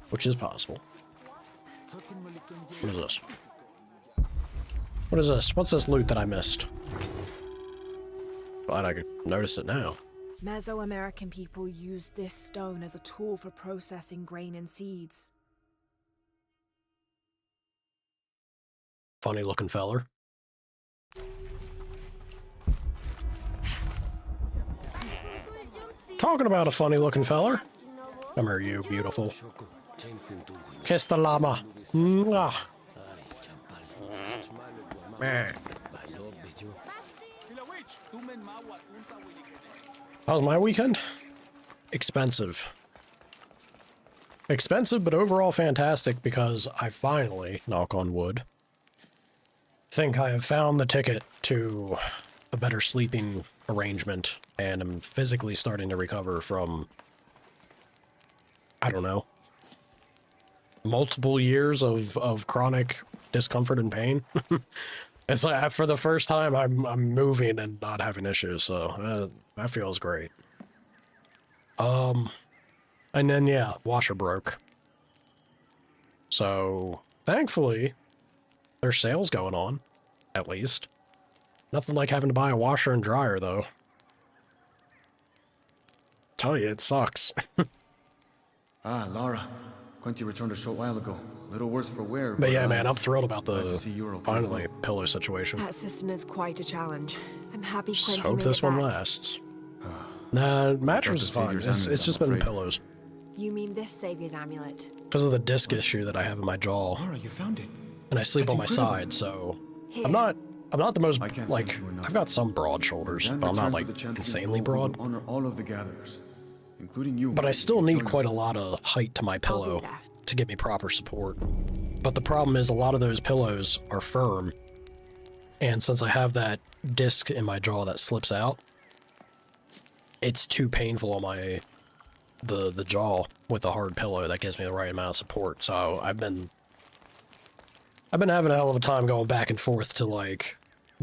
Which is possible. What is this? What is this? What's this loot that I missed? Glad I could notice it now. Mesoamerican people used this stone as a tool for processing grain and seeds. Funny looking feller. Talking about a funny looking feller. Come here, you beautiful. Kiss the llama. Mwah. Man. How was my weekend? Expensive. Expensive, but overall fantastic because I finally, knock on wood, think I have found the ticket to a better sleeping arrangement and I'm physically starting to recover from, I don't know, multiple years of chronic discomfort and pain. It's like for the first time I'm moving and not having issues, so that feels great. And then yeah, washer broke. So thankfully there's sales going on, at least. Nothing like having to buy a washer and dryer though. Tell you, it sucks. Ah, Lara. Quincy returned a short while ago. Little worse for wear. But yeah, man, I'm thrilled about Glad the to see you're okay finally as well. pillow situation. That system is quite a challenge. I'm happy Just Quentin hope made this it one back. lasts. Nah, mattress to is save fine. your It's amulet, just I'm been afraid. pillows. You mean this Savior's amulet? Because of the disc issue that I have in my jaw. Lara, you found it. And I sleep That's on my incredible. side, so Here, I'm not I'm not the most, I can't like, thank you enough. I've got some broad shoulders, Then but I'm not, return like, for the champion's insanely ball, we will broad. honor all of the gatherers, including you. But I if still you need join quite us. a lot of height to my I'll be pillow there. to give me proper support. But the problem is a lot of those pillows are firm, and since I have that disc in my jaw that slips out, it's too painful on my the jaw with a hard pillow that gives me the right amount of support. So I've been having a hell of a time going back and forth to like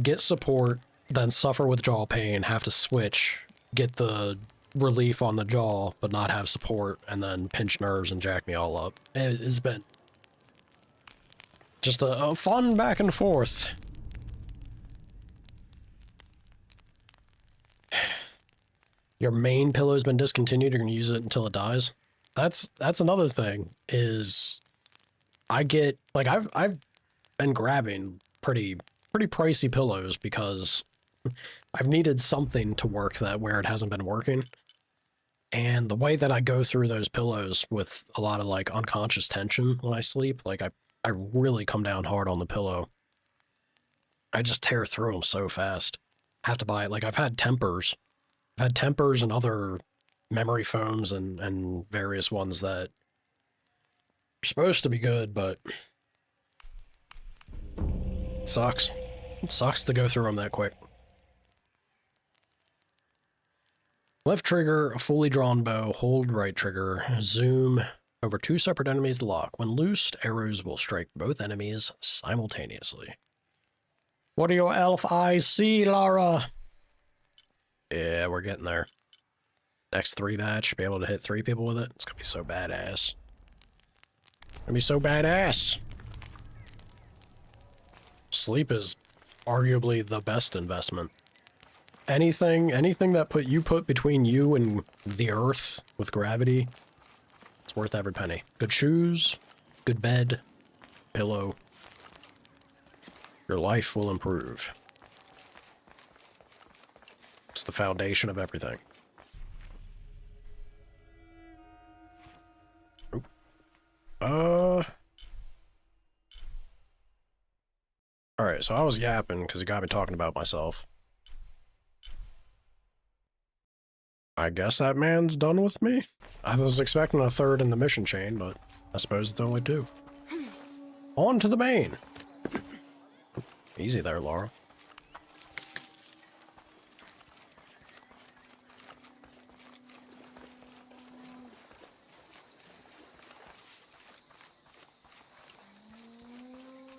get support, then suffer with jaw pain, have to switch, get the relief on the jaw, but not have support, and then pinch nerves and jack me all up. It's been just a fun back and forth. Your main pillow's been discontinued, you're gonna use it until it dies? That's another thing, is I get, like, I've been grabbing pretty pricey pillows because I've needed something to work that where it hasn't been working. And the way that I go through those pillows with a lot of, like, unconscious tension when I sleep, like, I really come down hard on the pillow. I just tear through them so fast. I have to buy, like, I've had tempers. I've had tempers and other memory foams and various ones that are supposed to be good, but it sucks. It sucks to go through them that quick. Left trigger, a fully drawn bow, hold right trigger, zoom over 2 separate enemies to lock. When loosed, arrows will strike both enemies simultaneously. What do your elf eyes see, Lara? Yeah, we're getting there. Next 3 match, be able to hit 3 people with it. It's gonna be so badass. Gonna be so badass. Sleep is arguably the best investment. Anything that you put between you and the earth with gravity, it's worth every penny. Good shoes, good bed, pillow. Your life will improve. It's the foundation of everything. Oop. Alright, so I was yapping because it got me talking about myself. I guess that man's done with me? I was expecting a third in the mission chain, but I suppose it's only 2. On to the main! Easy there, Laura.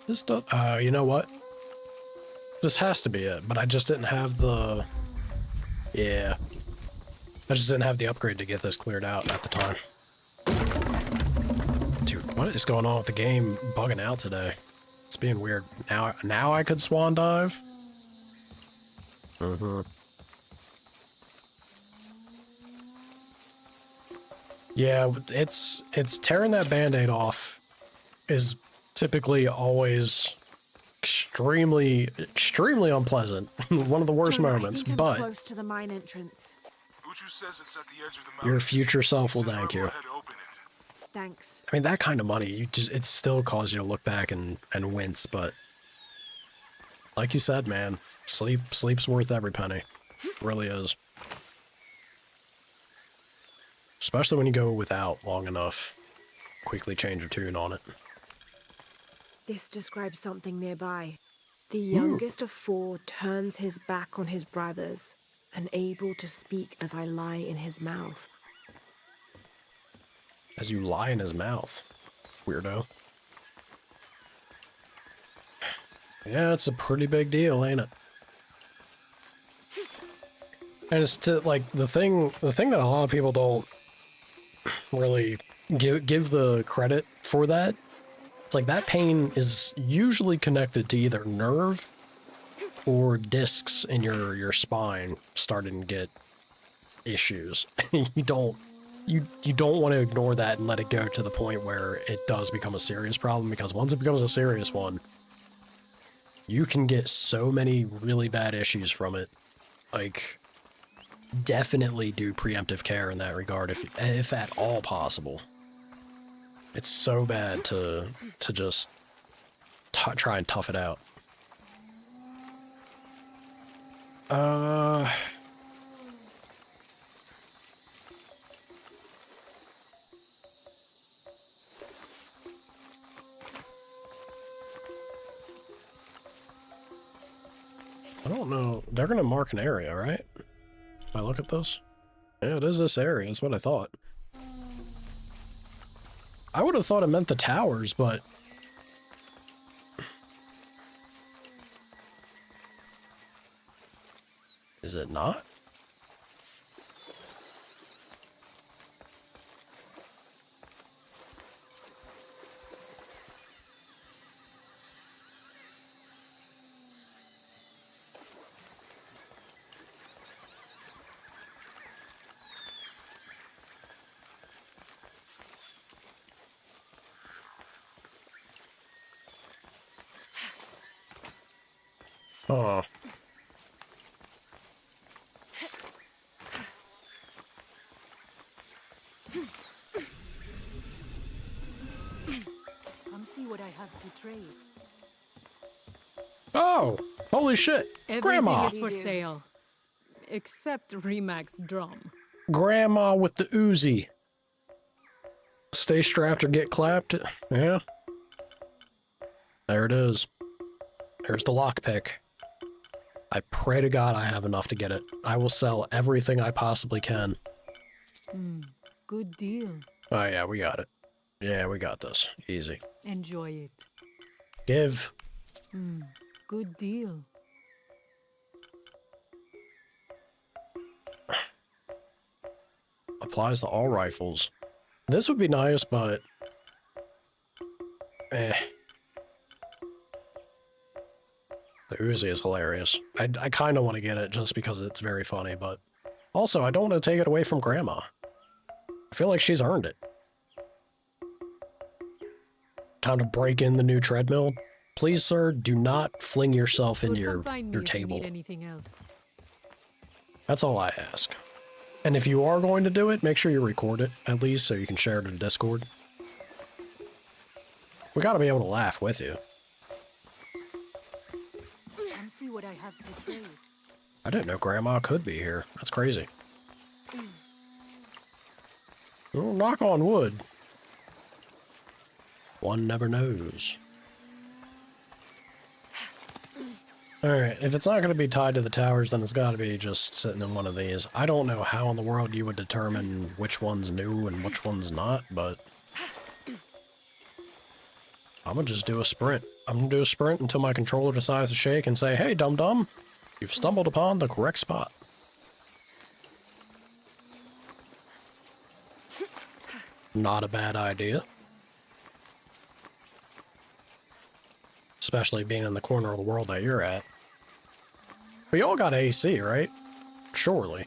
This does, you know what? This has to be it, but I just didn't have the... Yeah. I just didn't have the upgrade to get this cleared out at the time. Dude, what is going on with the game bugging out today? It's being weird. Now I could swan dive? Mm-hmm. Yeah, it's tearing that band-aid off is typically always extremely unpleasant. One of the worst Jonah, moments, I think I'm but close to the mine entrance. Uchu says it's at the edge of the mountain. your future self will Send thank you. Arbor ahead to open it. Thanks. I mean, that kind of money, it still causes you to look back and wince, but like you said, man, sleep's worth every penny. It really is. Especially when you go without long enough. Quickly change your tune on it. This describes something nearby. The youngest of 4 turns his back on his brothers, unable to speak as I lie in his mouth. As you lie in his mouth. Weirdo. Yeah, it's a pretty big deal, ain't it? And it's to, like, the thing that a lot of people don't really give the credit for that. It's like that pain is usually connected to either nerve or discs in your spine starting to get issues. You don't want to ignore that and let it go to the point where it does become a serious problem, because once it becomes a serious one, you can get so many really bad issues from it. Like, definitely do preemptive care in that regard if at all possible. It's so bad to just try and tough it out. Uh... I don't know. They're gonna mark an area, right? If I look at this? Yeah, it is this area. That's what I thought. I would have thought it meant the towers, but... Is it not? Oh. Come see what I have to trade. Oh! Holy shit! Everything Grandma! is for sale. Except Remac's drum. Grandma with the Uzi. Stay strapped or get clapped. Yeah. There it is. There's the lockpick. I pray to God I have enough to get it. I will sell everything I possibly can. Good deal. Oh yeah, we got it. Yeah, we got this. Easy. Enjoy it. Give. Good deal. Applies to all rifles. This would be nice, but... The Uzi is hilarious. I kind of want to get it just because it's very funny, but... Also, I don't want to take it away from Grandma. I feel like she's earned it. Time to break in the new treadmill. Please, sir, do not fling yourself into your table. Need anything else. That's all I ask. And if you are going to do it, make sure you record it, at least, so you can share it in Discord. We gotta be able to laugh with you. Come see what I have to trade. I didn't know Grandma could be here. That's crazy. Oh, knock on wood. One never knows. Alright, if it's not going to be tied to the towers, then it's got to be just sitting in one of these. I don't know how in the world you would determine which one's new and which one's not, but... I'm going to just do a sprint. I'm going to do a sprint until my controller decides to shake and say, "Hey, dum-dum, you've stumbled upon the correct spot." Not a bad idea. Especially being in the corner of the world that you're at. But y'all got AC, right? Surely.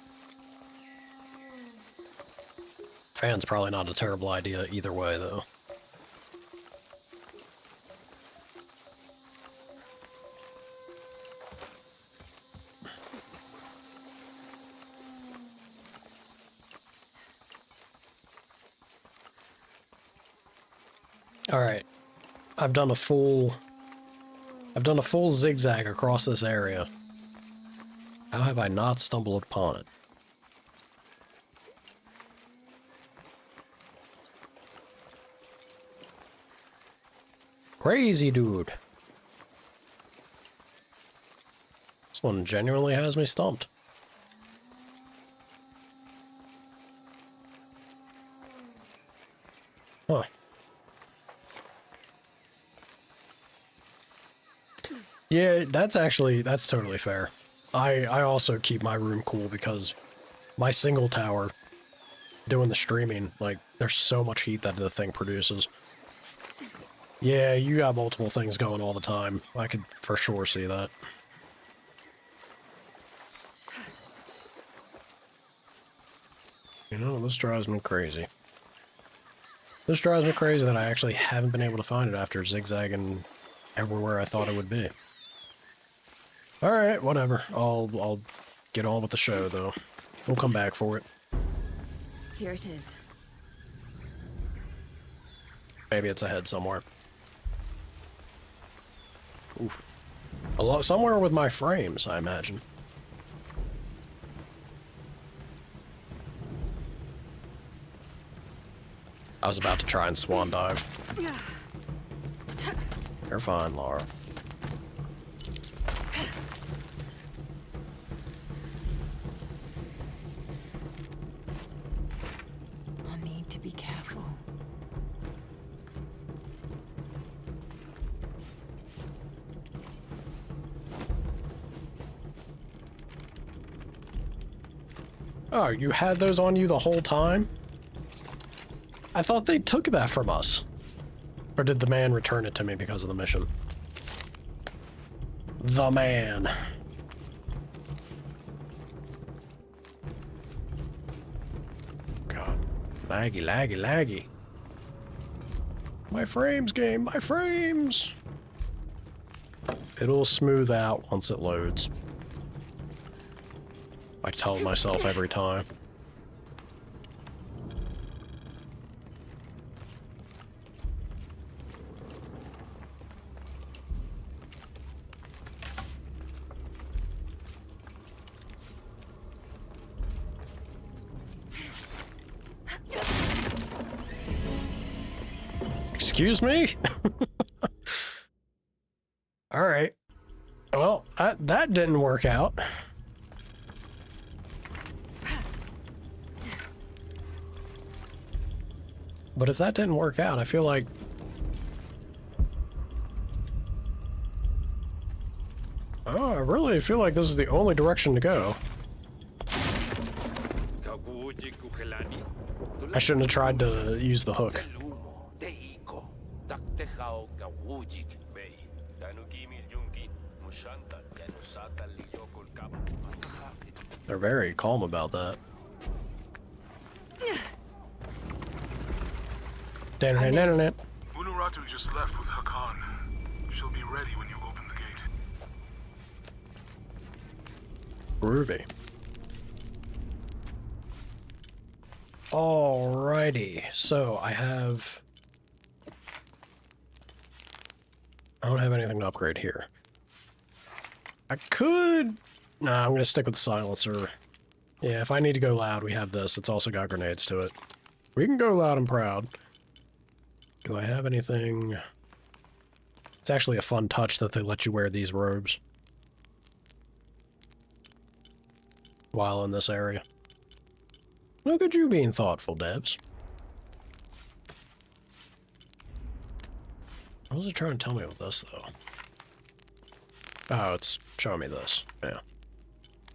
Fan's probably not a terrible idea either way, though. Alright. I've done a full zigzag across this area. How have I not stumbled upon it? Crazy dude. This one genuinely has me stumped. Huh. Yeah, that's totally fair. I also keep my room cool because my single tower, doing the streaming, like, there's so much heat that the thing produces. Yeah, you got multiple things going all the time. I could for sure see that. You know, this drives me crazy. This drives me crazy that I actually haven't been able to find it after zigzagging everywhere I thought it would be. Alright, whatever. I'll get on with the show, though. We'll come back for it. Here it is. Maybe it's ahead somewhere. Oof. Somewhere with my frames, I imagine. I was about to try and swan dive. You're fine, Laura. I'll need to be careful. Oh, you had those on you the whole time? I thought they took that from us. Or did the man return it to me because of the mission? The man. God. Laggy, laggy, laggy. My frames, game, my frames! It'll smooth out once it loads. I tell myself every time. Excuse me? All right. Well, that didn't work out. But if that didn't work out, I feel like... Oh, I really feel like this is the only direction to go. I shouldn't have tried to use the hook. They're very calm about that. Unuratu just left with Hakan. She'll be ready when you open the gate. Groovy. Alrighty, so I don't have anything to upgrade here. I could... Nah, I'm gonna stick with the silencer. Yeah, if I need to go loud, we have this. It's also got grenades to it. We can go loud and proud. Do I have anything? It's actually a fun touch that they let you wear these robes while in this area. Look at you being thoughtful, Debs. What was it trying to tell me with this, though? Oh, it's showing me this. Yeah.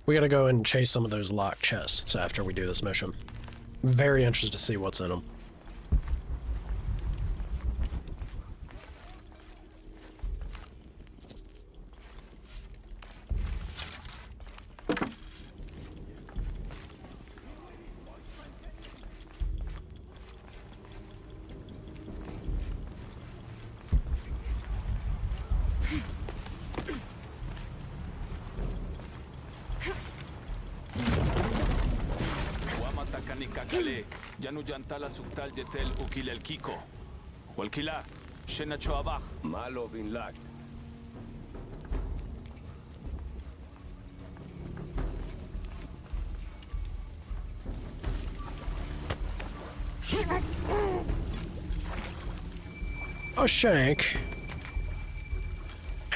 We gotta go and chase some of those locked chests after we do this mission. Very interested to see what's in them. Malo bin lag. A shank.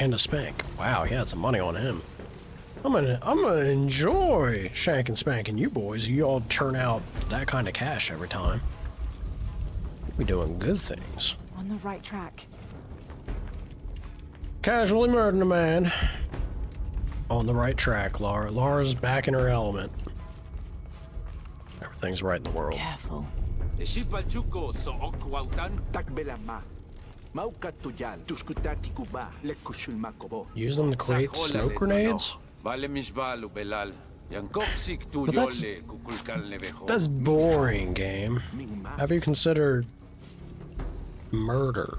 And a spank. Wow, he had some money on him. I'm gonna enjoy shank and spanking you boys. You all turn out that kind of cash every time. We doing good things. On the right track. Casually murdering a man. On the right track, Laura. Laura's back in her element. Everything's right in the world. Careful. Use them to create smoke grenades? But that's boring, game. Have you considered murder?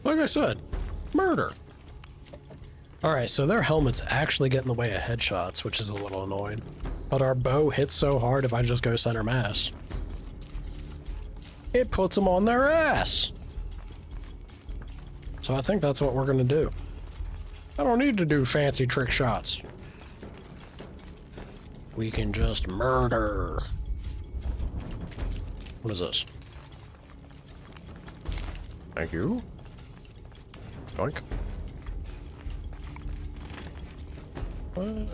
Like I said, murder. Alright, so their helmets actually get in the way of headshots, which is a little annoying. But our bow hits so hard if I just go center mass. It puts them on their ass. So I think that's what we're gonna do. I don't need to do fancy trick shots. We can just murder. What is this? Thank you. Yoink.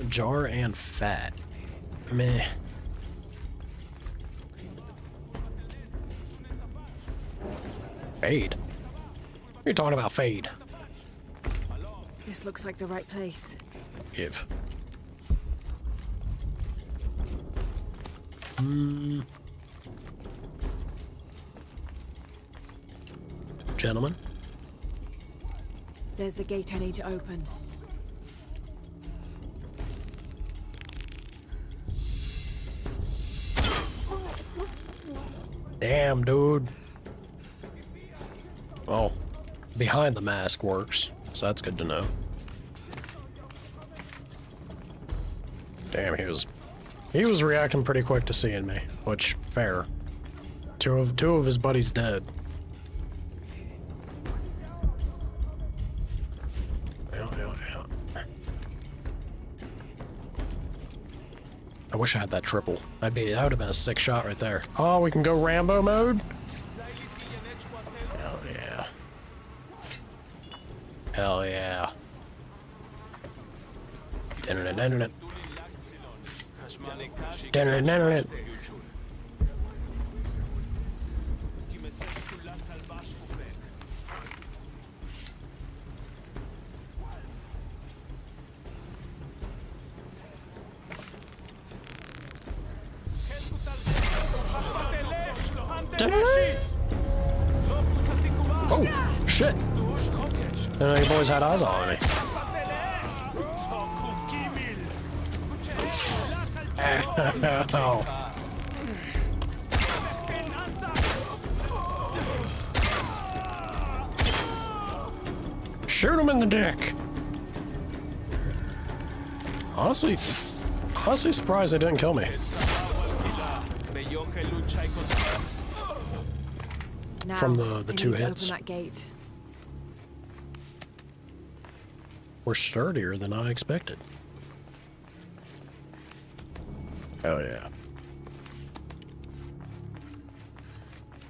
Jar and fat. Meh. Fade? What are you talking about, fade? This looks like the right place. Give. Gentlemen? There's the gate I need to open. Damn, dude. Oh, behind the mask works, so that's good to know. Damn, he was reacting pretty quick to seeing me, which fair. Two of his buddies dead. I wish I had that triple. That would have been a sick shot right there. Oh, we can go Rambo mode? Hell yeah. Hell yeah. Internet. Oh, shit. I know you boys had eyes on me. Ow. Shoot him in the dick. Honestly surprised they didn't kill me. Now, from the two need to hits. open that gate. We're sturdier than I expected. Oh yeah.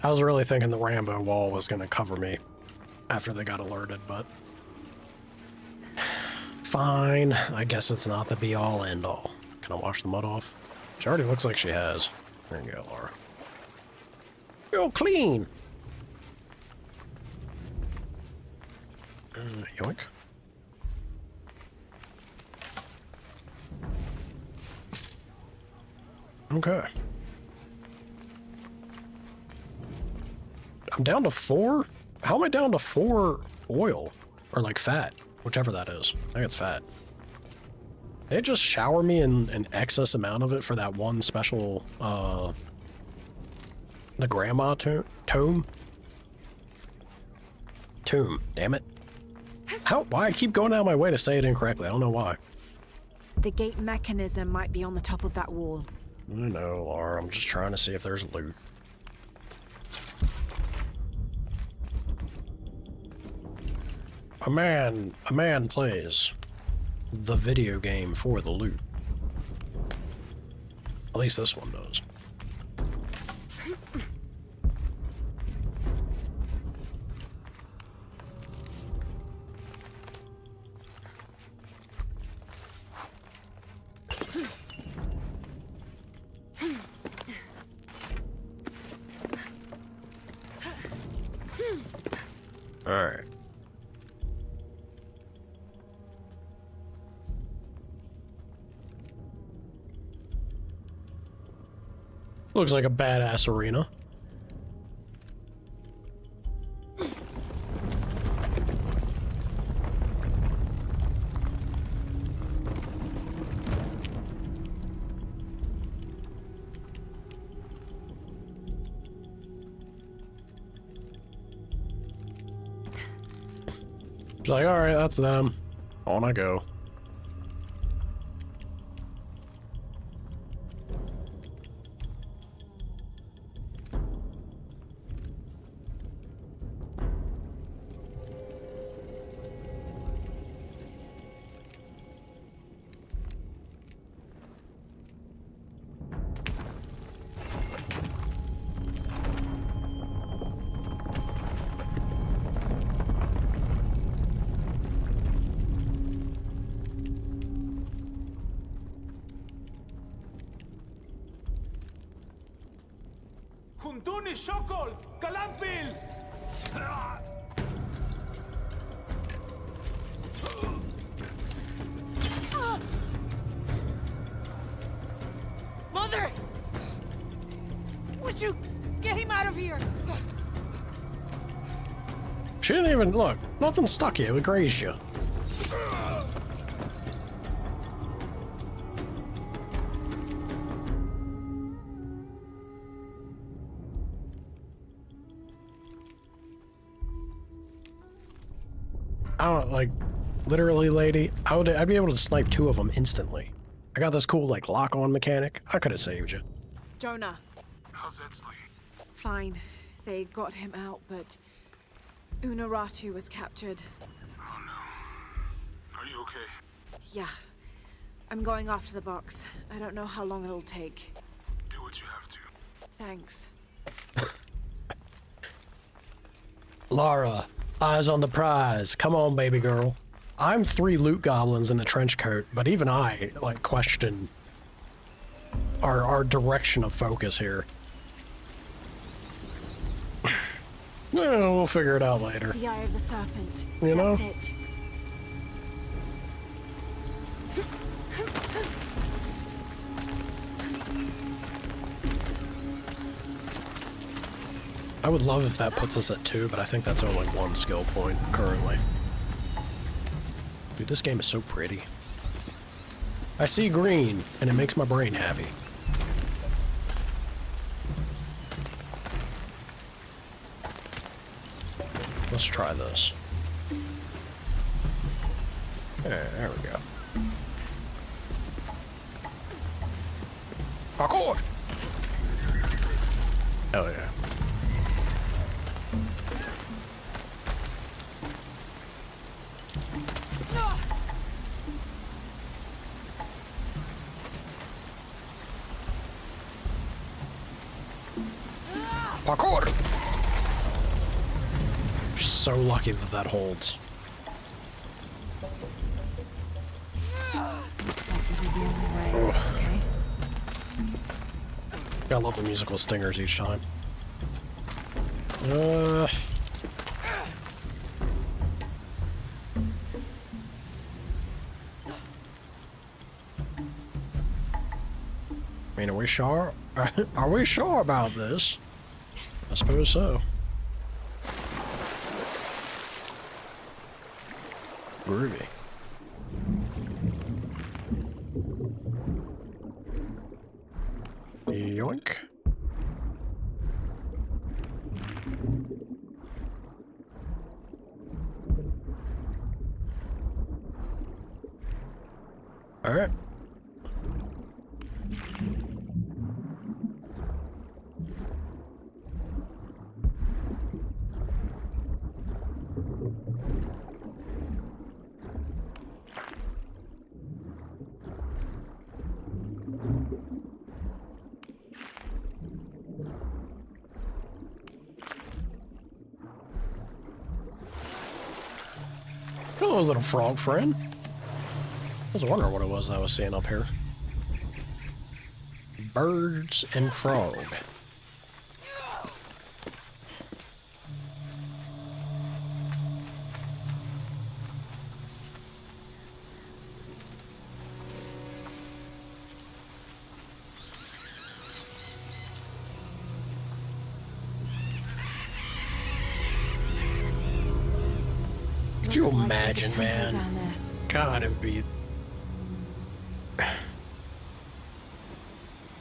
I was really thinking the Rambo wall was gonna cover me after they got alerted, but fine. I guess it's not the be-all end-all. Can I wash the mud off? She already looks like she has. There you go, Laura. You're all clean. Yoink. Okay. I'm down to 4? How am I down to 4 oil? Or like fat, whichever that is. I think it's fat. They just shower me in an excess amount of it for that one special, the grandma tomb? Tomb, damn it. Why I keep going out of my way to say it incorrectly? I don't know why. The gate mechanism might be on the top of that wall. I know, Laura. I'm just trying to see if there's loot. A man plays the video game for the loot. At least this one does. Alright. Looks like a badass arena. She's like, all right, that's them. On I go. Tuntuni Shokol! Kalanpil! Mother! Would you get him out of here? She didn't even look. Nothing stuck you. It grazed you. I don't like, literally, lady. I'd be able to snipe 2 of them instantly. I got this cool like lock-on mechanic. I could have saved you. Jonah. How's Edsley? Fine. They got him out, but Unaratu was captured. Oh no. Are you okay? Yeah. I'm going after the box. I don't know how long it'll take. Do what you have to. Thanks. Lara, eyes on the prize. Come on, baby girl. I'm 3 loot goblins in a trench coat, but even I, like, question our direction of focus here. Well, we'll figure it out later. The Eye of the Serpent. You know? That's it. I would love if that puts us at 2, but I think that's only 1 skill point currently. Dude, this game is so pretty. I see green, and it makes my brain happy. Let's try this. There we go. Parkour! Hell yeah. Parkour! So lucky that that holds. Looks like this is the only way. Okay. I love the musical stingers each time. I mean, are we sure? Are we sure about this? I suppose so. Groovy. Yoink. All right. Hello, little frog friend. I was wondering what it was that I was seeing up here. Birds and frog. Could you imagine, man? God, it'd be.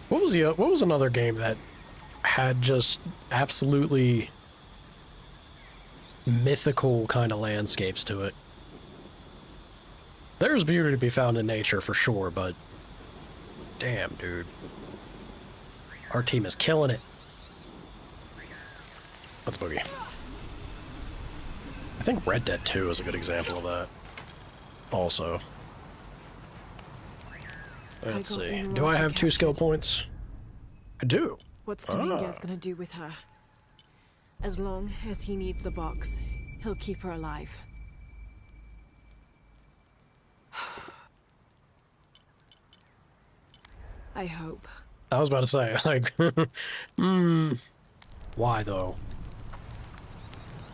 What was another game that had just absolutely mythical kind of landscapes to it? There's beauty to be found in nature for sure, but damn, dude. Our team is killing it. Let's boogie. I think Red Dead 2 is a good example of that. Also. Let's see. Do I have 2 skill points? I do. What's Dominguez gonna do with her? As long as he needs the box, he'll keep her alive. I hope. I was about to say, like, Why though?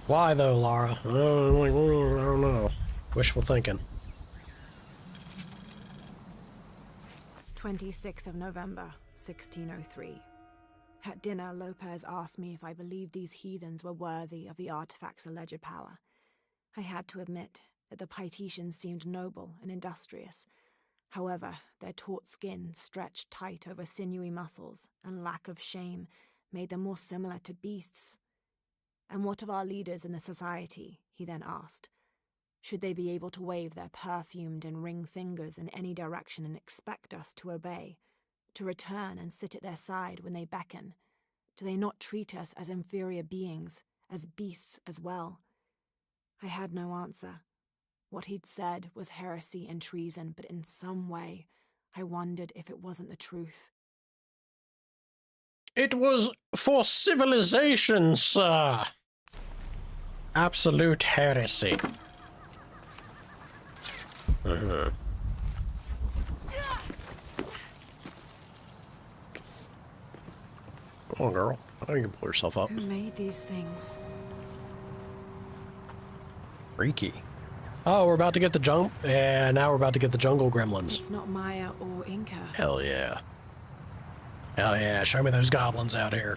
Why though, Lara? I don't know. Wishful thinking. 26th of November, 1603. At dinner, Lopez asked me if I believed these heathens were worthy of the artifact's alleged power. I had to admit that the Paititians seemed noble and industrious. However, their taut skin, stretched tight over sinewy muscles, and lack of shame made them more similar to beasts. And what of our leaders in the society? He then asked. Should they be able to wave their perfumed and ring fingers in any direction and expect us to obey, to return and sit at their side when they beckon? Do they not treat us as inferior beings, as beasts as well? I had no answer. What he'd said was heresy and treason, but in some way, I wondered if it wasn't the truth. It was for civilization, sir. Absolute heresy. Come on, girl. I know you can pull yourself up. Who made these things? Freaky. Oh, we're about to get the jump, and now we're about to get the jungle gremlins. It's not Maya or Inca. Hell yeah. Hell yeah, show me those goblins out here.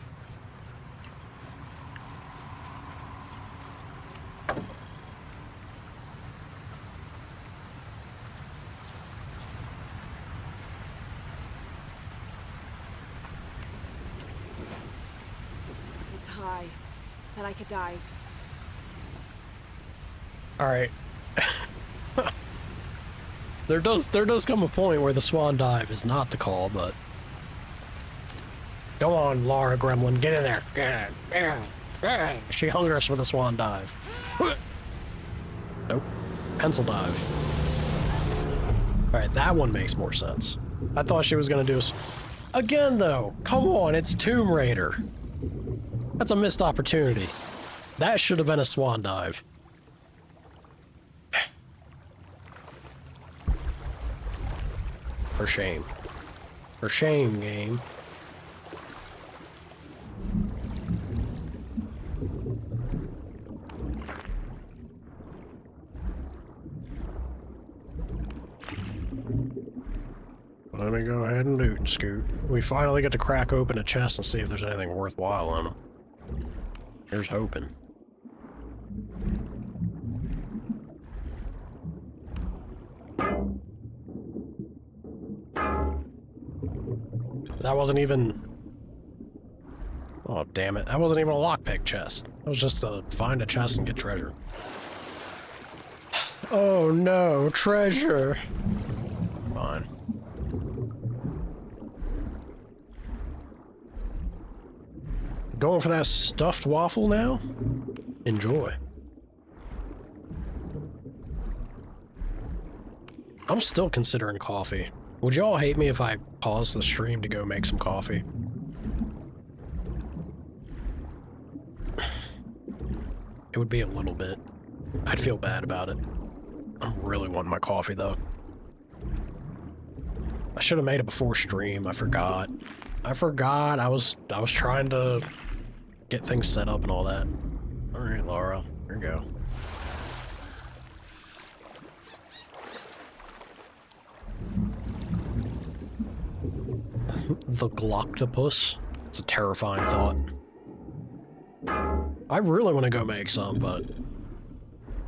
It's high, but I could dive. Alright. There does come a point where the swan dive is not the call, but go on, Lara Gremlin, get in there. She hungers us with a swan dive. Nope. Pencil dive. Alright, that one makes more sense. I thought she was gonna do again though. Come on, it's Tomb Raider. That's a missed opportunity. That should have been a swan dive. For shame. For shame, game. Let me go ahead and loot, Scoot. We finally get to crack open a chest and see if there's anything worthwhile in them. Here's hoping. That wasn't even... Oh, damn it. That wasn't even a lockpick chest. That was just to find a chest and get treasure. Oh no, treasure! Fine. Going for that stuffed waffle now? Enjoy. I'm still considering coffee. Would y'all hate me if I paused the stream to go make some coffee? It would be a little bit. I'd feel bad about it. I really want my coffee though. I should have made it before stream. I forgot. I was trying to get things set up and all that. All right, Laura, here you go. The Gloctopus. It's a terrifying thought. I really want to go make some, but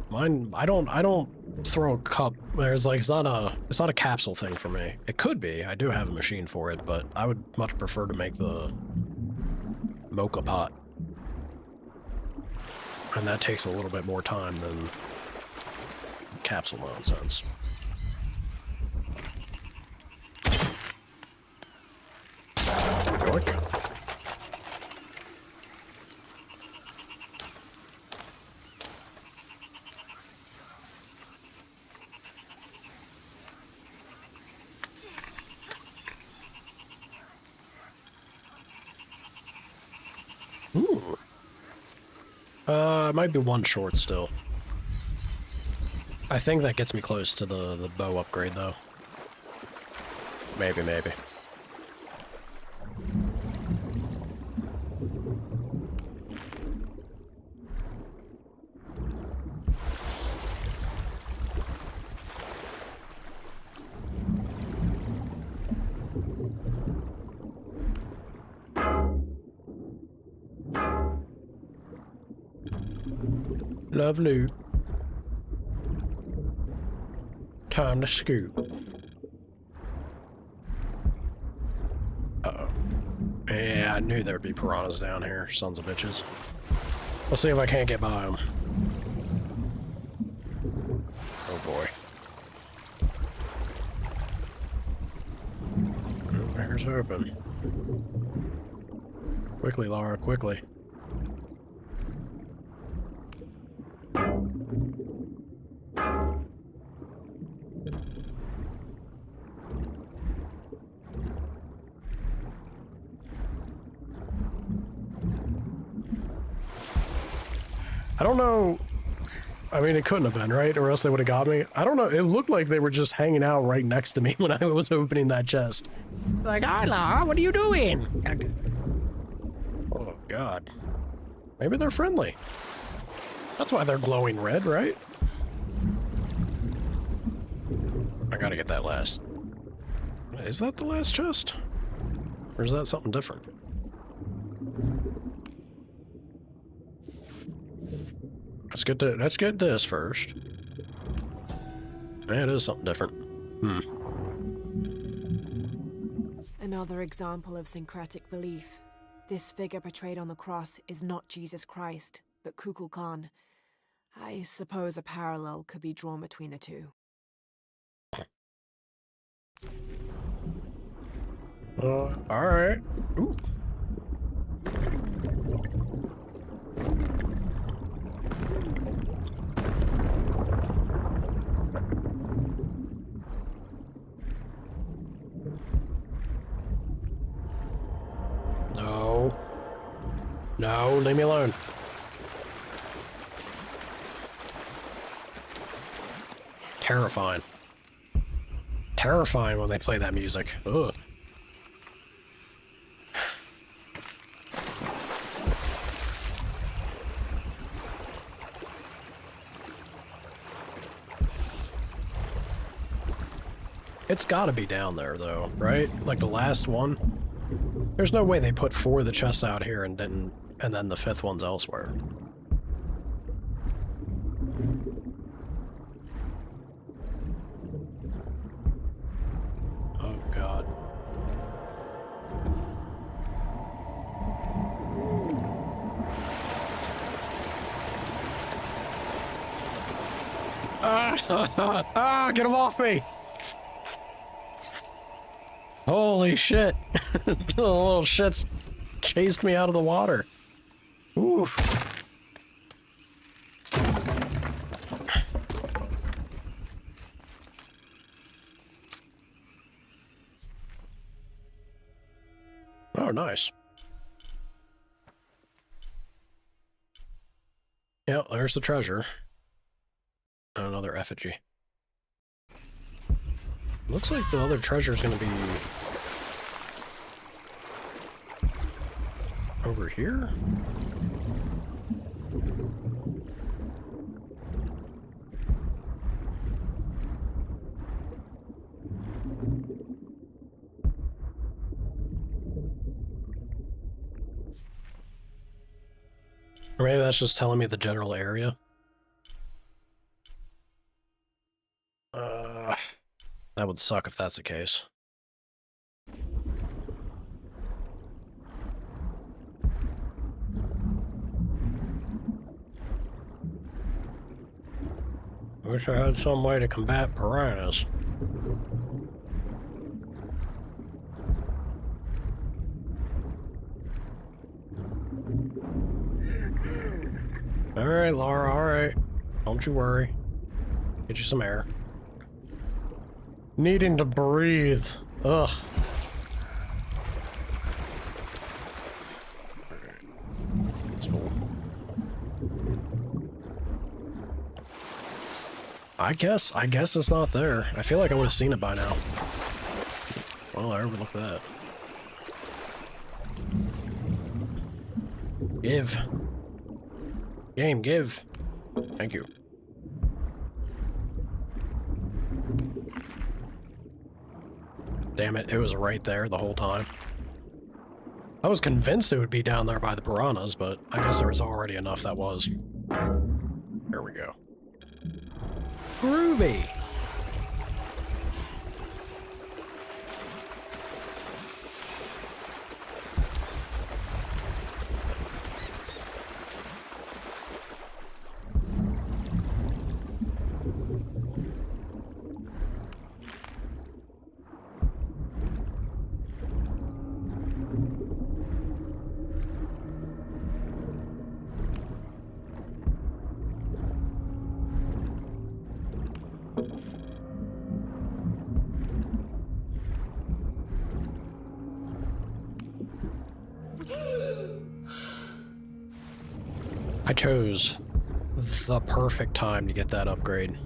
mine. I don't throw a cup. There's like it's not a capsule thing for me. It could be. I do have a machine for it, but I would much prefer to make the mocha pot, and that takes a little bit more time than capsule nonsense. Yoink. Ooh. It might be one short still. I think that gets me close to the bow upgrade though. Maybe. love loot. Time to scoop. Uh-oh. Yeah, I knew there'd be piranhas down here, sons of bitches. Let's see if I can't get by them. Oh boy. Oh, here's hoping. Quickly, Laura, quickly. I don't know. I mean, it couldn't have been, right? Or else they would have got me. I don't know. It looked like they were just hanging out right next to me when I was opening that chest. Like, hi, Laura, what are you doing? Oh, God. Maybe they're friendly. That's why they're glowing red, right? I gotta get that last. Is that the last chest? Or is that something different? Let's get this first. Yeah, it is something different. Another example of syncretic belief. This figure portrayed on the cross is not Jesus Christ, but Kukulkan. I suppose a parallel could be drawn between the two. Alright. Ooh. No. No, leave me alone. Terrifying. Terrifying when they play that music. Ugh. It's gotta be down there, though, right? Like the last one? There's no way they put 4 of the chests out here and didn't, and then the 5th one's elsewhere. Oh, God. Get him off me! Holy shit. The little shits chased me out of the water. Oof. Oh, nice. Yeah, there's the treasure. And another effigy. Looks like the other treasure is going to be over here. Or maybe that's just telling me the general area. That would suck if that's the case. Wish I had some way to combat piranhas. Alright, Laura, alright. Don't you worry. Get you some air. Needing to breathe. Ugh. It's full. I guess it's not there. I feel like I would have seen it by now. Well, I overlooked that. Give. Game, give. Thank you. Damn it, it was right there the whole time. I was convinced it would be down there by the piranhas, but I guess there was already enough that was. Here groovy. I chose the perfect time to get that upgrade.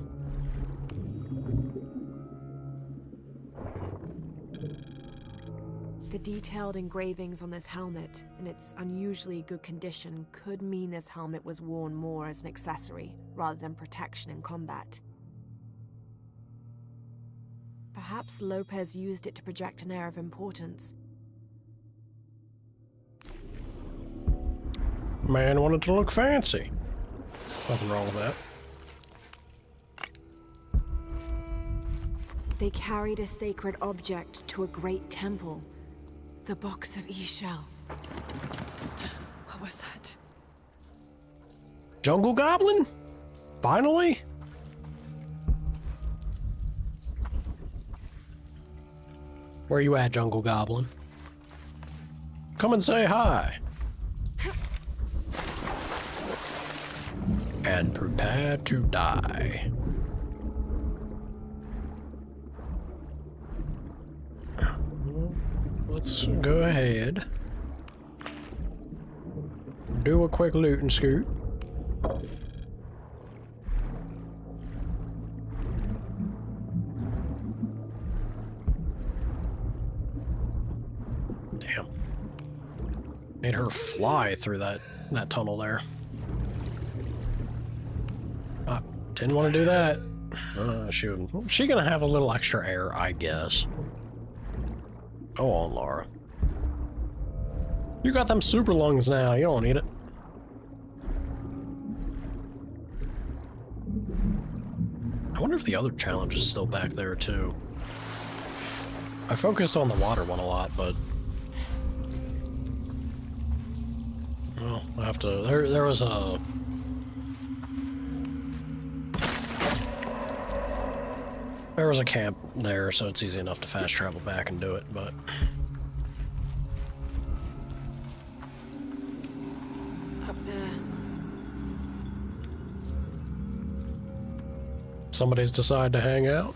The detailed engravings on this helmet and its unusually good condition could mean this helmet was worn more as an accessory rather than protection in combat. Perhaps Lopez used it to project an air of importance. Man wanted to look fancy. Nothing wrong with that. They carried a sacred object to a great temple. The box of E-shell. What was that? Jungle Goblin? Finally? Where you at, Jungle Goblin? Come and say hi. And prepare to die. Let's go ahead. Do a quick loot and scoot. Damn. Made her fly through that tunnel there. Didn't want to do that. She gonna have a little extra air, I guess. Go on, Laura. You got them super lungs now. You don't need it. I wonder if the other challenge is still back there, too. I focused on the water one a lot, but... well, I have to... There was a... there was a camp there, so it's easy enough to fast travel back and do it, but... Up there. Somebody's decided to hang out.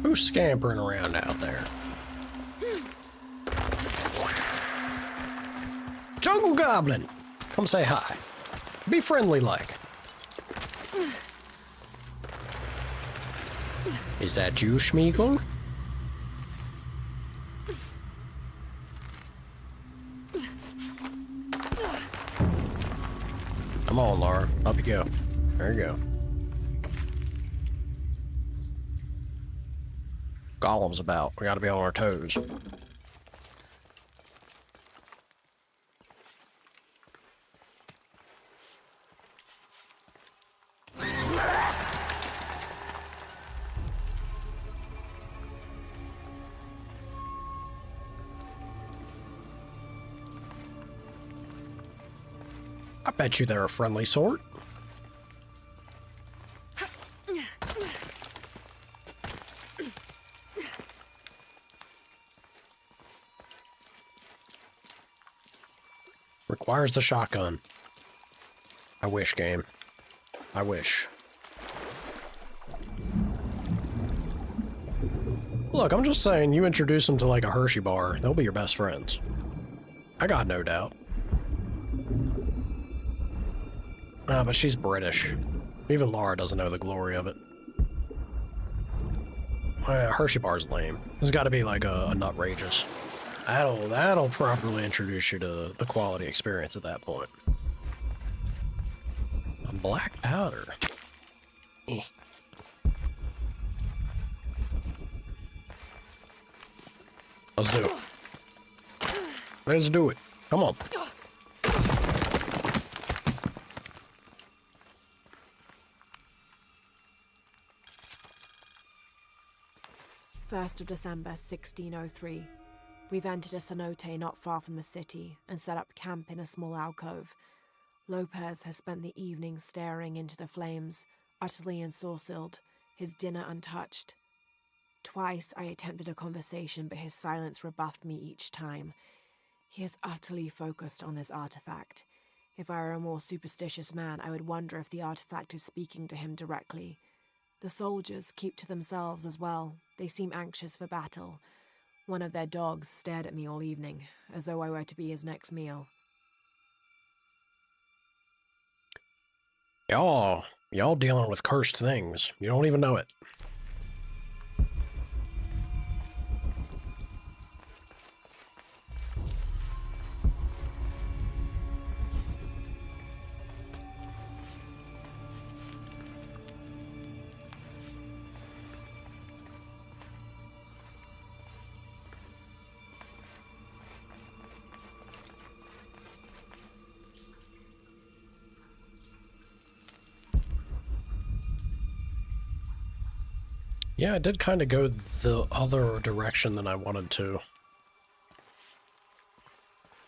Who's scampering around out there? Jungle Goblin! Come say hi. Be friendly like. Is that you, Schmeagol? Come on, Laura. Up you go. There you go. Golem's about. We gotta be on our toes. I bet you they're a friendly sort. Requires the shotgun. I wish, game. I wish. Look, I'm just saying, you introduce them to like a Hershey bar, they'll be your best friends. I got no doubt. But she's British. Even Laura doesn't know the glory of it. Hershey bar's lame. There's got to be like a Nutrageous. That'll properly introduce you to the quality experience at that point. A black powder. Let's do it. Let's do it. Come on. 1st of December, 1603. We've entered a cenote not far from the city and set up camp in a small alcove. Lopez has spent the evening staring into the flames, utterly ensorcelled, his dinner untouched. Twice I attempted a conversation, but his silence rebuffed me each time. He is utterly focused on this artifact. If I were a more superstitious man, I would wonder if the artifact is speaking to him directly. The soldiers keep to themselves as well. They seem anxious for battle. One of their dogs stared at me all evening, as though I were to be his next meal. Y'all dealing with cursed things. You don't even know it. Yeah, I did kind of go the other direction than I wanted to.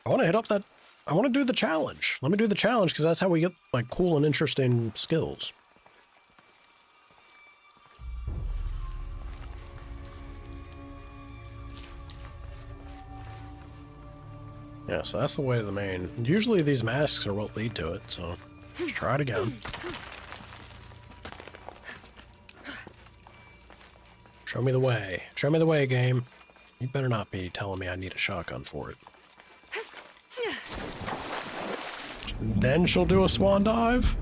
I want to hit up that... I want to do the challenge. Let me do the challenge, because that's how we get, like, cool and interesting skills. Yeah, so that's the way to the main. Usually these masks are what lead to it, so let's try it again. Show me the way. Show me the way, game. You better not be telling me I need a shotgun for it. Then she'll do a swan dive?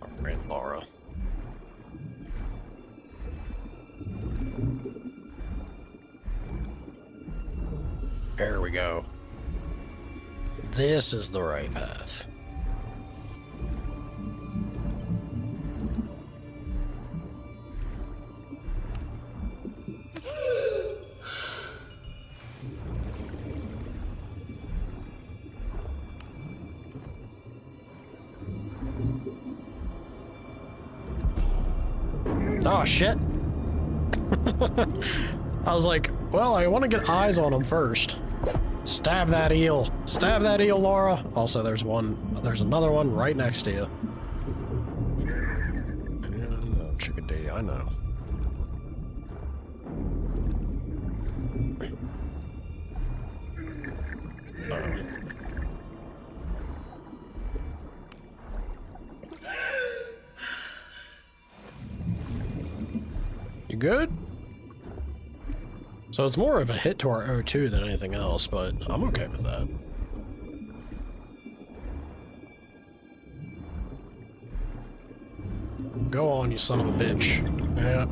Alright, Laura. There we go. This is the right path. Oh, shit. I was like, well, I want to get eyes on him first. Stab that eel. Stab that eel, Laura. Also, there's another one right next to you. Yeah, Chickadee, I know. Uh-oh. You good? So it's more of a hit to our O2 than anything else, but I'm okay with that. Go on, you son of a bitch. Yeah.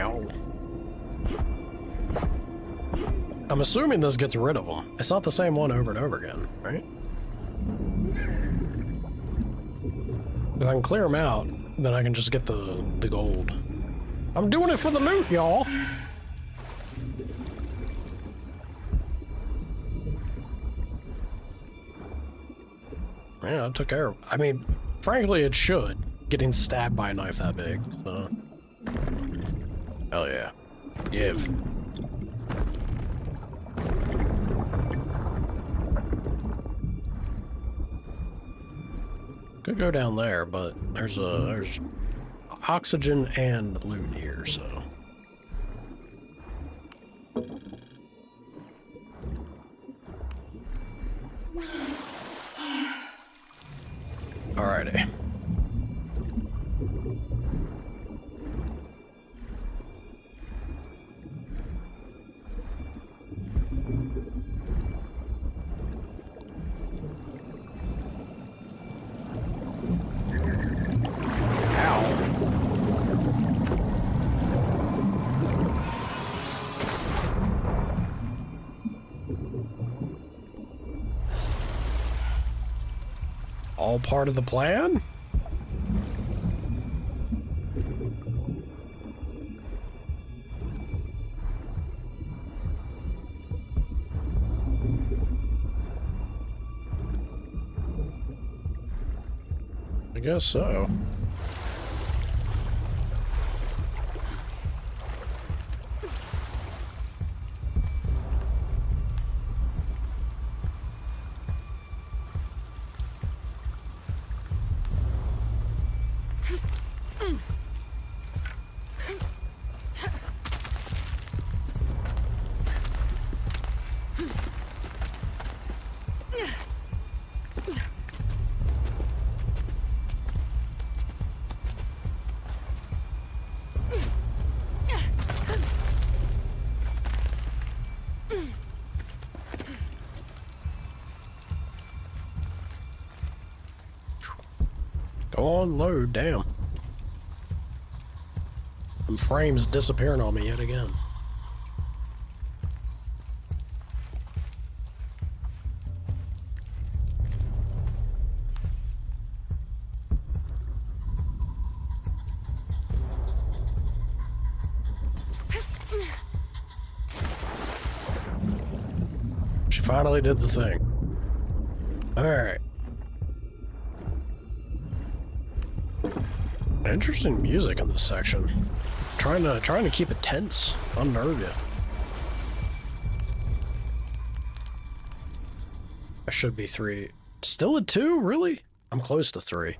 Ow. I'm assuming this gets rid of them. It's not the same one over and over again, right? If I can clear them out, then I can just get the gold. I'm doing it for the loot, y'all. Yeah, I took care of... I mean, frankly, it should. Getting stabbed by a knife that big, so... Hell yeah. Give. Could go down there, but there's oxygen and loot here, so... Alrighty. All part of the plan? I guess so. Go on, load, damn. Them frames disappearing on me yet again. She finally did the thing. Alright. Interesting music in this section. Trying to keep it tense, unnerve you. I should be 3. Still at 2? Really? I'm close to 3.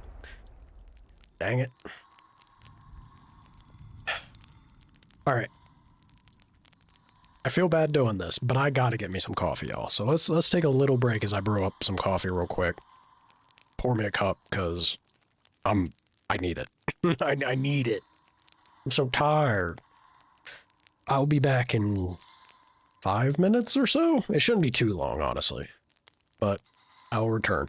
Dang it. Alright. I feel bad doing this, but I gotta get me some coffee, y'all. So let's take a little break as I brew up some coffee real quick. Pour me a cup, cause I need it. I need it. I'm so tired. I'll be back in 5 minutes or so. It shouldn't be too long, honestly. But I'll return.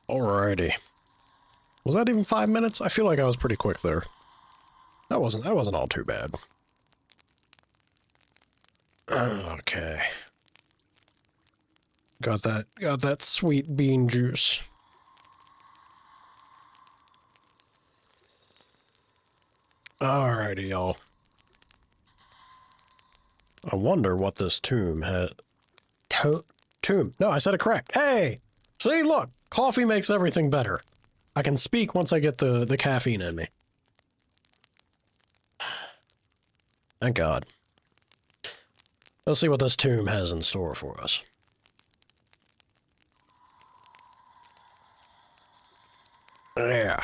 Alrighty. Was that even 5 minutes? I feel like I was pretty quick there. That wasn't all too bad. Okay. Got that sweet bean juice. Alrighty, y'all. I wonder what this tomb had. Tomb. No, I said it correct. Hey! See, look! Coffee makes everything better. I can speak once I get the caffeine in me. Thank God. Let's see what this tomb has in store for us. Yeah.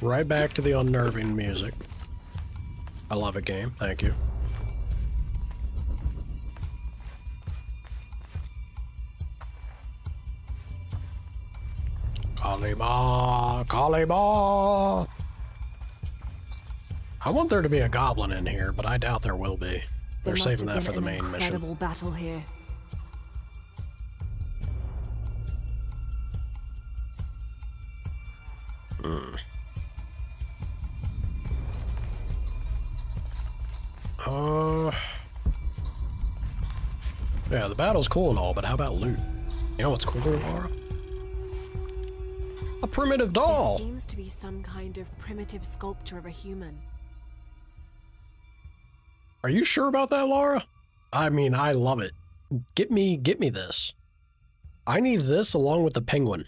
Right back to the unnerving music. I love it, game. Thank you. Kalima! Kalima! I want there to be a goblin in here, but I doubt there will be. They're saving that for the main mission. Incredible battle here. Yeah, the battle's cool and all, but how about loot? You know what's cooler, Laura? A primitive doll! This seems to be some kind of primitive sculpture of a human. Are you sure about that, Laura? I mean, I love it. Get me this. I need this along with the penguin.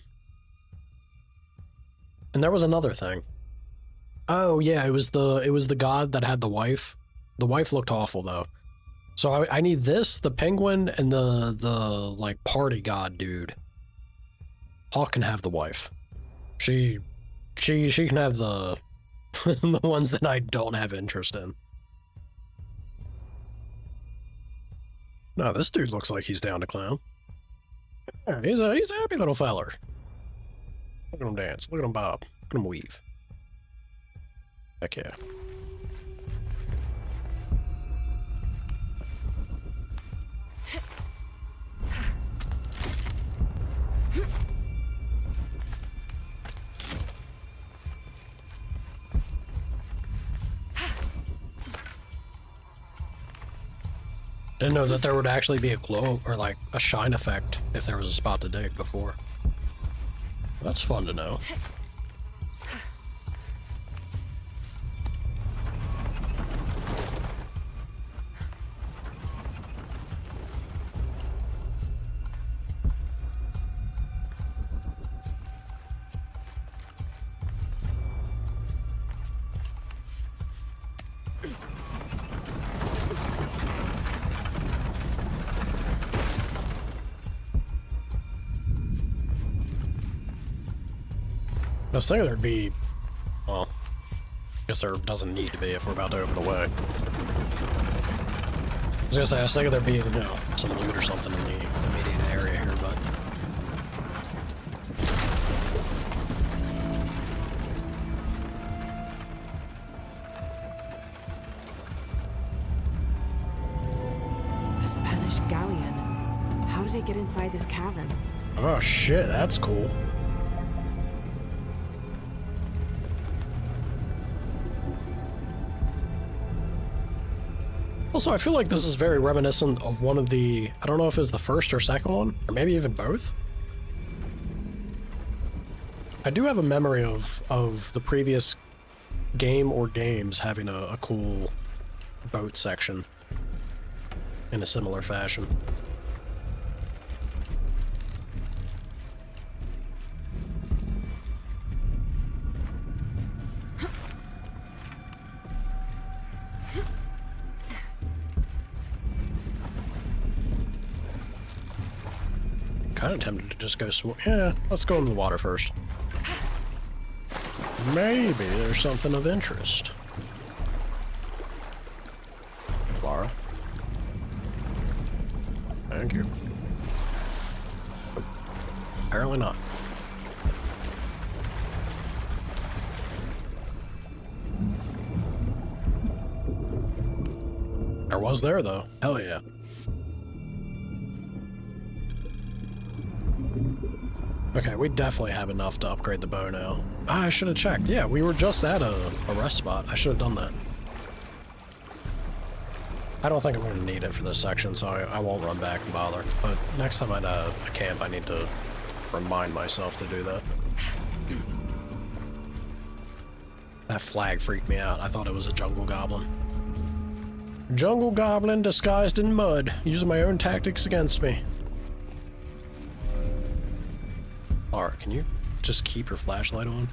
And there was another thing. Oh yeah, it was the god that had the wife. The wife looked awful though. So I need this, the penguin, and the like party god dude. Hawk can have the wife. She can have the the ones that I don't have interest in. No, this dude looks like he's down to clown. Yeah, he's a happy little feller. Look at him dance. Look at him bob. Look at him weave. Heck yeah. Didn't know that there would actually be a glow or like a shine effect if there was a spot to dig before. That's fun to know. I was thinking there'd be, well, I guess there doesn't need to be if we're about to open the way. I was thinking there'd be, you know, some loot or something in the immediate area here, but... A Spanish galleon. How did it get inside this cavern? Oh shit, that's cool. Also, I feel like this is very reminiscent of one of the, I don't know if it was the first or second one, or maybe even both. I do have a memory of the previous game or games having a cool boat section in a similar fashion. Kind of tempted to just go yeah, let's go in the water first. Maybe there's something of interest. Laura. Thank you. Apparently not. There was there though. Hell yeah. Okay, we definitely have enough to upgrade the bow now. Ah, I should have checked. Yeah, we were just at a rest spot. I should have done that. I don't think I'm going to need it for this section, so I won't run back and bother. But next time I'm at a camp, I need to remind myself to do that. That flag freaked me out. I thought it was a jungle goblin. Jungle goblin disguised in mud, using my own tactics against me. Lara, can you just keep your flashlight on?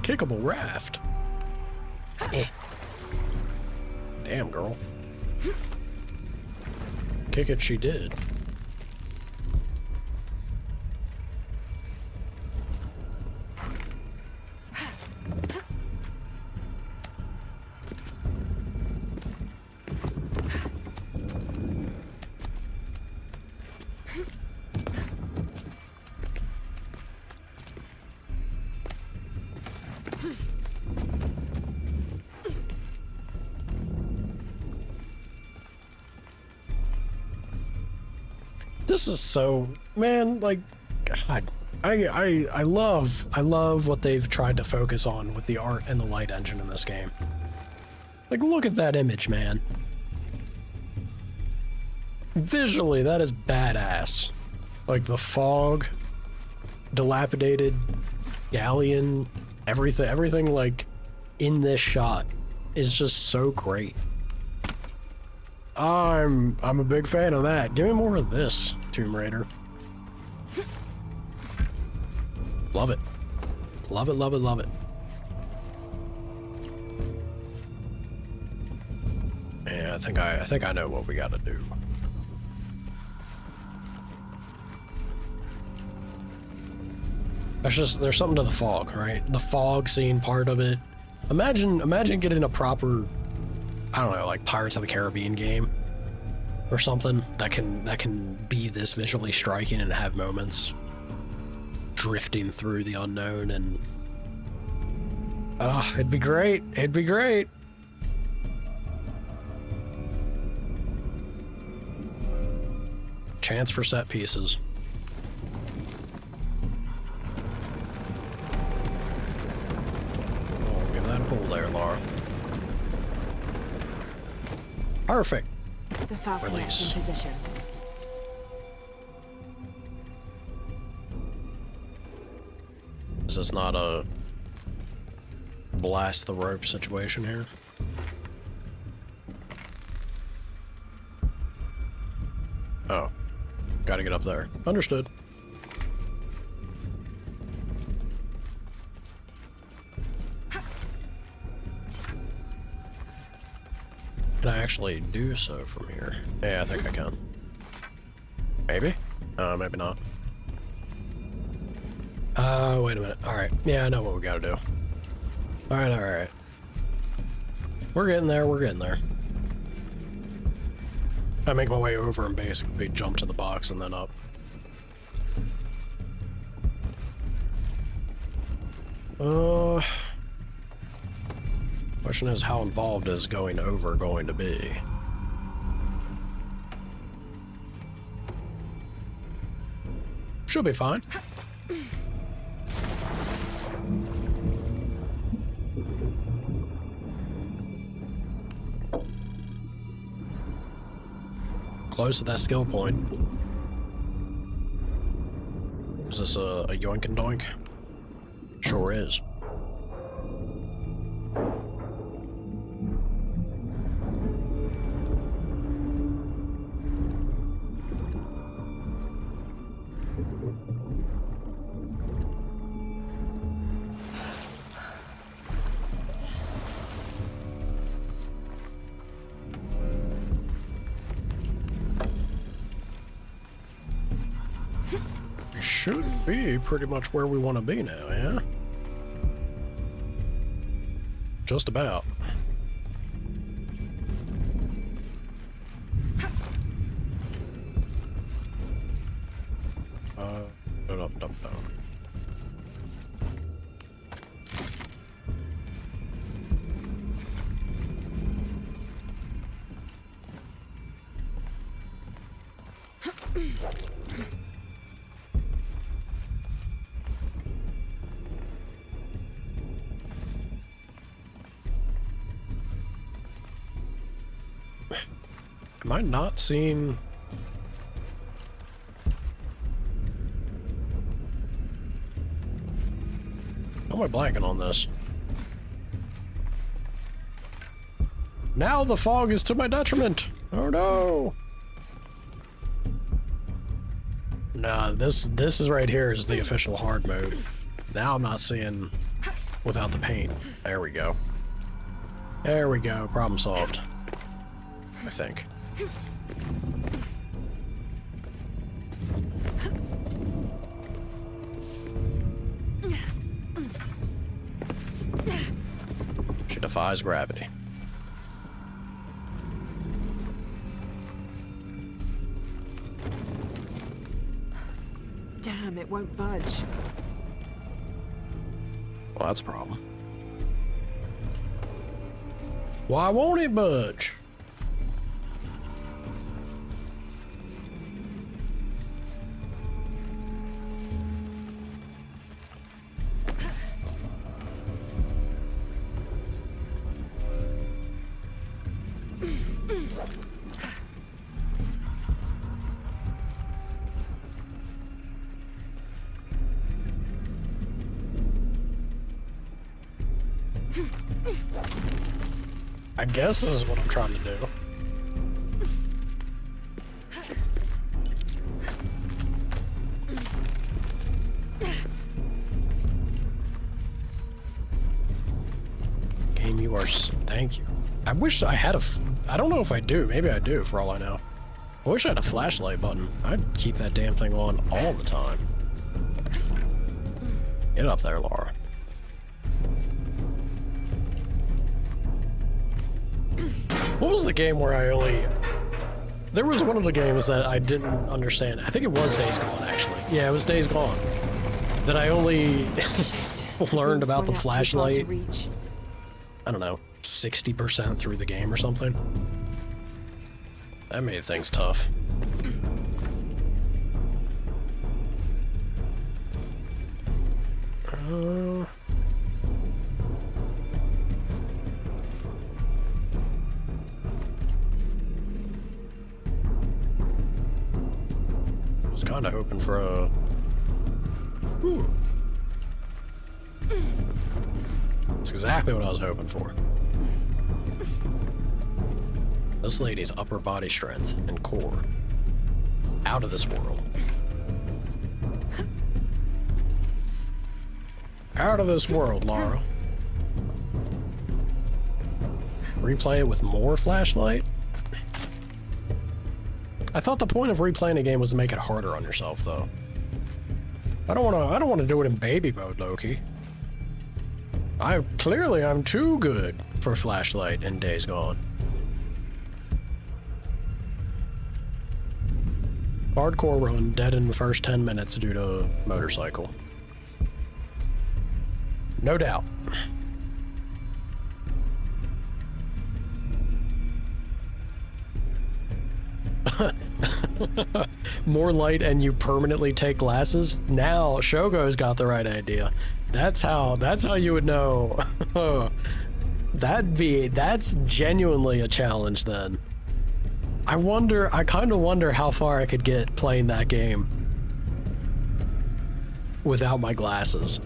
Kickable raft. Eh. Damn, girl. Kick it, she did. This is so, man, like, God, I love what they've tried to focus on with the art and the light engine in this game. Like, look at that image, man. Visually, that is badass. Like, the fog, dilapidated galleon, everything like in this shot is just so great. I'm a big fan of that. Give me more of this, Tomb Raider. Love it. Love it, love it, love it. Yeah, I think I know what we gotta do. There's something to the fog, right? The fog scene part of it. Imagine getting a proper, I don't know, like Pirates of the Caribbean game or something that can be this visually striking and have moments drifting through the unknown, and it'd be great. It'd be great. Chance for set pieces. Oh, give that a pull there, Lara. Perfect. The Falcon Release. in position. Is this not a blast the rope situation here? Oh. Gotta get up there. Understood. Can I actually do so from here? Yeah, I think I can. Maybe? Maybe not. Wait a minute. Alright. Yeah, I know what we gotta do. Alright, alright. We're getting there, we're getting there. I make my way over and basically jump to the box and then up. Question is, how involved is going over going to be? Should be fine. Close to that skill point. Is this a yoink and doink? Sure is. Should be pretty much where we want to be now, yeah? Just about. Up. Am I not seeing... How am I blanking on this? Now the fog is to my detriment! Oh no! Nah, this is right here is the official hard mode. Now I'm not seeing without the paint. There we go. There we go. Problem solved. I think. She defies gravity. Damn, it won't budge. Well, that's a problem. Why won't it budge? I guess this is what I'm trying to do. Game, you are... Thank you. I wish I had a... I don't know if I do. Maybe I do, for all I know. I wish I had a flashlight button. I'd keep that damn thing on all the time. Get up there, Laura. What was the game where I only... There was one of the games that I didn't understand. I think it was Days Gone, actually. Yeah, it was Days Gone. That I only learned about the flashlight, I don't know, 60% through the game or something. That made things tough. I was kind of hoping for a... Ooh. That's exactly what I was hoping for. This lady's upper body strength and core. Out of this world. Out of this world, Laura. Replay it with more flashlight? I thought the point of replaying a game was to make it harder on yourself, though. I don't want to do it in baby mode, Loki. Clearly I'm too good for flashlight in Days Gone. Hardcore run, dead in the first 10 minutes due to motorcycle. No doubt. More light and you permanently take glasses? Now Shogo's got the right idea. That's how you would know. That's genuinely a challenge then. I kind of wonder how far I could get playing that game without my glasses.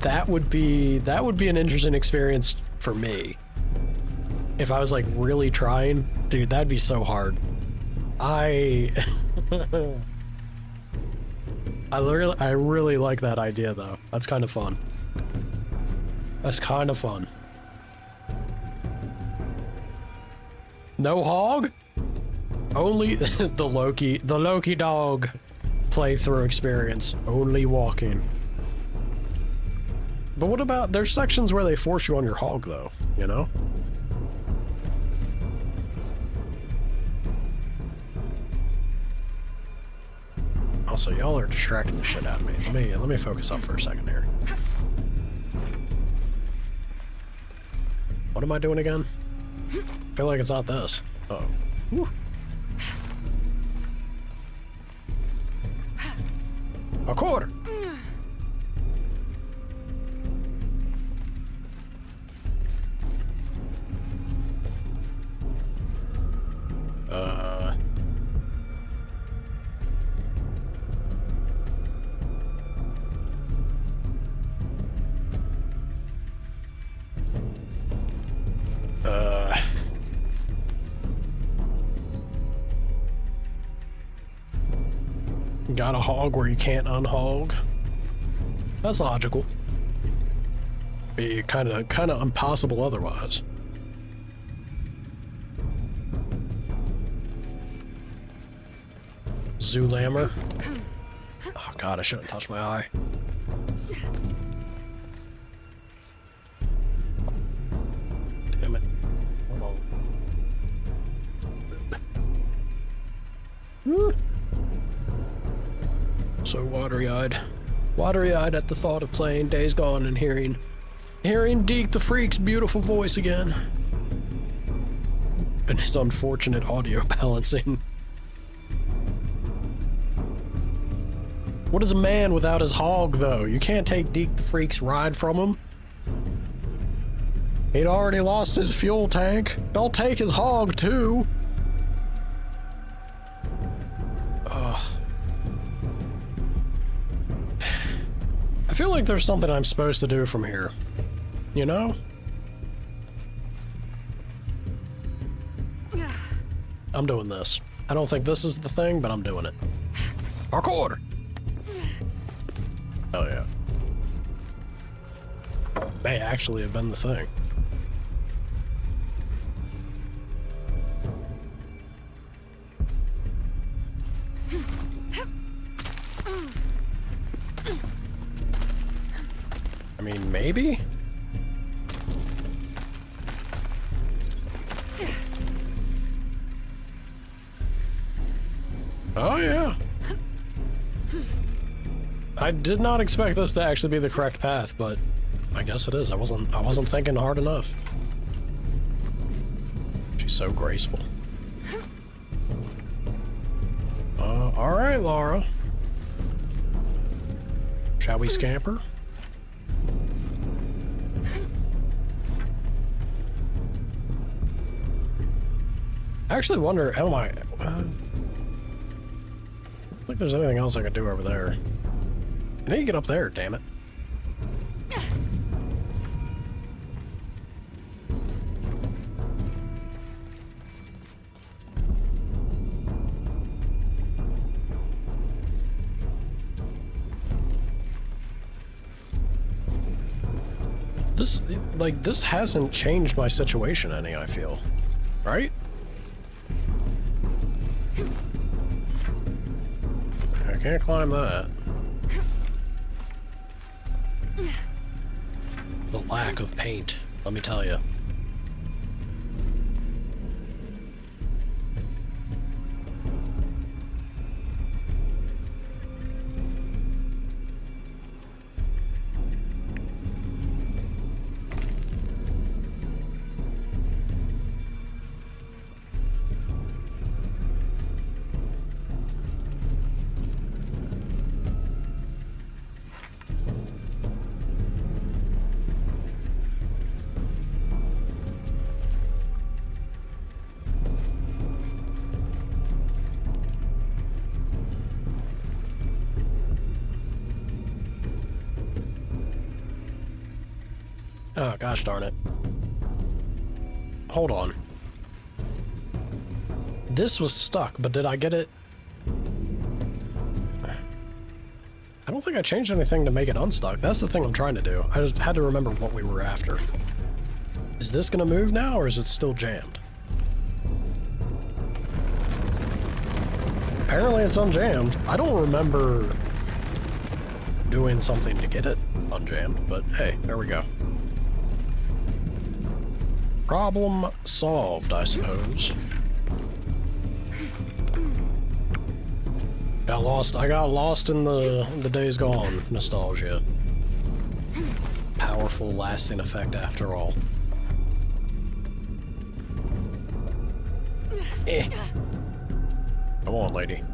That would be an interesting experience for me. If I was like really trying, dude, that'd be so hard. I really like that idea though. That's kind of fun. That's kind of fun. No hog? Only the Loki dog playthrough experience. Only walking. But what about, there's sections where they force you on your hog though, you know? Also, y'all are distracting the shit out of me. Let me focus up for a second here. What am I doing again? I feel like it's not this. Uh-oh. Whew. A quarter! Got a hog where you can't unhog. That's logical. Be kind of impossible otherwise. Zoolammer. Oh god, I shouldn't touch my eye. Damn it. Hold on. So watery-eyed. Watery-eyed at the thought of playing Days Gone and hearing Deke the Freak's beautiful voice again. And his unfortunate audio balancing. What is a man without his hog, though? You can't take Deke the Freak's ride from him. He'd already lost his fuel tank. Don't take his hog, too. Ugh. I feel like there's something I'm supposed to do from here. You know? I'm doing this. I don't think this is the thing, but I'm doing it. Parkour! Oh yeah. May actually have been the thing. I mean, maybe? Oh yeah. I did not expect this to actually be the correct path, but I guess it is. I wasn't thinking hard enough. She's so graceful. All right, Laura. Shall we scamper? I actually wonder, I don't think there's anything else I could do over there. I need to get up there, damn it. This hasn't changed my situation any, I feel. Right? I can't climb that. The lack of paint, let me tell you. Oh, gosh darn it. Hold on. This was stuck, but did I get it? I don't think I changed anything to make it unstuck. That's the thing I'm trying to do. I just had to remember what we were after. Is this gonna move now, or is it still jammed? Apparently it's unjammed. I don't remember doing something to get it unjammed, but hey, there we go. Problem solved, I suppose. I got lost in the Days Gone nostalgia. Powerful, lasting effect after all. Come on, lady.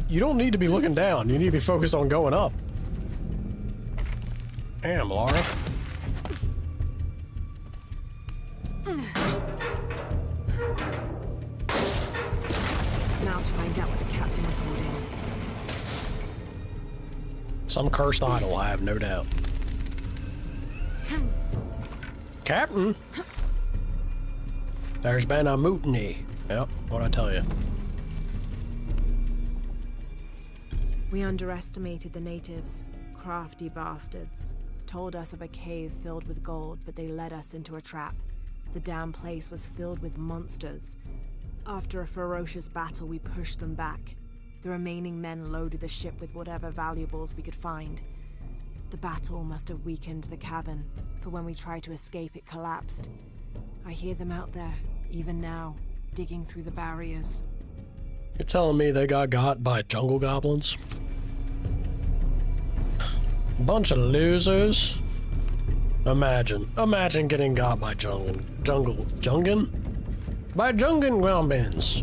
You don't need to be looking down. You need to be focused on going up. Damn, Laura. Now to find out what the captain is holding. Some cursed idol, I have no doubt. Captain! There's been a mutiny. Yep, what'd I tell you? We underestimated the natives. Crafty bastards. Told us of a cave filled with gold, but they led us into a trap. The damn place was filled with monsters. After a ferocious battle, we pushed them back. The remaining men loaded the ship with whatever valuables we could find. The battle must have weakened the cavern, for when we tried to escape, it collapsed. I hear them out there, even now, digging through the barriers. You're telling me they got by jungle goblins? Bunch of losers. Imagine getting got by Jungan? By Jungan goblins.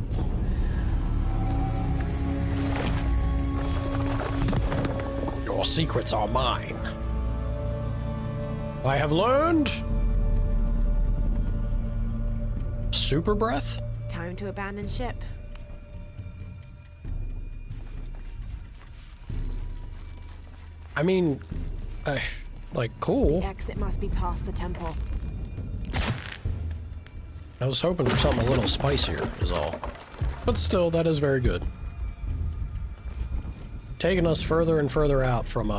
Your secrets are mine. I have learned. Super breath? Time to abandon ship. I mean, like, cool. The exit must be past the temple. I was hoping for something a little spicier, is all. But still, that is very good. Taking us further and further out from,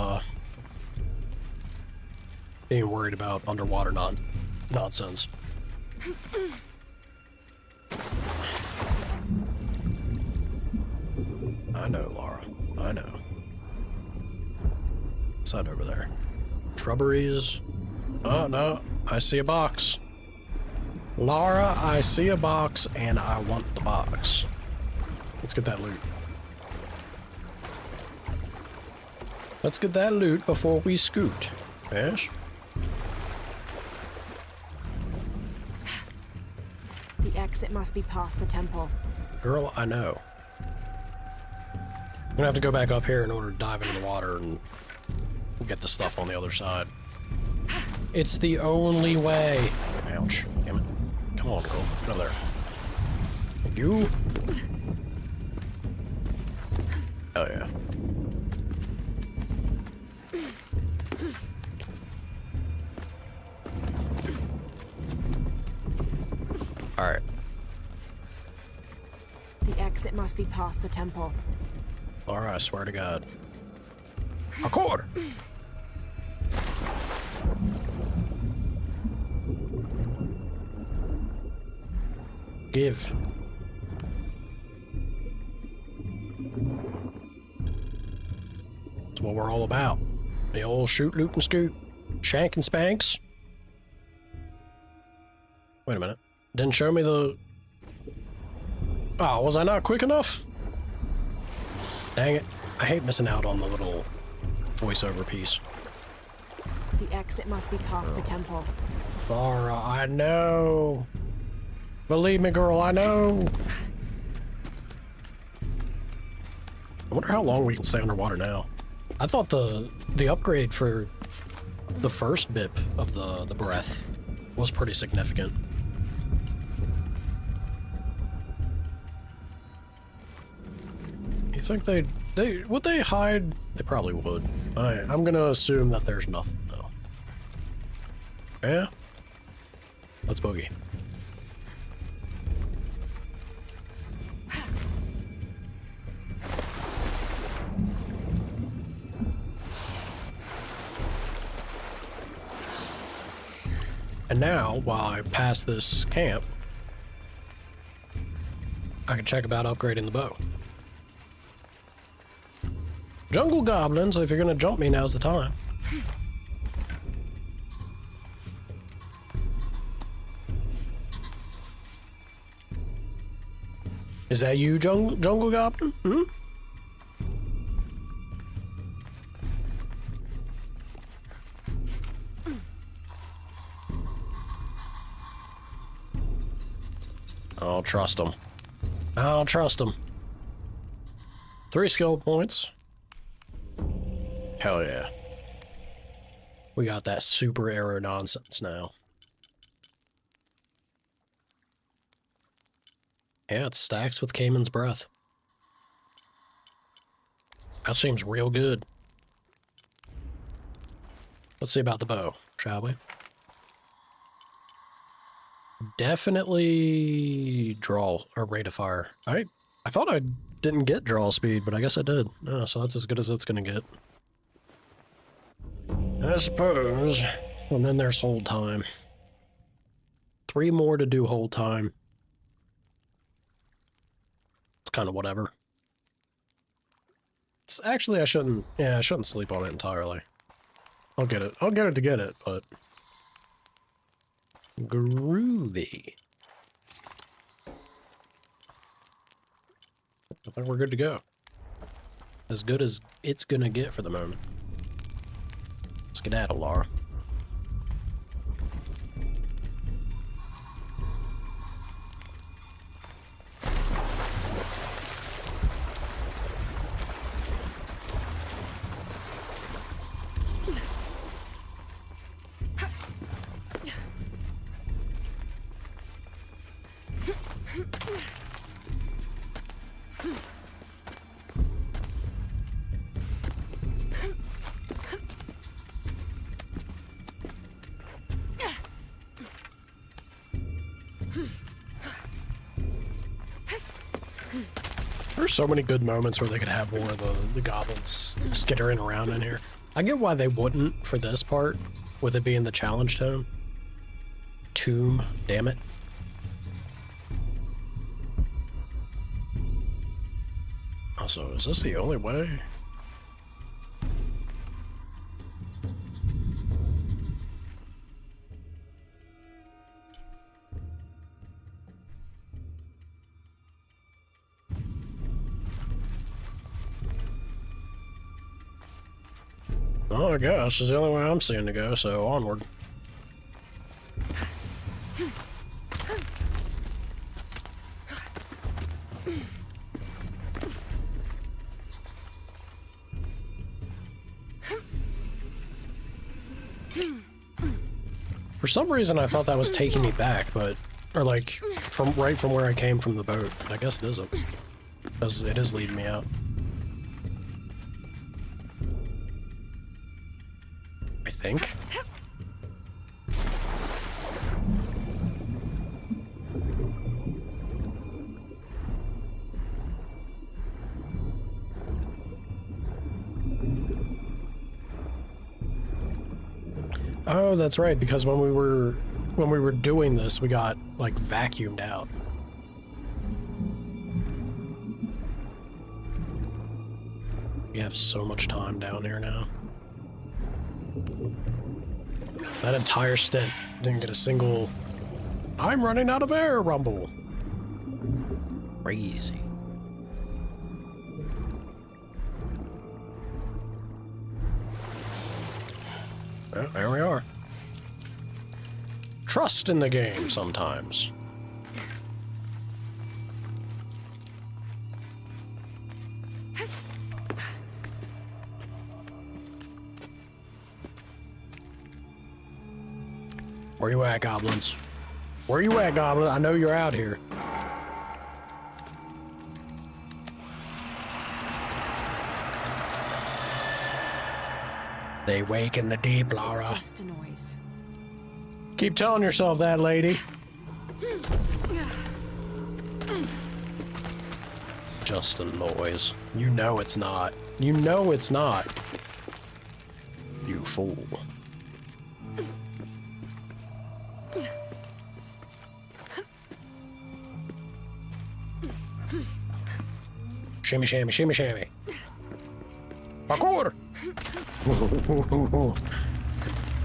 being worried about underwater nonsense. I know, Laura. I know. What's that over there? Shrubberies. Oh, no. I see a box. Laura, I see a box, and I want the box. Let's get that loot. Let's get that loot before we scoot. Yes? The exit must be past the temple. Girl, I know. I'm gonna have to go back up here in order to dive into the water and get the stuff on the other side. It's the only way. Ouch. Damn it. Come on, girl. Get over there. Thank you. Oh, yeah. Alright. The exit must be past the temple. Laura, I swear to God. A quarter! Give. That's what we're all about. The old shoot, loot, and scoot. Shank and spanks. Wait a minute. Didn't show me the... Oh, was I not quick enough? Dang it. I hate missing out on the little voiceover piece. The exit must be past the temple. Laura, I know. Believe me, girl, I know. I wonder how long we can stay underwater now. I thought the upgrade for the first bit of the breath was pretty significant. You think would they hide? They probably would. I'm gonna assume that there's nothing though. Yeah? Let's boogie. And now, while I pass this camp, I can check about upgrading the bow. Jungle goblins, if you're gonna jump me, now's the time. Is that you, jungle goblin? Hmm? I don't trust him. I don't trust him. 3 skill points. Hell yeah. We got that super arrow nonsense now. Yeah, it stacks with Cayman's breath. That seems real good. Let's see about the bow, shall we? Definitely draw or rate of fire. I I thought I didn't get draw speed, but I guess I did. Oh, so that's as good as it's gonna get. I suppose. And then there's hold time. 3 more to do hold time. It's kind of whatever. It's actually, I shouldn't sleep on it entirely. I'll get it to get it, but groovy. I think we're good to go. As good as it's gonna get for the moment. Skedaddle, Lara. There's so many good moments where they could have more of the goblins skittering around in here. I get why they wouldn't for this part, with it being the challenge tomb, damn it. Also, is this the only way? Oh, I guess it's the only way I'm seeing to go, so onward. For some reason, I thought that was taking me back, but, or like, from where I came from the boat, but I guess it isn't. Because it is leading me out. I think. Oh, that's right, because when we were doing this, we got like vacuumed out. We have so much time down here now. That entire stint didn't get a single "I'm running out of air" rumble. Crazy. Well, there we are. Trust in the game sometimes. Where you at, goblins? Where you at, goblin? I know you're out here. They wake in the deep, Lara. It's just a noise. Keep telling yourself that, lady. Just a noise. You know it's not. You know it's not. You fool. Shimmy, shammy, shimmy, shammy. Parkour!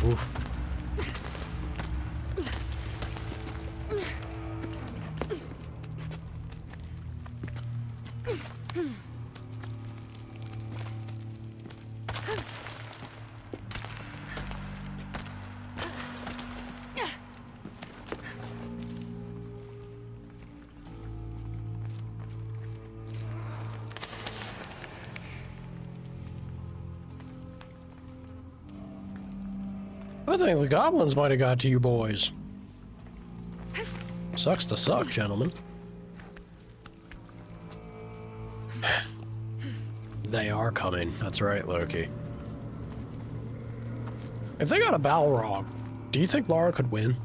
Oof. I think the goblins might have got to you boys. Sucks to suck, gentlemen. They are coming. That's right, Loki. If they got a Balrog, do you think Lara could win?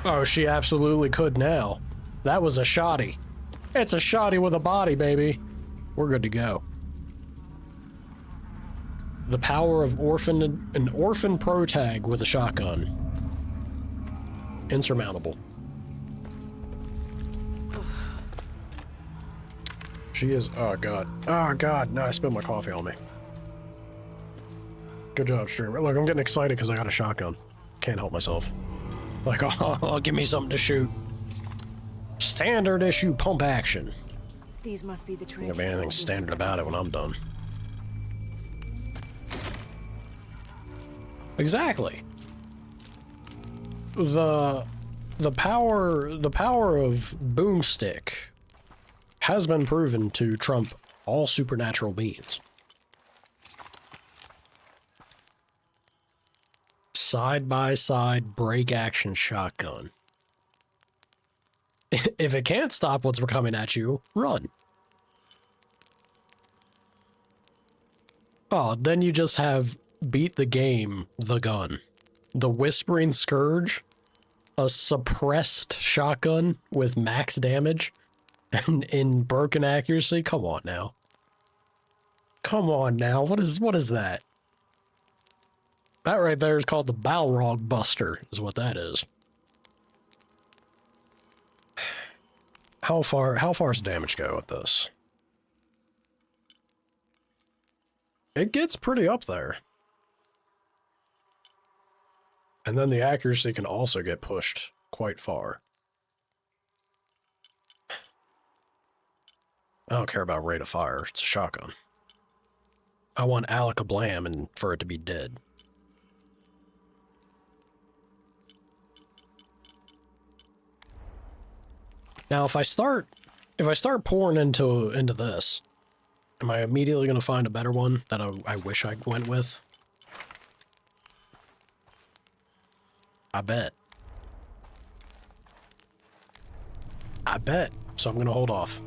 Oh, she absolutely could now. That was a shotty. It's a shotty with a body, baby. We're good to go. The power of an orphan protag with a shotgun. Insurmountable. She is, oh god. Oh god, no, I spilled my coffee on me. Good job, streamer. Look, I'm getting excited because I got a shotgun. Can't help myself. Like, oh, give me something to shoot. Standard issue pump action. These must be the There can't be anything standard about it when I'm done. Exactly. The power of boomstick has been proven to trump all supernatural beings. Side by side break action shotgun. If it can't stop what's coming at you, run. Oh, then you just have beat the game, the gun. The Whispering Scourge, a suppressed shotgun with max damage and in broken accuracy. Come on now. Come on now. What is that? That right there is called the Balrog Buster, is what that is. How far's damage go with this? It gets pretty up there. And then the accuracy can also get pushed quite far. I don't care about rate of fire, it's a shotgun. I want Alakablam and for it to be dead. Now if I start pouring into this, am I immediately gonna find a better one that I wish I went with? I bet. So I'm gonna hold off.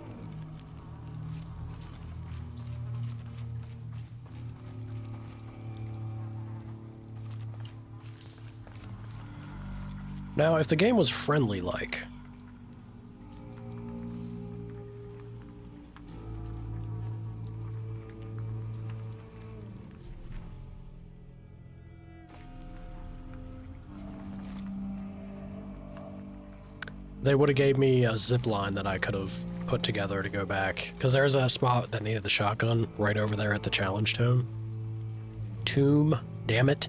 Now, if the game was friendly-like, they would have gave me a zip line that I could have put together to go back. Because there's a spot that needed the shotgun right over there at the challenge tomb. Damn it.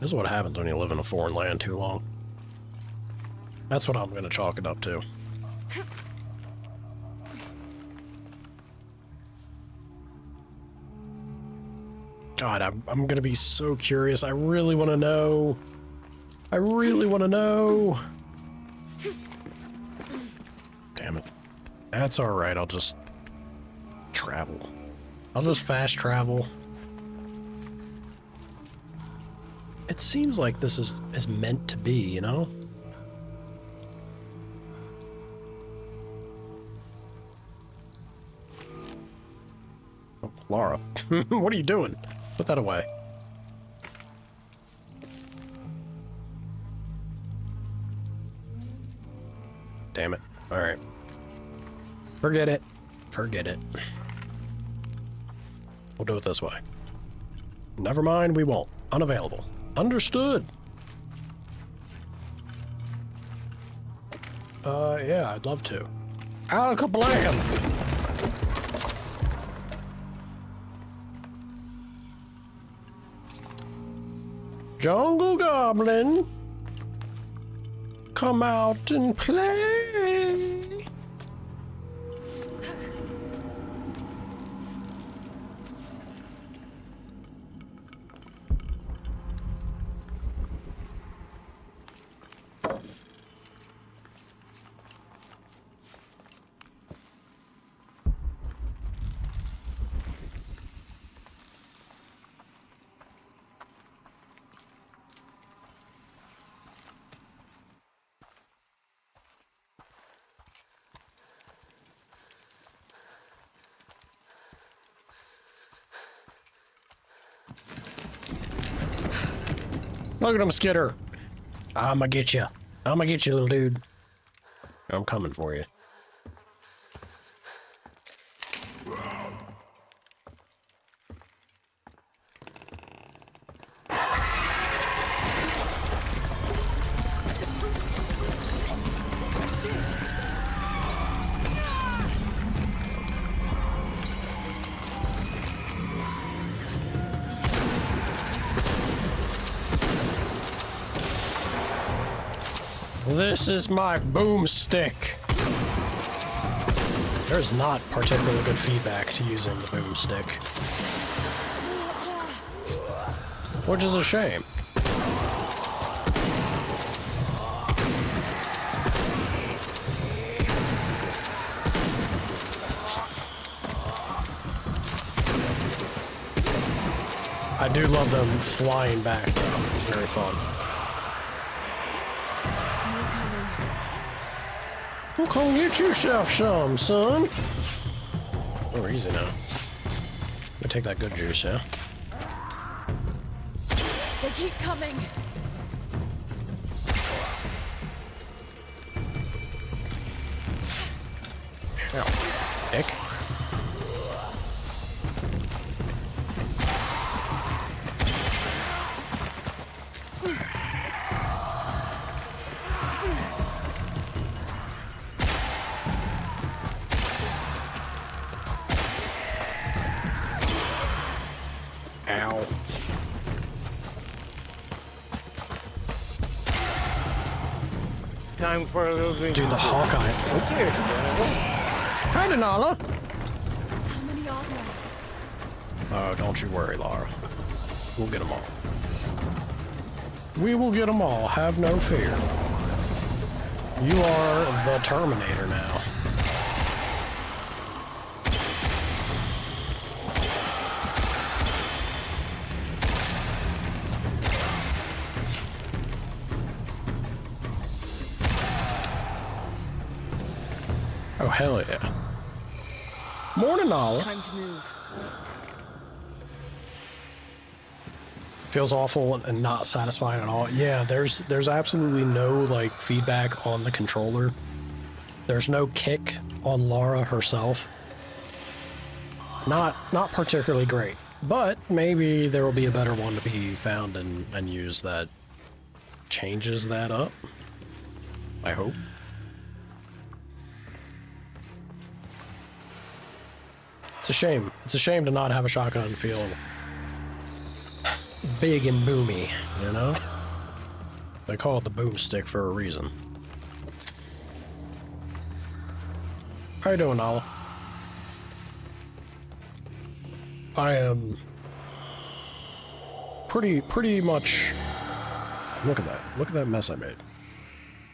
This is what happens when you live in a foreign land too long. That's what I'm going to chalk it up to. God, I'm going to be so curious. I really want to know. I really want to know. Damn it. That's alright, I'll just travel. I'll just fast travel. It seems like this is meant to be, you know? Oh, Laura. What are you doing? Put that away. Damn it. Alright. Forget it. Forget it. We'll do it this way. Never mind, we won't. Unavailable. Understood. Yeah, I'd love to. Alakablam! Jungle Goblin, come out and play. Look at him, Skitter. I'ma get you. I'ma get you, little dude. I'm coming for you. This is my boomstick. There's not particularly good feedback to using the boomstick. Which is a shame. I do love them flying back though. It's very fun. Well, come get yourself some, son. Oh, easy now. Let me take that good juice, yeah? They keep coming. Ow. Dick. Ow. Time for a little drink. Dude, the Hawkeye. Hi, Denala. How many are there? Oh, don't you worry, Lara. We'll get them all. We will get them all. Have no fear. You are the Terminator now. Oh, hell yeah. Morning, all. Time to move. Feels awful and not satisfying at all. Yeah, there's absolutely no like feedback on the controller. There's no kick on Lara herself. Not particularly great, but maybe there will be a better one to be found and used that changes that up. I hope. It's a shame. It's a shame to not have a shotgun feel big and boomy, you know? They call it the boomstick for a reason. How you doing, Nala? I am pretty much... Look at that. Look at that mess I made.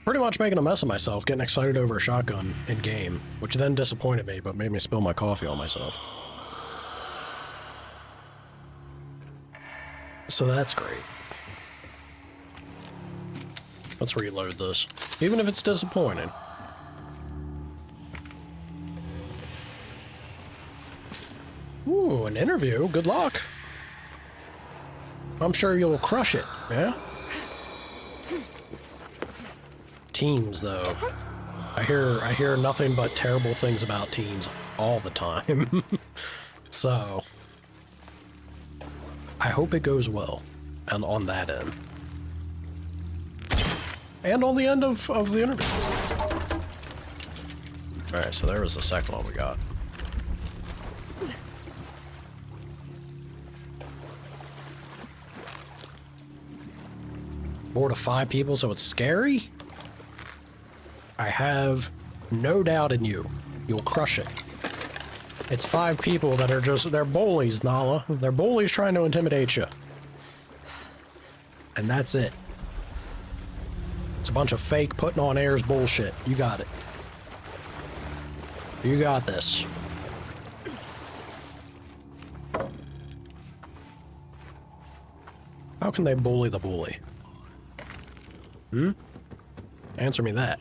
Pretty much making a mess of myself, getting excited over a shotgun in-game, which then disappointed me, but made me spill my coffee on myself. So that's great. Let's reload this, even if it's disappointing. Ooh, an interview. Good luck. I'm sure you'll crush it, yeah? Teams, though. I hear nothing but terrible things about teams all the time. So I hope it goes well, and on that end. And on the end of the interview. Alright, so there was the second one we got. More to 5 people, so it's scary? I have no doubt in you. You'll crush it. It's 5 people that are just... They're bullies, Nala. They're bullies trying to intimidate you. And that's it. It's a bunch of fake putting on airs bullshit. You got it. You got this. How can they bully the bully? Hmm? Answer me that.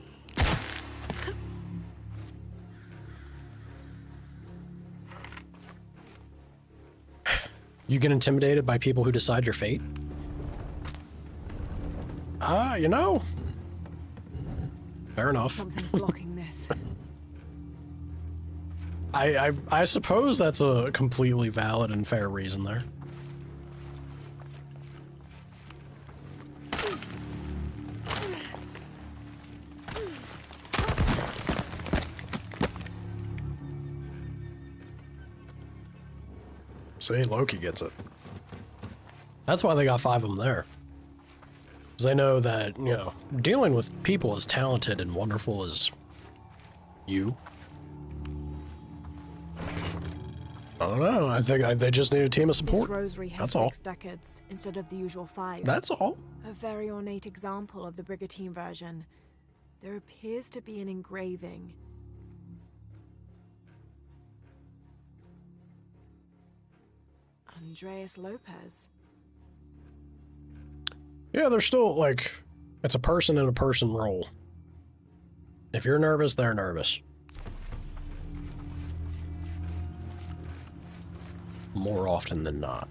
You get intimidated by people who decide your fate? You know. Fair enough. Something's blocking this. I suppose that's a completely valid and fair reason there. See, Loki gets it. That's why they got 5 of them there. Because they know that, you know, dealing with people as talented and wonderful as you. I don't know. I think they just need a team of support. This rosary has That's all. 6 decades instead of the usual 5. That's all. A very ornate example of the brigantine version. There appears to be an engraving. Andreas Lopez. Yeah, they're still, like, it's a person in a person role. If you're nervous, they're nervous. More often than not.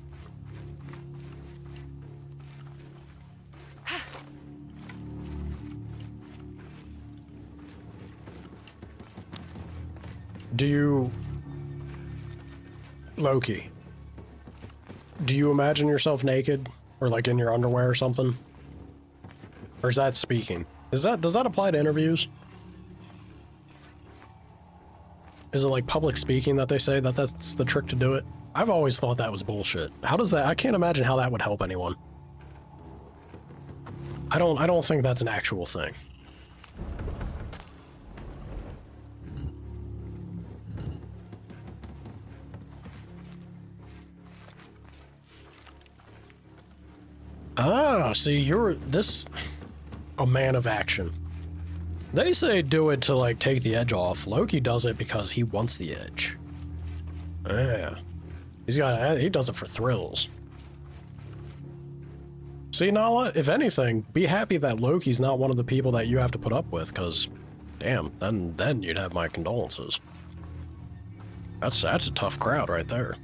Do you... Loki, do you imagine yourself naked? Or like in your underwear or something? Or is that speaking? Does that apply to interviews? Is it like public speaking that they say that that's the trick to do it? I've always thought that was bullshit. How does that... I can't imagine how that would help anyone. I don't think that's an actual thing. Ah, see, you're a man of action. They say do it to, like, take the edge off. Loki does it because he wants the edge. Yeah. He does it for thrills. See, Nala, if anything, be happy that Loki's not one of the people that you have to put up with, because, damn, then you'd have my condolences. That's a tough crowd right there.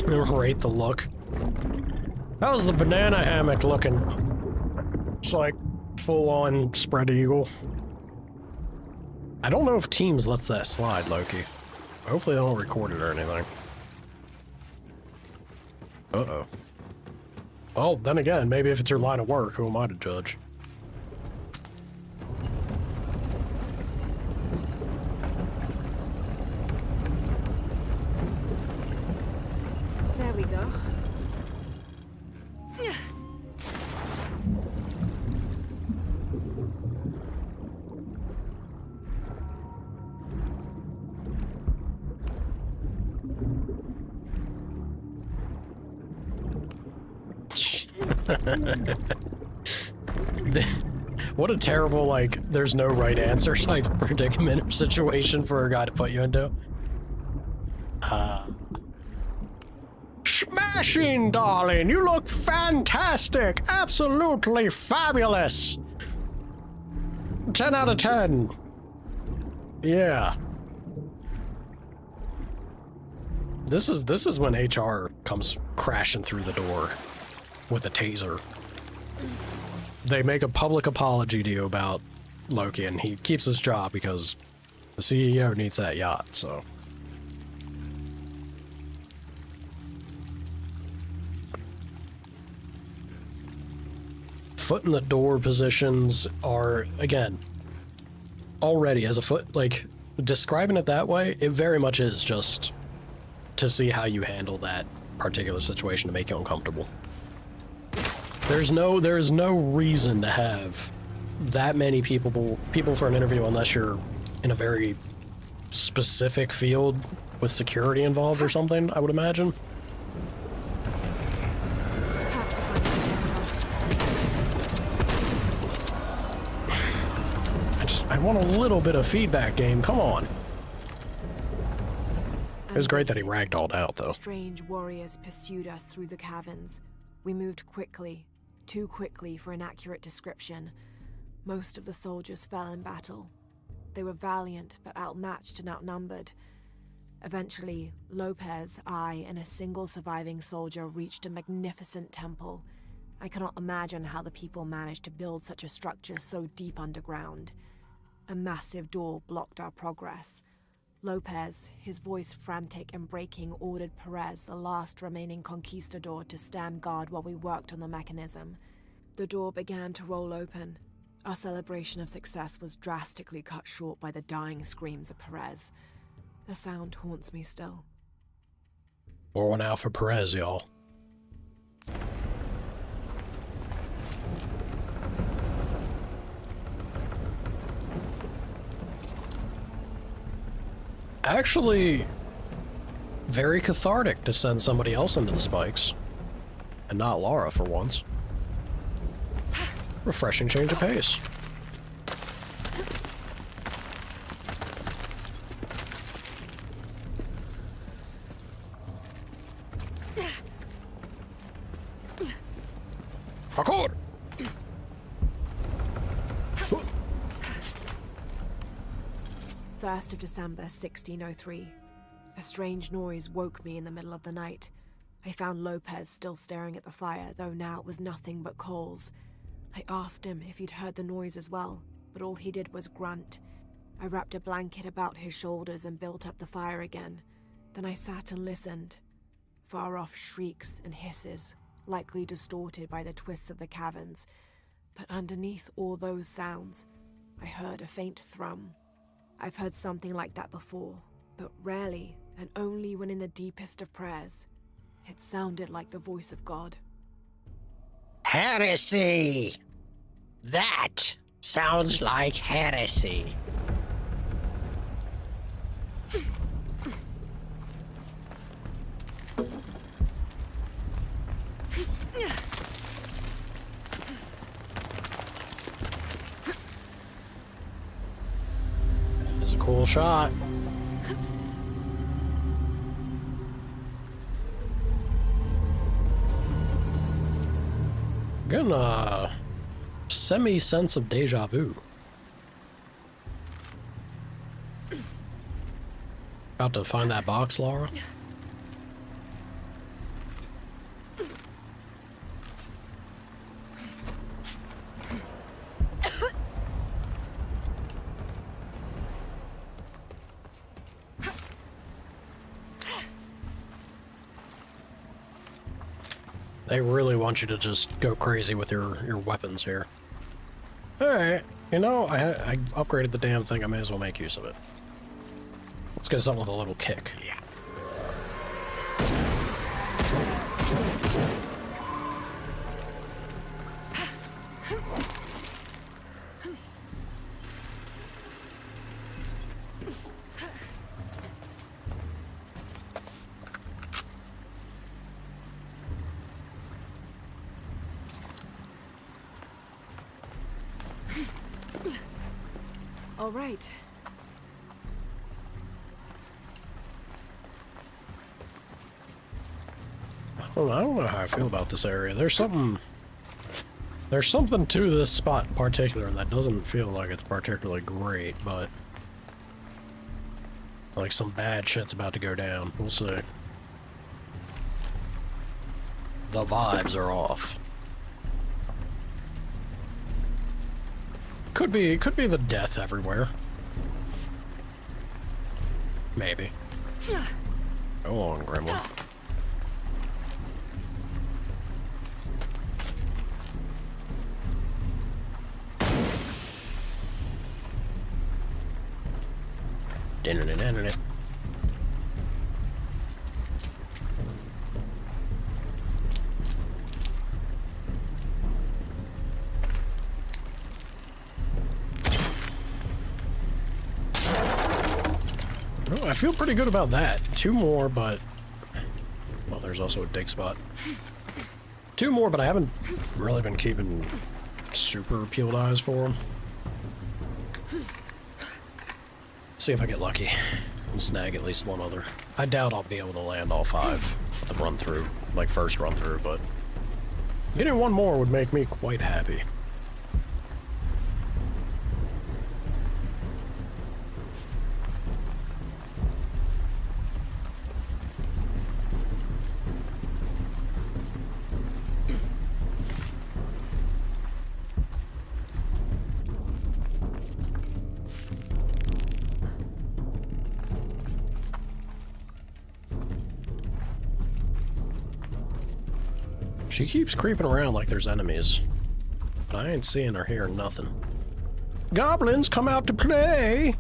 Rate the look. How's the banana hammock looking? It's like full-on spread eagle. I don't know if Teams lets that slide, Loki. Hopefully they don't record it or anything. Uh-oh. Well, then again, maybe if it's your line of work, who am I to judge? There we go. What a terrible, like, there's no right answer type predicament or situation for a guy to put you into. Smashing, darling! You look fantastic! Absolutely fabulous! 10 out of 10. Yeah. This is when HR comes crashing through the door with a taser. They make a public apology to you about Loki, and he keeps his job because the CEO needs that yacht, so. Foot in the door positions are, again, already as a foot, like, describing it that way, it very much is just to see how you handle that particular situation to make you uncomfortable. There is no reason to have that many people for an interview unless you're in a very specific field with security involved or something, I would imagine. I want a little bit of feedback, game. Come on. It was great that he ragdolled out, though. Strange warriors pursued us through the caverns. We moved quickly, too quickly for an accurate description. Most of the soldiers fell in battle. They were valiant, but outmatched and outnumbered. Eventually, Lopez, I, and a single surviving soldier reached a magnificent temple. I cannot imagine how the people managed to build such a structure so deep underground. A massive door blocked our progress. Lopez, his voice frantic and breaking, ordered Perez, the last remaining conquistador, to stand guard while we worked on the mechanism. The door began to roll open. Our celebration of success was drastically cut short by the dying screams of Perez. The sound haunts me still. Pour one out for Perez, y'all. Actually, very cathartic to send somebody else into the spikes. And not Lara for once. Refreshing change of pace. Parkour! 1st of December, 1603. A strange noise woke me in the middle of the night. I found Lopez still staring at the fire, though now it was nothing but coals. I asked him if he'd heard the noise as well, but all he did was grunt. I wrapped a blanket about his shoulders and built up the fire again. Then I sat and listened. Far-off shrieks and hisses, likely distorted by the twists of the caverns. But underneath all those sounds, I heard a faint thrum. I've heard something like that before, but rarely, and only when in the deepest of prayers. It sounded like the voice of God. Heresy! That sounds like heresy. It's a cool shot. Getting a semi-sense of deja vu. About to find that box, Lara? They really want you to just go crazy with your weapons here. Alright, you know, I upgraded the damn thing, I may as well make use of it. Let's get something with a little kick. Yeah. All right. I don't know how I feel about this area. There's something to this spot in particular that doesn't feel like it's particularly great, but like some bad shit's about to go down. We'll see. The vibes are off. Could be the death everywhere. Maybe. Go on, Gremlin. Dinner. I feel pretty good about that. 2 more, but... Well, there's also a dig spot. 2 more, but I haven't really been keeping super peeled eyes for them. See if I get lucky and snag at least 1 other. I doubt I'll be able to land all 5 with the run through, like first run through, but getting 1 more would make me quite happy. She keeps creeping around like there's enemies. But I ain't seeing or hearing nothing. Goblins, come out to play!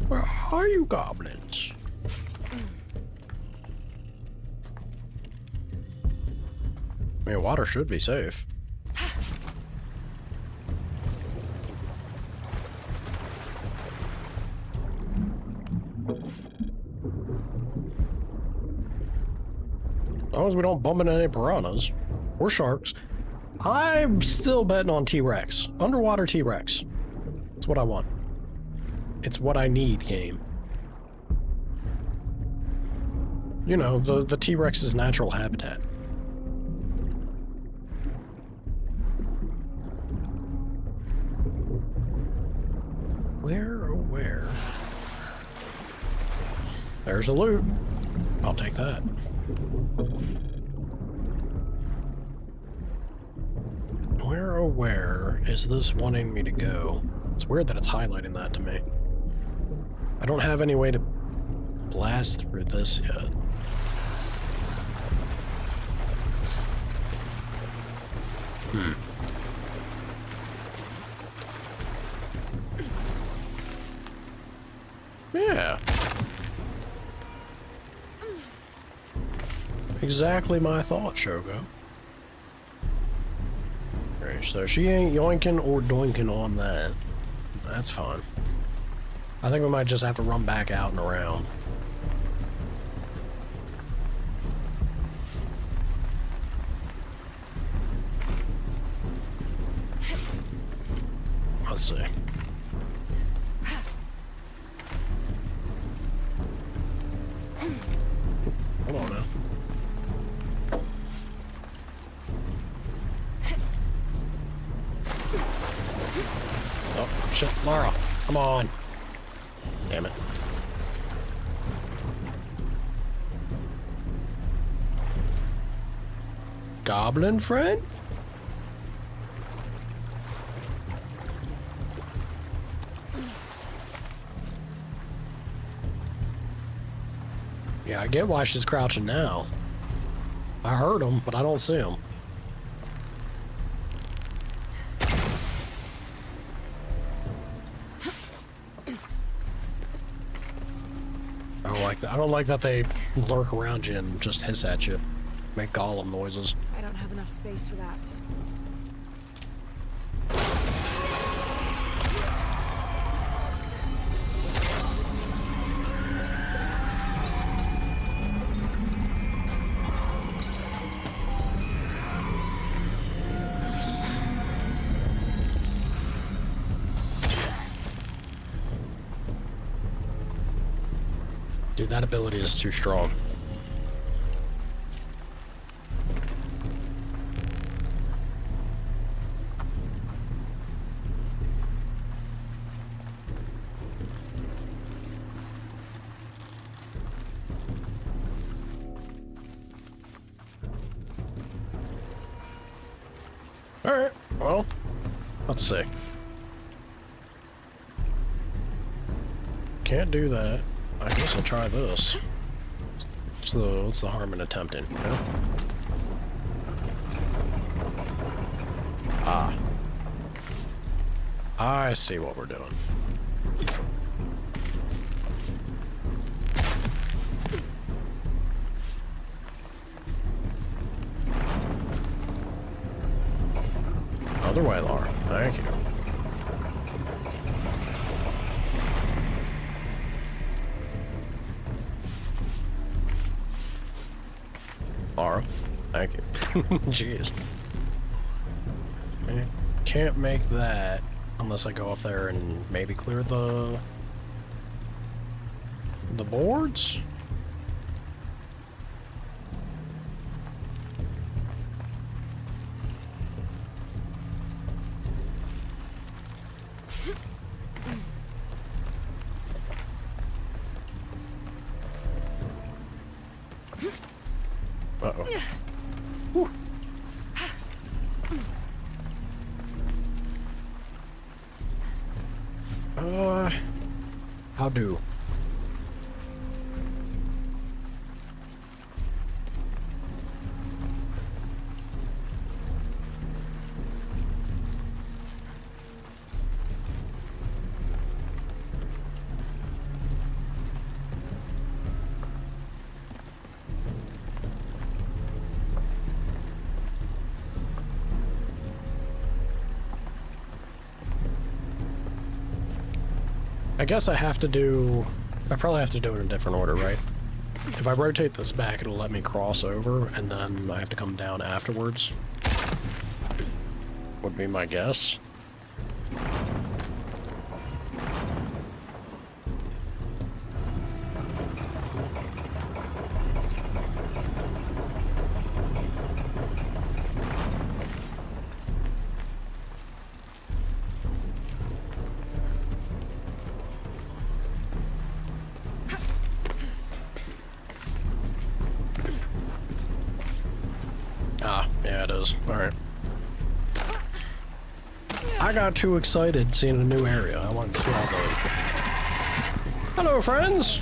Where are you, goblins? I mean, water should be safe. As long as we don't bump into any piranhas or sharks. I'm still betting on T-Rex. Underwater T-Rex. That's what I want. It's what I need, game. You know, the T-Rex's natural habitat. Where, oh where? There's the loot. I'll take that. Where, oh where is this wanting me to go? It's weird that it's highlighting that to me. I don't have any way to blast through this yet. Yeah. Exactly my thought, Shogo. Okay, so she ain't yoinking or doinking on that. That's fine. I think we might just have to run back out and around. Let's see. Hold on now. Oh, shit, Lara. Come on. Damn it. Goblin friend? Yeah, I get why she's crouching now. I heard him, but I don't see him. I don't like that they lurk around you and just hiss at you. Make golem noises. I don't have enough space for that. Dude, that ability is too strong. Alright, well, let's see. Can't do that. I guess I'll try this. What's the harm in attempting, you know? Ah. I see what we're doing. Other way, Laura. Thank you. Laura, thank you. Jeez. I can't make that unless I go up there and maybe clear the boards? Uh-oh. Whew. How do? I guess I probably have to do it in a different order, right? If I rotate this back, it'll let me cross over, and then I have to come down afterwards. Would be my guess. Ah, yeah, it is. Alright. I got too excited seeing a new area. I wanted to see all the... Hello, friends!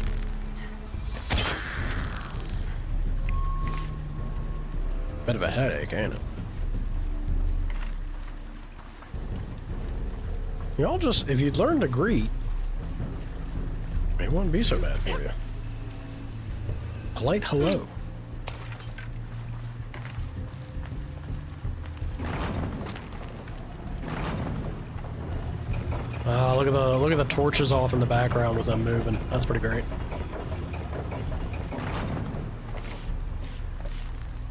Bit of a headache, ain't it? Y'all just... If you'd learn to greet, it wouldn't be so bad for you. Polite hello. Look at the torches off in the background with them moving. That's pretty great.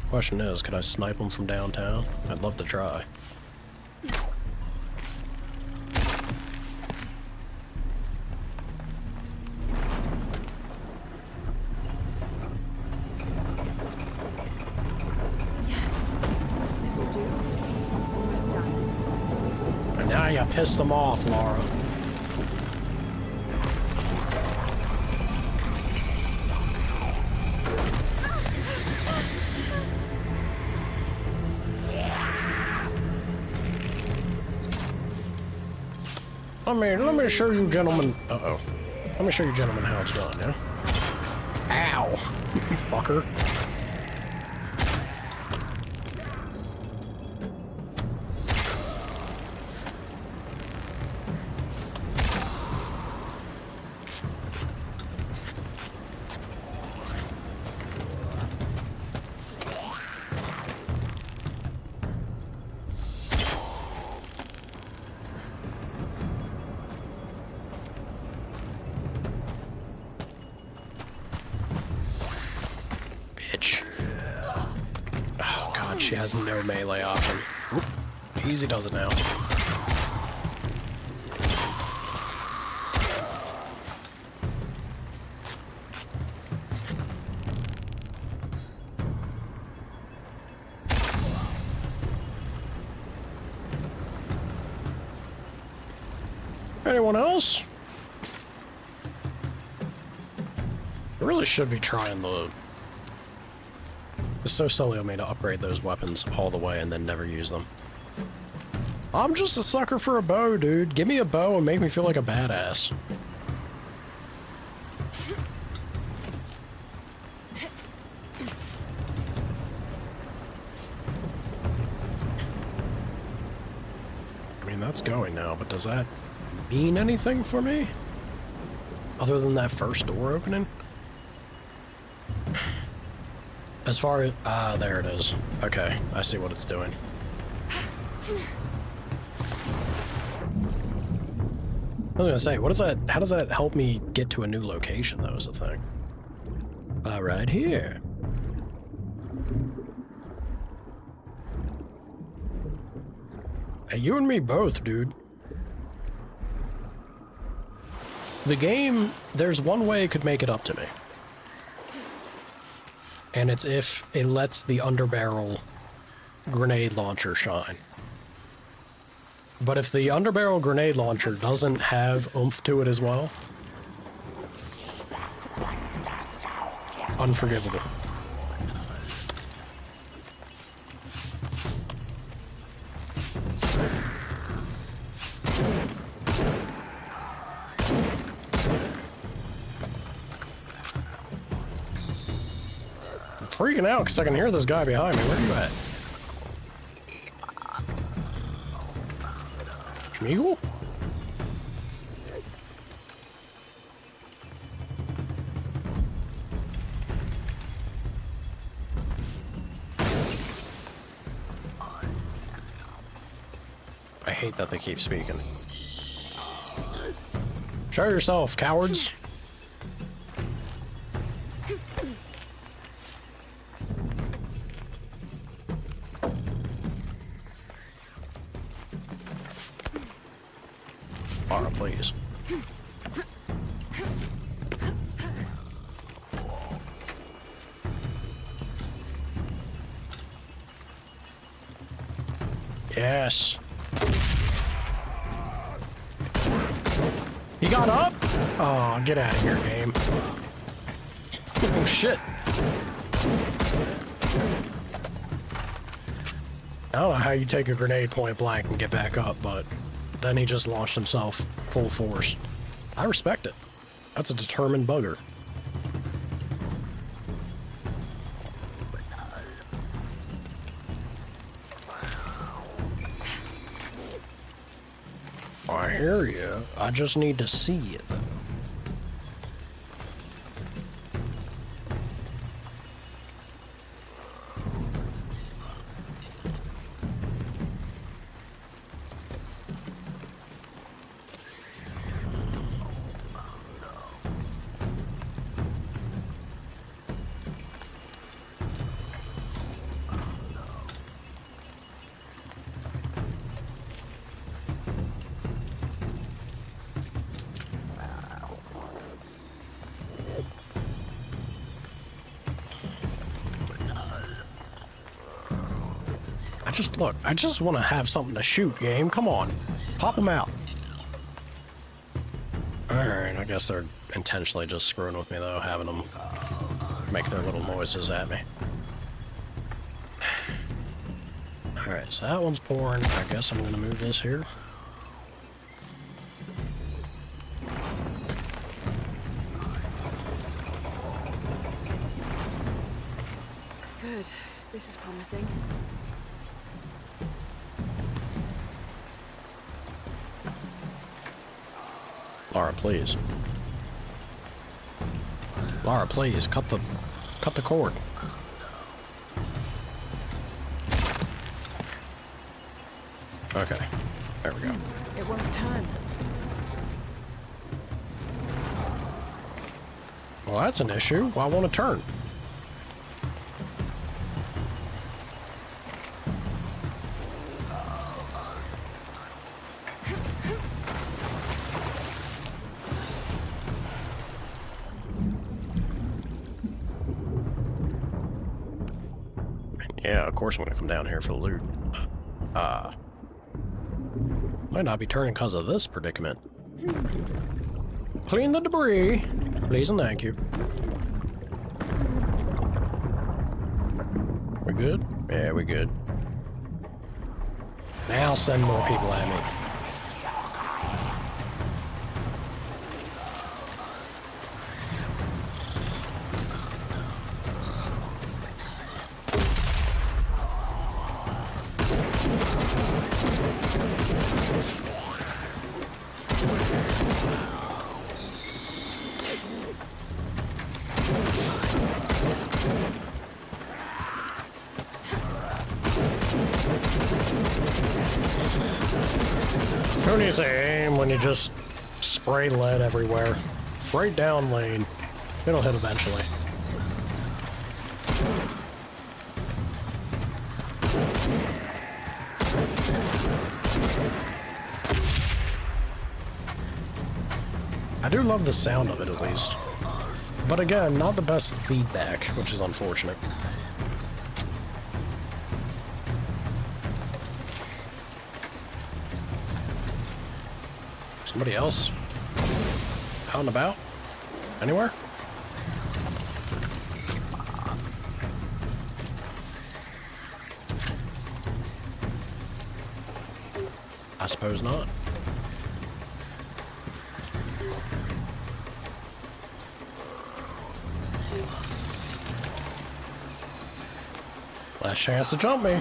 Question is, could I snipe them from downtown? I'd love to try. Yes, this'll do. Almost done. And now you pissed them off, Laura. Let me show you gentlemen. Uh-oh. Let me show you gentlemen how it's done, yeah? Ow! You fucker. Bitch. Oh god, she has no melee option. Oop. Easy does it now. Anyone else? I really should be trying the... It's so silly of me to upgrade those weapons all the way and then never use them. I'm just a sucker for a bow, dude. Give me a bow and make me feel like a badass. I mean, that's going now, but does that mean anything for me? Other than that first door opening? As far as... Ah, there it is. Okay, I see what it's doing. I was gonna say, what does that... How does that help me get to a new location, though, is the thing? Right here. Hey, you and me both, dude. The game, there's one way it could make it up to me. And it's if it lets the underbarrel grenade launcher shine. But if the underbarrel grenade launcher doesn't have oomph to it as well, unforgivable. Freaking out because I can hear this guy behind me. Where are you at? Schmeagle? I hate that they keep speaking. Show yourself, cowards. Lara, please. Yes. He got up? Oh, get out of here, game. Oh, shit. I don't know how you take a grenade point blank and get back up, but then he just launched himself full force. I respect it. That's a determined bugger. I hear you. I just need to see it. Look, I just want to have something to shoot, game. Come on. Pop them out. Alright, I guess they're intentionally just screwing with me, though, having them make their little noises at me. Alright, so that one's pouring. I guess I'm going to move this here. Good. This is promising. Lara, please. Lara, please, cut the cord. Okay, there we go. It won't turn. Well, that's an issue. Why won't it turn? Yeah, of course I'm gonna come down here for the loot. Might not be turning because of this predicament. Clean the debris, please and thank you. We good? Yeah, we good. Now send more people at me. Who needs to aim when you just spray lead everywhere? Right down lane. It'll hit eventually. I do love the sound of it, at least. But again, not the best feedback, which is unfortunate. Somebody else? Out and about? Anywhere? I suppose not. Last chance to jump me.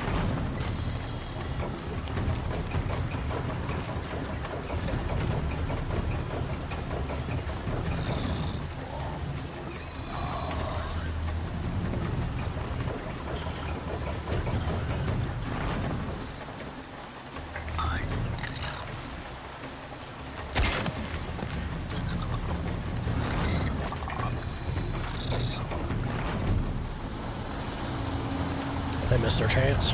missed their chance.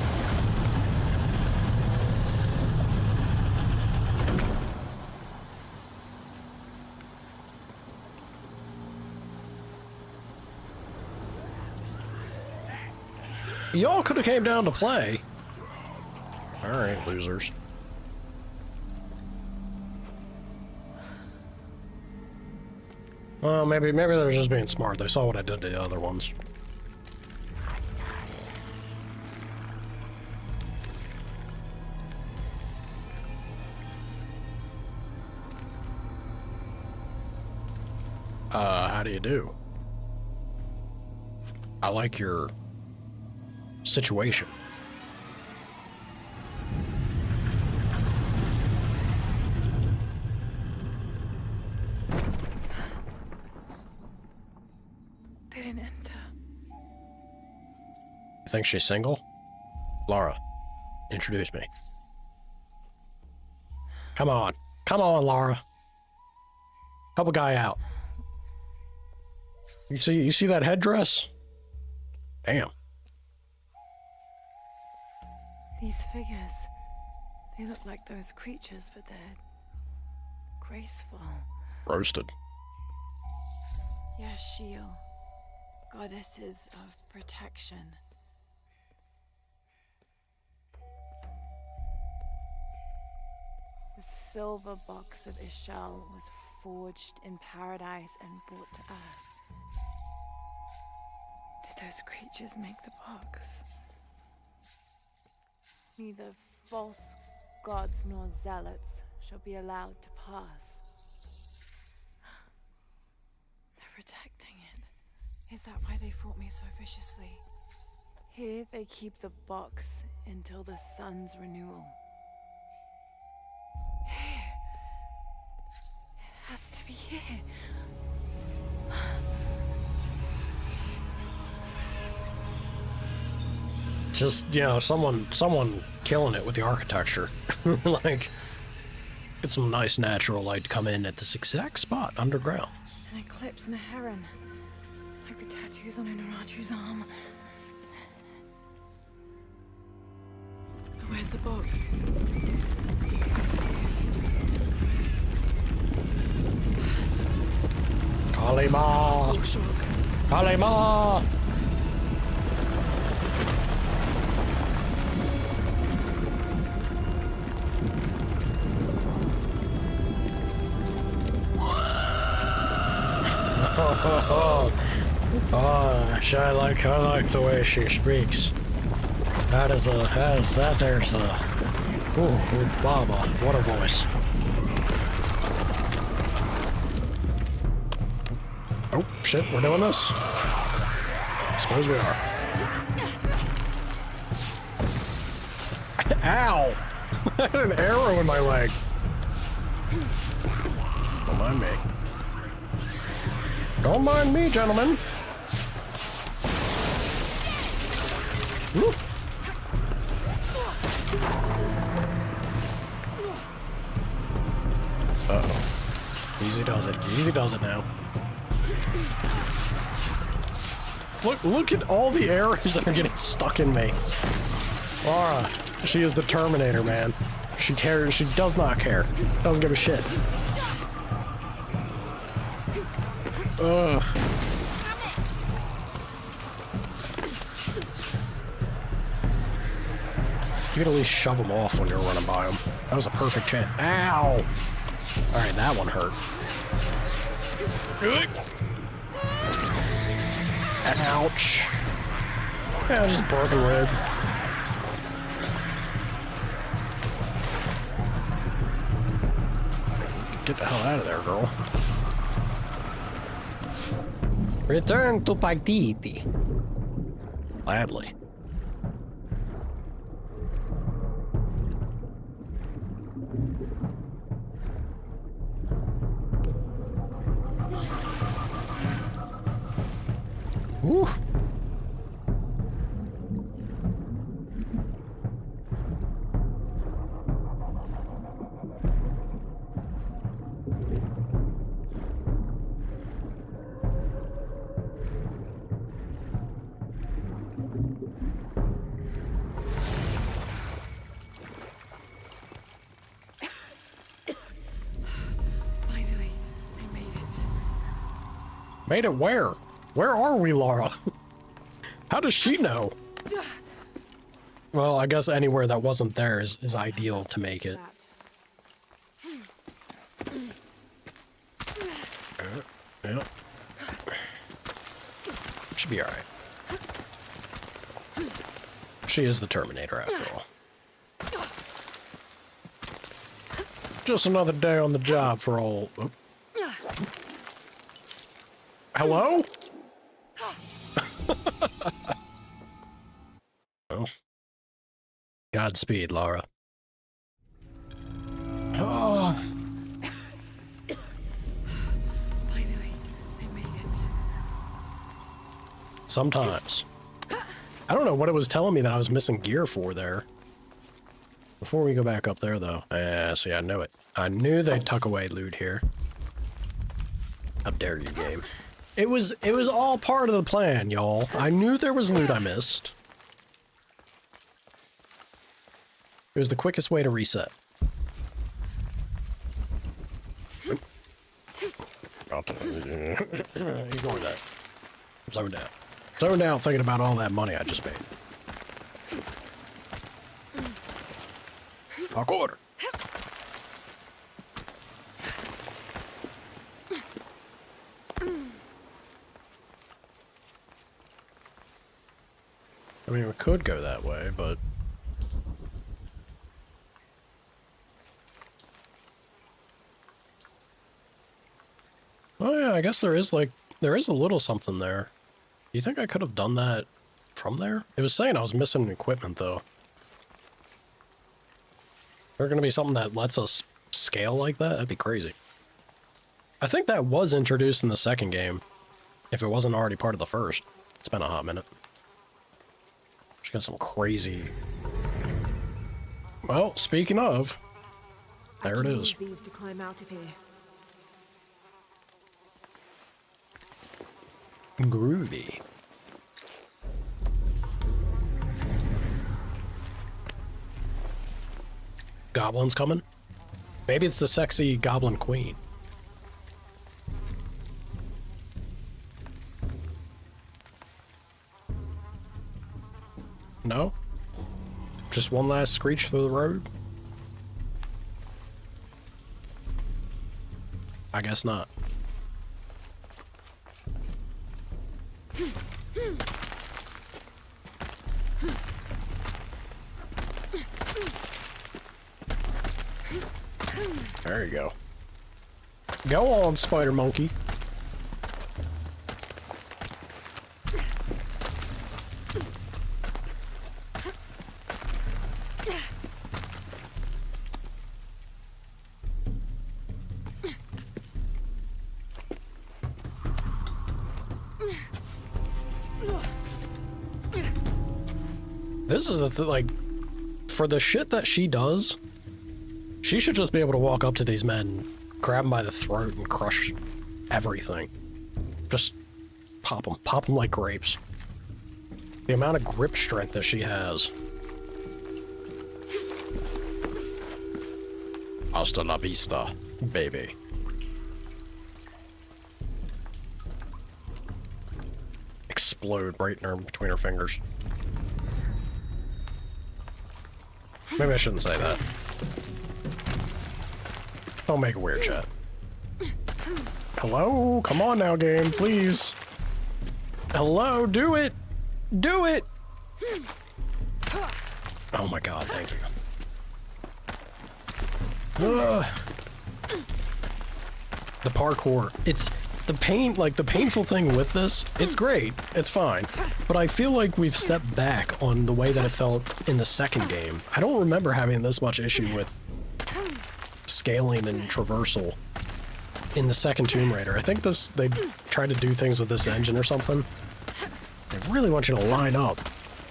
Y'all could have came down to play. Alright, losers. Well, maybe they're just being smart. They saw what I did to the other ones. How do you do? I like your situation. They didn't enter. You think she's single? Laura, introduce me. Come on. Come on, Laura. Help a guy out. You see that headdress? Damn. These figures, they look like those creatures, but they're graceful. Roasted. Yashil, goddesses of protection. The silver box of Ishal was forged in paradise and brought to earth. Did those creatures make the box? Neither false gods nor zealots shall be allowed to pass. They're protecting it. Is that why they fought me so viciously? Here they keep the box until the sun's renewal. Here. It has to be here. Just, you know, someone killing it with the architecture. Like, get some nice natural light to come in at this exact spot underground. An eclipse and a heron. Like the tattoos on Unaratu's arm. But where's the box? Kalima! Kalima! Oh, I like the way she speaks. There's a, ooh, Baba, what a voice. Oh, shit, we're doing this? Suppose we are. Ow! I had an arrow in my leg. Don't mind me. Don't mind me, gentlemen. Woo. Uh-oh. Easy does it. Easy does it now. Look at all the arrows that are getting stuck in me. Laura, she is the Terminator, man. She cares. She does not care. Doesn't give a shit. Ugh. You could at least shove them off when you're running by them. That was a perfect chance. Ow! Alright, that one hurt. Ouch. Yeah, just broken rib. Get the hell out of there, girl. Return to Paititi. Gladly. Woo. Made it where? Where are we, Laura? How does she know? Well, I guess anywhere that wasn't there is ideal to make it. Yeah. Should be alright. She is the Terminator after all. Just another day on the job for old... Oh. Hello? Oh. Godspeed, Laura. Oh. Finally, I made it. Sometimes. I don't know what it was telling me that I was missing gear for there. Before we go back up there, though. See, I knew it. I knew they'd tuck away loot here. How dare you, game. It was all part of the plan, y'all. I knew there was loot I missed. It was the quickest way to reset. Ignore that. Zoned out. Zoned out thinking about all that money I just made. Talk order. I mean, we could go that way, but... Oh yeah, I guess there is a little something there. Do you think I could have done that from there? It was saying I was missing equipment, though. There gonna be something that lets us scale like that? That'd be crazy. I think that was introduced in the second game, if it wasn't already part of the first. It's been a hot minute. Just got some crazy... Well, speaking of, there it is. Use these to climb out of here. Groovy. Goblin's coming? Maybe it's the sexy goblin queen. No? Just one last screech through the road? I guess not. There you go. Go on, spider monkey. This is the like, for the shit that she does, she should just be able to walk up to these men, grab them by the throat, and crush everything. Just pop them like grapes. The amount of grip strength that she has. Hasta la vista, baby. Explode right in her, between her fingers. Maybe I shouldn't say that. Don't make a weird chat. Hello? Come on now, game, please. Hello, do it! Do it! Oh my god, thank you. Ugh. The parkour. It's the pain, like the painful thing with this, it's great, it's fine. But I feel like we've stepped back on the way that it felt in the second game. I don't remember having this much issue with scaling and traversal in the second Tomb Raider. I think they tried to do things with this engine or something. They really want you to line up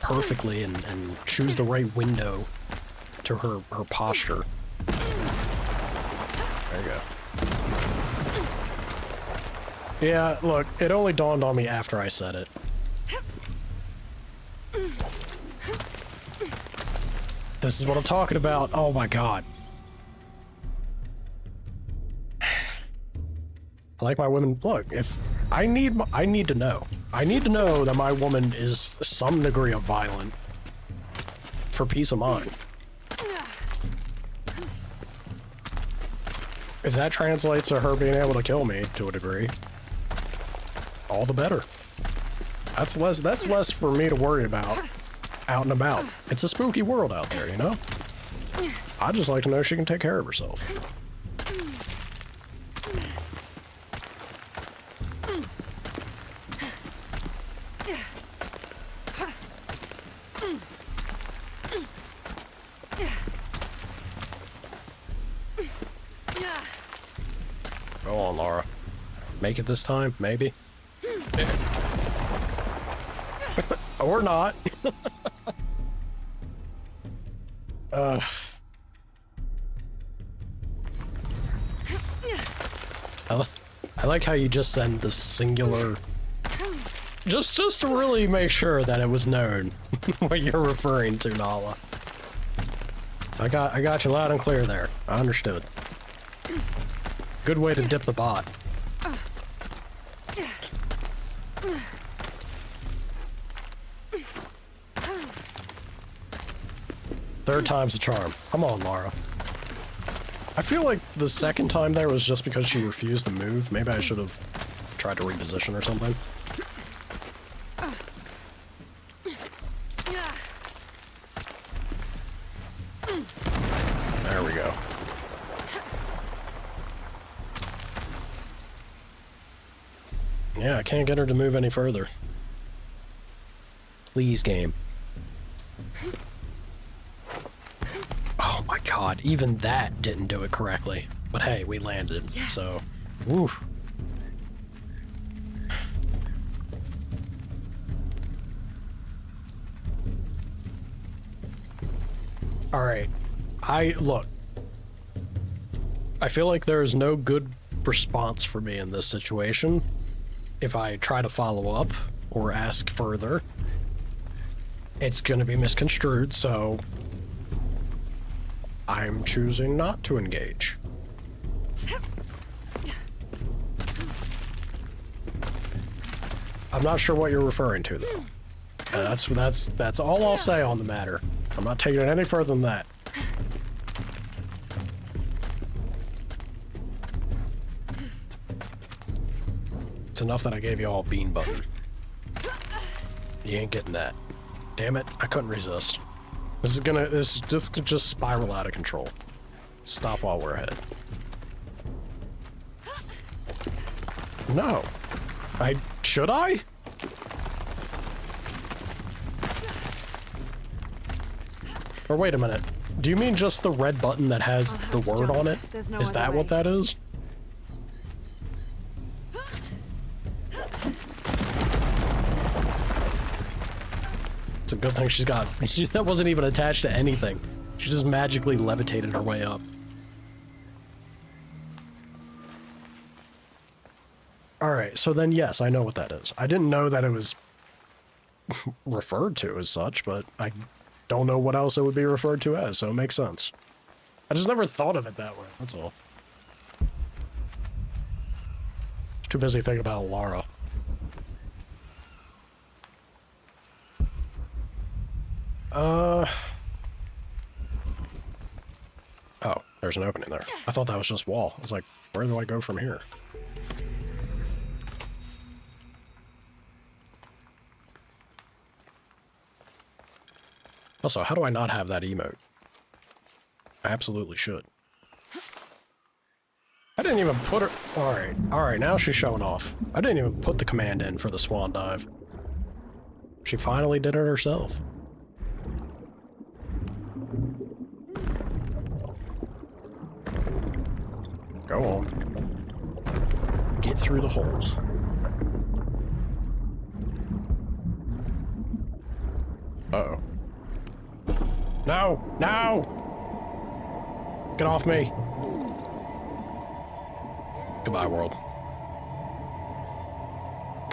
perfectly and choose the right window to her posture. There you go. Yeah, look, it only dawned on me after I said it. This is what I'm talking about. Oh my god. I like my women. Look, if I need to know. I need to know that my woman is some degree of violent for peace of mind. If that translates to her being able to kill me to a degree, all the better. That's less for me to worry about out and about. It's a spooky world out there, you know? I just like to know she can take care of herself. Go on, Laura. Make it this time, maybe? Or not. I like how you just send the singular... Just to really make sure that it was known what you're referring to, Nala. I got you loud and clear there. I understood. Good way to dip the bot. Third time's a charm. Come on, Lara. I feel like the second time there was just because she refused to move. Maybe I should have tried to reposition or something. There we go. Yeah, I can't get her to move any further. Please, game. Oh my god, even that didn't do it correctly. But hey, we landed, yes. So... Woof. Alright. Look. I feel like there is no good response for me in this situation. If I try to follow up or ask further, it's gonna be misconstrued, so I'm choosing not to engage. I'm not sure what you're referring to, though. That's all I'll say on the matter. I'm not taking it any further than that. It's enough that I gave you all bean butter. You ain't getting that. Damn it, I couldn't resist. This could just spiral out of control. Stop while we're ahead. No. Should I? Or wait a minute. Do you mean just the red button that has the word on it? Is that what that is? It's a good thing that wasn't even attached to anything. She just magically levitated her way up. Alright, so then yes, I know what that is. I didn't know that it was referred to as such, but I don't know what else it would be referred to as, so it makes sense. I just never thought of it that way, that's all. Too busy thinking about Lara. Oh, there's an opening there. I thought that was just wall. I was like, where do I go from here? Also, how do I not have that emote? I absolutely should. I didn't even put her... Alright, now she's showing off. I didn't even put the command in for the swan dive. She finally did it herself. Go on. Get through the holes. Uh-oh. No! No! Get off me! Goodbye, world.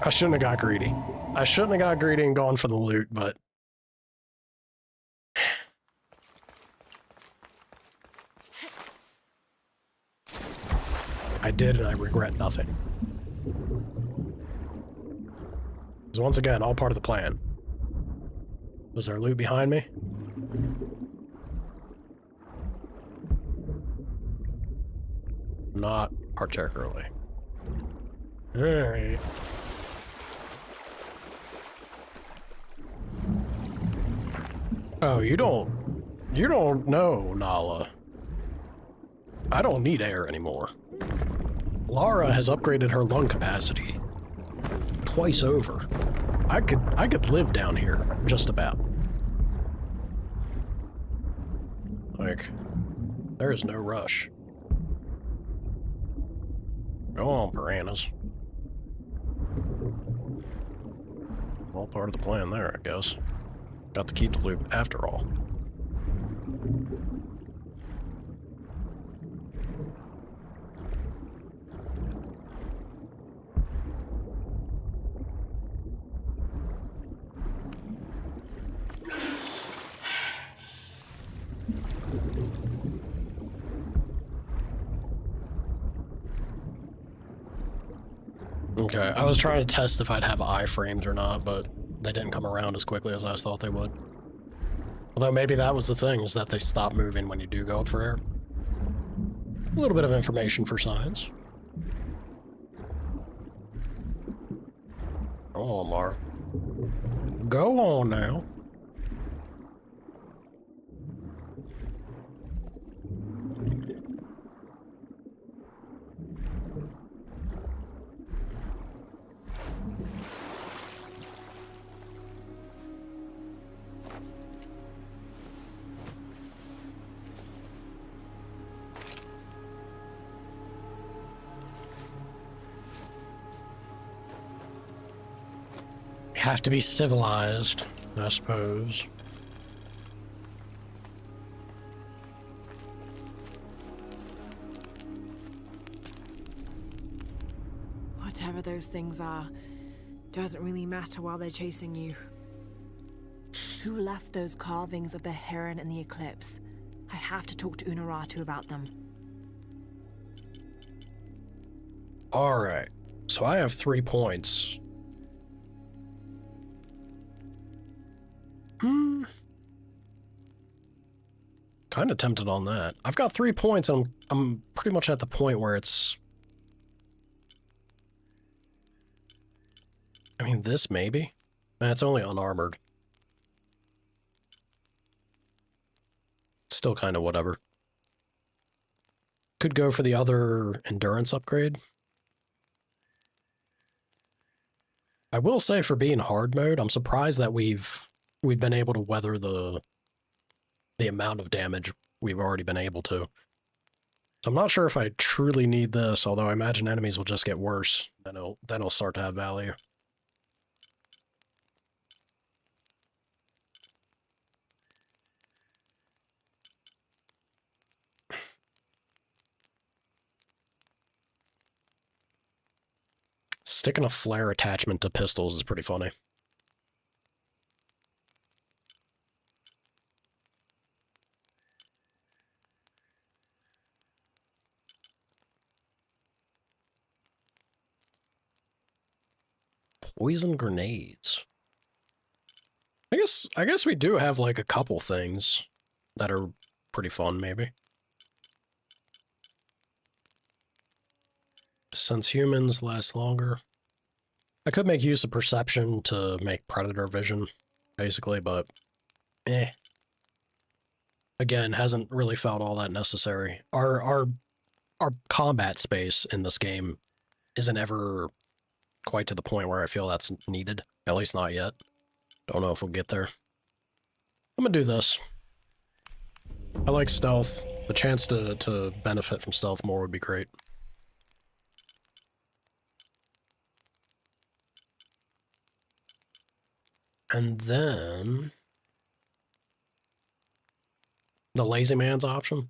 I shouldn't have got greedy. I shouldn't have got greedy and gone for the loot, but... I did, and I regret nothing. Because once again, all part of the plan. Was there loot behind me? Not particularly. Alright. Oh, you don't know, Nala. I don't need air anymore. Lara has upgraded her lung capacity twice over. I could live down here, just about. Like, there is no rush. Go on, piranhas. All part of the plan there, I guess. Got to keep the loot after all. Okay, I was trying to test if I'd have iframes or not, but they didn't come around as quickly as I thought they would. Although maybe that was the thing, is that they stop moving when you do go up for air. A little bit of information for science. Go on, Lara. Go on now. Have to be civilized, I suppose. Whatever those things are, doesn't really matter while they're chasing you. Who left those carvings of the heron and the eclipse? I have to talk to Unuratu about them. Alright, so I have 3 points. Kind of tempted on that. I've got 3 points, and I'm pretty much at the point where it's... I mean, this maybe? It's only unarmored. Still kind of whatever. Could go for the other endurance upgrade. I will say, for being hard mode, I'm surprised that we've been able to weather the amount of damage we've already been able to. So I'm not sure if I truly need this, although I imagine enemies will just get worse. Then it'll start to have value. Sticking a flare attachment to pistols is pretty funny. Poison grenades. I guess we do have like a couple things that are pretty fun, maybe. Since humans last longer. I could make use of perception to make predator vision, basically, but again, hasn't really felt all that necessary. Our combat space in this game isn't ever quite to the point where I feel that's needed. At least not yet. Don't know if we'll get there. I'm gonna do this. I like stealth. The chance to benefit from stealth more would be great. And then... the lazy man's option.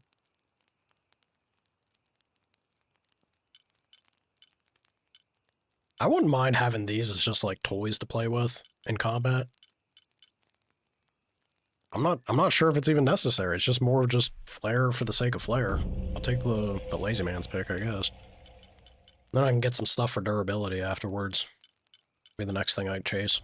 I wouldn't mind having these as just like toys to play with in combat. I'm not sure if it's even necessary. It's just more of just flair for the sake of flair. I'll take the lazy man's pick, I guess. Then I can get some stuff for durability afterwards. Be the next thing I chase.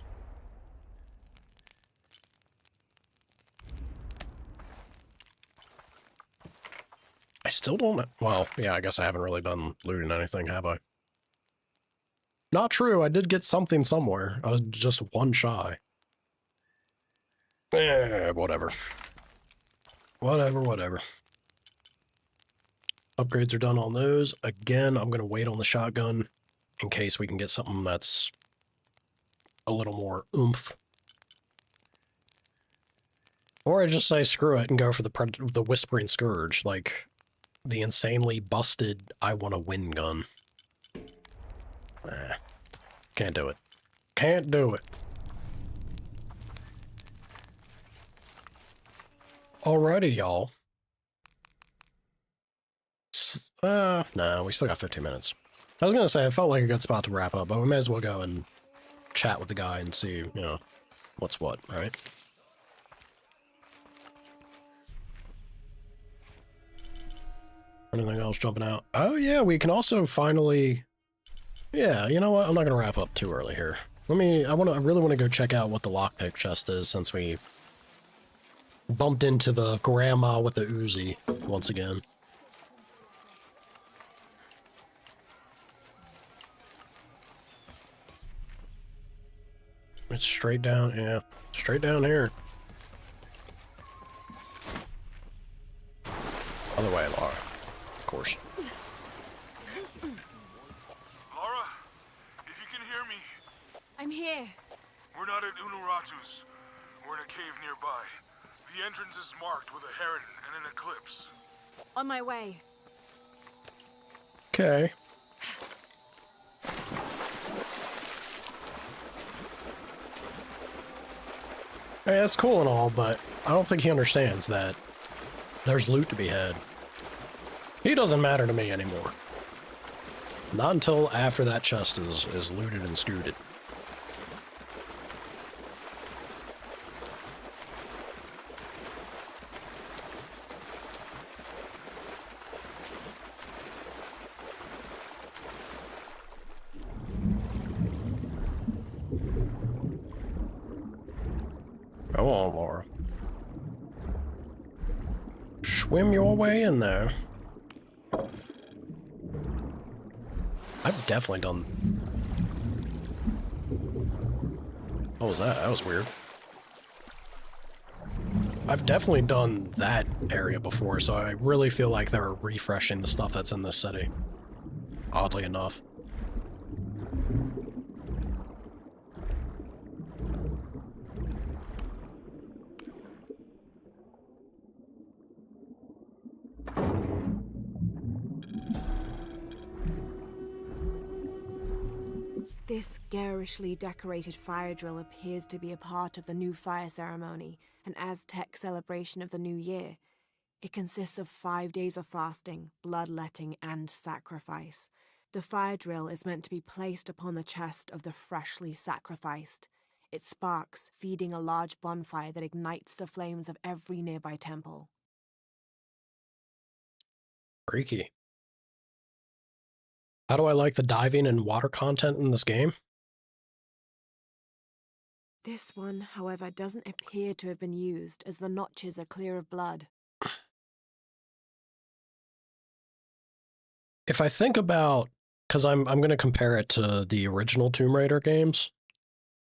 I still don't... Well, yeah, I guess I haven't really done looting anything, have I? Not true, I did get something somewhere. I was just one shy. Whatever. Whatever. Upgrades are done on those. Again, I'm going to wait on the shotgun in case we can get something that's a little more oomph. Or I just say screw it and go for the Whispering Scourge, like the insanely busted I want to win gun. Nah, can't do it. Can't do it. Alrighty, y'all. No, we still got 15 minutes. I was gonna say, it felt like a good spot to wrap up, but we may as well go and chat with the guy and see, you know, what's what, right? Anything else jumping out? Oh yeah, we can also finally... Yeah, you know what? I'm not gonna wrap up too early here. I really want to go check out what the lockpick chest is, since we bumped into the grandma with the Uzi once again. It's straight down, yeah. Straight down here. Other way, Laura. Of course. Laura, if you can hear me. I'm here. We're not at Unuratu's. We're in a cave nearby. The entrance is marked with a heron and an eclipse. On my way. Okay. Hey, that's cool and all, but I don't think he understands that there's loot to be had. He doesn't matter to me anymore. Not until after that chest is looted and scooted. Go on, Laura. Swim your way in there. I've definitely done... What was that? That was weird. I've definitely done that area before, so I really feel like they're refreshing the stuff that's in this city. Oddly enough. This garishly decorated fire drill appears to be a part of the new fire ceremony, an Aztec celebration of the new year. It consists of 5 days of fasting, bloodletting, and sacrifice. The fire drill is meant to be placed upon the chest of the freshly sacrificed. It sparks, feeding a large bonfire that ignites the flames of every nearby temple. Freaky. How do I like the diving and water content in this game? This one, however, doesn't appear to have been used, as the notches are clear of blood. If I think about... Because I'm going to compare it to the original Tomb Raider games,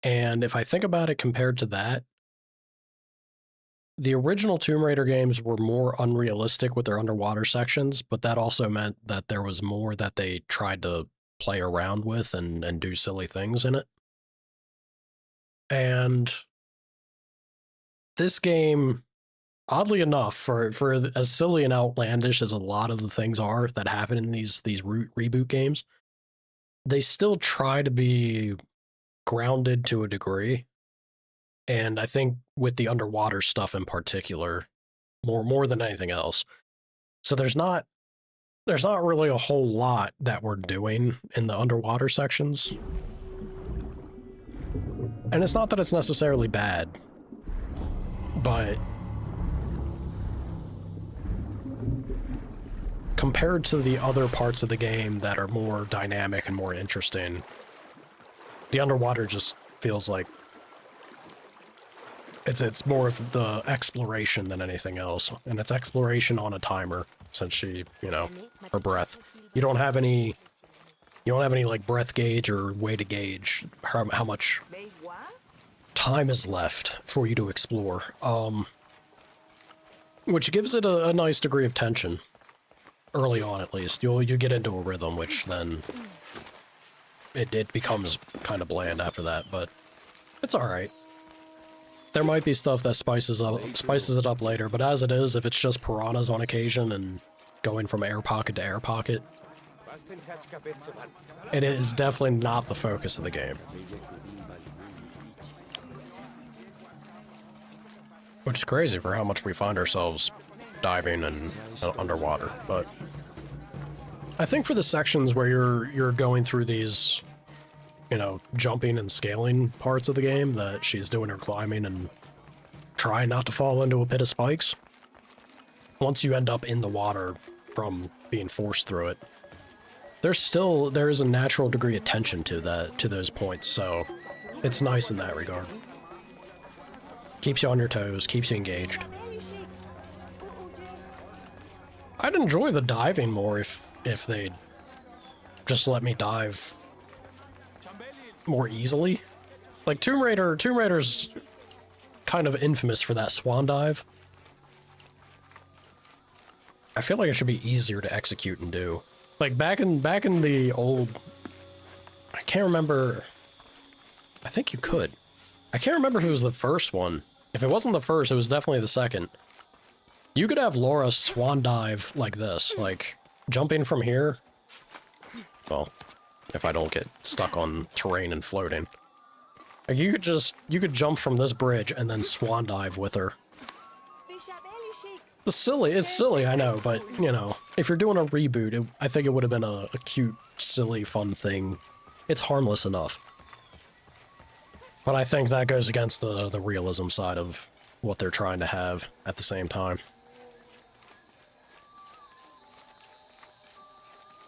and if I think about it compared to that, the original Tomb Raider games were more unrealistic with their underwater sections, but that also meant that there was more that they tried to play around with and do silly things in it. And this game, oddly enough, for as silly and outlandish as a lot of the things are that happen in these reboot games, they still try to be grounded to a degree. And I think with the underwater stuff in particular, more than anything else. So there's not really a whole lot that we're doing in the underwater sections. And it's not that it's necessarily bad, but compared to the other parts of the game that are more dynamic and more interesting, The underwater just feels like it's more of the exploration than anything else, and it's exploration on a timer since she, you know, her breath. You don't have any like breath gauge or way to gauge how much time is left for you to explore. Which gives it a nice degree of tension. Early on, at least. You get into a rhythm, which then it becomes kind of bland after that, but it's alright. There might be stuff that spices it up later, but as it is, if it's just piranhas on occasion and going from air pocket to air pocket, it is definitely not the focus of the game. Which is crazy for how much we find ourselves diving and underwater, but I think for the sections where you're going through these, you know, jumping and scaling parts of the game that she's doing her climbing and trying not to fall into a pit of spikes, once you end up in the water from being forced through it, there is a natural degree of tension to those points, so it's nice in that regard. Keeps you on your toes, keeps you engaged. I'd enjoy the diving more if they'd just let me dive more easily. Like Tomb Raider's kind of infamous for that swan dive. I feel like it should be easier to execute and do. Like back in the old, I can't remember. I think you could. I can't remember if it was the first one. If it wasn't the first, it was definitely the second. You could have Laura swan dive like this, like jumping from here. Well, if I don't get stuck on terrain and floating. Like you could jump from this bridge and then swan dive with her. It's silly, I know, but, you know, if you're doing a reboot, I think it would have been a cute, silly, fun thing. It's harmless enough. But I think that goes against the realism side of what they're trying to have at the same time.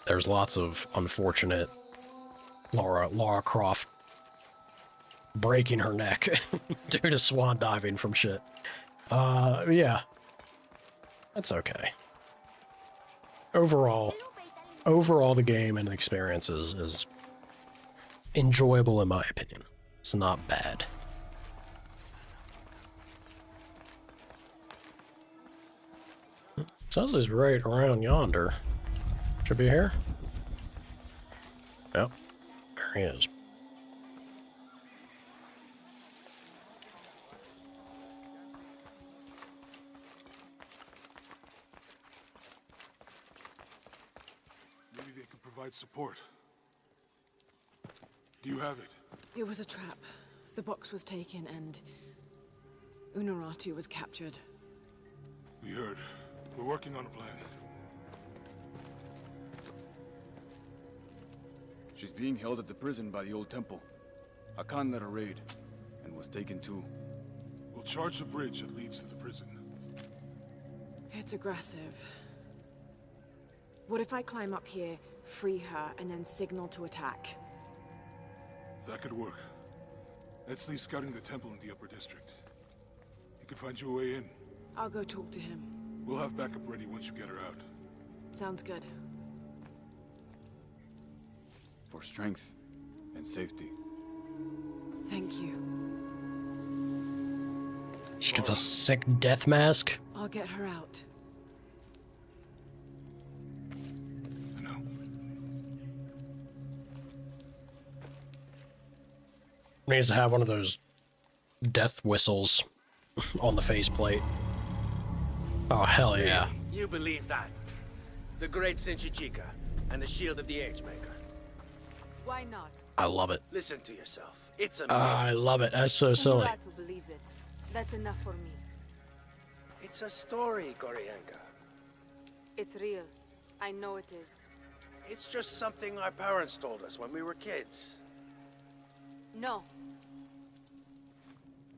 There's lots of unfortunate Lara Croft breaking her neck due to swan diving from shit. Yeah. That's okay. Overall, the game and the experience is enjoyable in my opinion. It's not bad. Says he's right around yonder. Should be here. Yep. There he is. Maybe they can provide support. Do you have it? It was a trap. The box was taken and Unuratu was captured. We heard. We're working on a plan. She's being held at the prison by the old temple. Akan led a raid, and was taken too. We'll charge the bridge that leads to the prison. It's aggressive. What if I climb up here, free her, and then signal to attack? That could work. Let's leave scouting the temple in the upper district. He could find you a way in. I'll go talk to him. We'll have backup ready once you get her out. Sounds good. For strength and safety. Thank you. She gets a sick death mask. I'll get her out. Needs to have one of those death whistles on the faceplate. Oh, hell yeah. You believe that? The great Senchichika and the shield of the Age-Maker. Why not? I love it. Listen to yourself. It's a I love it. That's so silly. Unuratu believes it. That's enough for me. It's a story, Koryanka. It's real. I know it is. It's just something our parents told us when we were kids. No.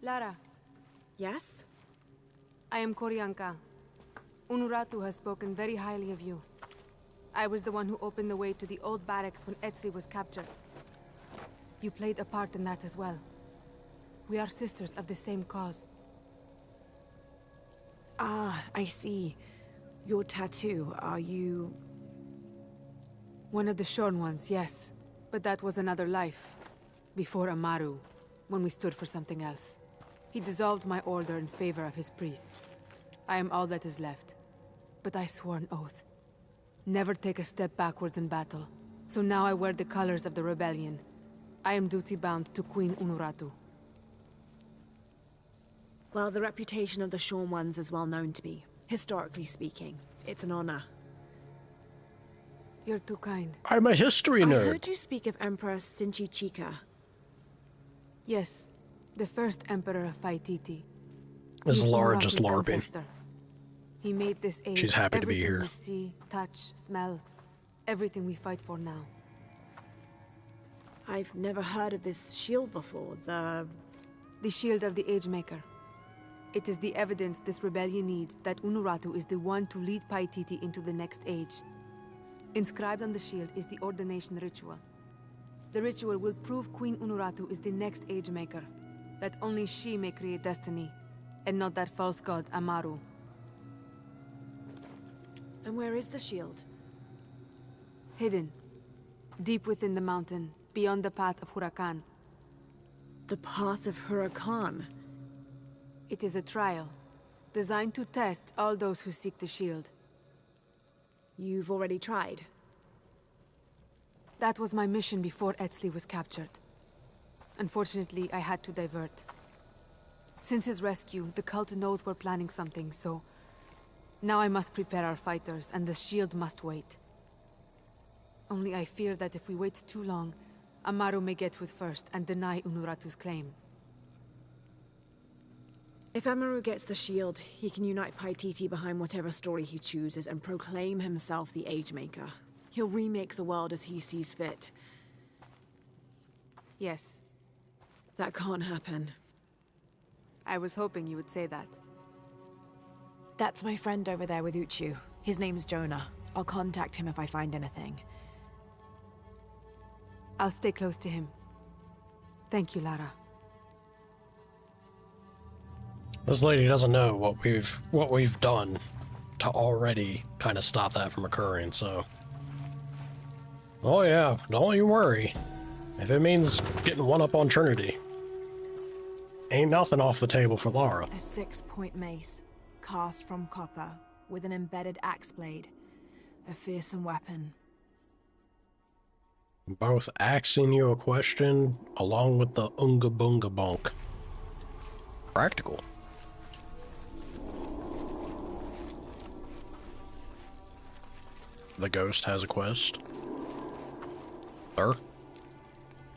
Lara. Yes? I am Koryanka. Unuratu has spoken very highly of you. I was the one who opened the way to the old barracks when Etzli was captured. You played a part in that as well. We are sisters of the same cause. Ah, I see. Your tattoo, are you... One of the shorn ones, yes. But that was another life. Before Amaru, when we stood for something else. He dissolved my order in favor of his priests. I am all that is left. But I swore an oath. Never take a step backwards in battle. So now I wear the colors of the rebellion. I am duty-bound to Queen Unuratu. Well, the reputation of the Shorn Ones is well known to me. Historically speaking, it's an honor. You're too kind. I'm a history nerd. I heard you speak of Emperor Sinchi-Chika. Yes, the first emperor of Paititi. Is He's Laura just Muratu's LARPing? ancestor. He made this age She's happy to be everything here. we see, touch, smell, everything we fight for now. I've never heard of this shield before, the shield of the Age Maker. It is the evidence this rebellion needs that Unuratu is the one to lead Paititi into the next age. Inscribed on the shield is the ordination ritual. The ritual will prove Queen Unuratu is the next Age Maker, that only she may create destiny, and not that false god Amaru. And where is the shield? Hidden. Deep within the mountain, beyond the path of Huracan. The path of Huracan? It is a trial, designed to test all those who seek the shield. You've already tried? That was my mission before Etzli was captured. Unfortunately, I had to divert. Since his rescue, the cult knows we're planning something, so... Now I must prepare our fighters, and the shield must wait. Only I fear that if we wait too long, Amaru may get to it first and deny Unuratu's claim. If Amaru gets the shield, he can unite Paititi behind whatever story he chooses and proclaim himself the Age Maker. He'll remake the world as he sees fit. Yes. That can't happen. I was hoping you would say that. That's my friend over there with Uchu. His name's Jonah. I'll contact him if I find anything. I'll stay close to him. Thank you, Lara. This lady doesn't know what we've done to already kind of stop that from occurring, so... Oh yeah, don't you worry. If it means getting one up on Trinity. Ain't nothing off the table for Lara. A 6-point mace, cast from copper, with an embedded axe blade. A fearsome weapon. Both asking you a question, along with the Unga Bunga Bonk. Practical. The ghost has a quest. Sir?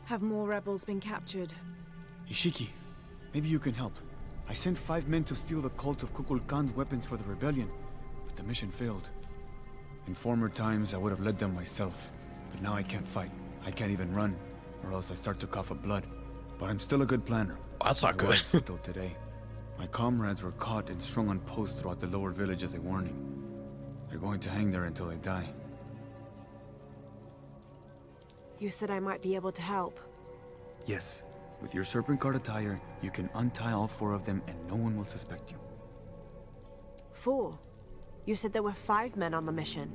Have more rebels been captured? Ishiki, maybe you can help. I sent 5 men to steal the cult of Kukul Khan's weapons for the rebellion, but the mission failed. In former times, I would have led them myself, but now I can't fight. I can't even run, or else I start to cough up blood. But I'm still a good planner. That's not good. Still today. My comrades were caught and strung on posts throughout the lower village as a warning. They're going to hang there until they die. You said I might be able to help. Yes. With your serpent guard attire, you can untie all 4 of them and no one will suspect you. 4? You said there were 5 men on the mission.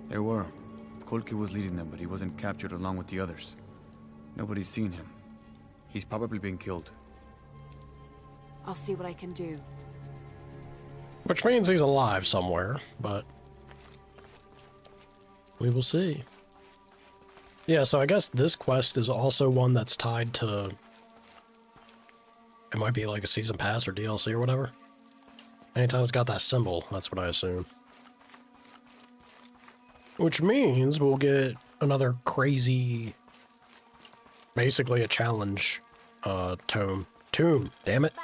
There were. Kolki was leading them, but he wasn't captured along with the others. Nobody's seen him. He's probably been killed. I'll see what I can do. Which means he's alive somewhere, but... we will see. Yeah, so I guess this quest is also one that's tied to... it might be like a season pass or DLC or whatever. Anytime it's got that symbol, that's what I assume. Which means we'll get another crazy... basically a challenge, tomb, damn it.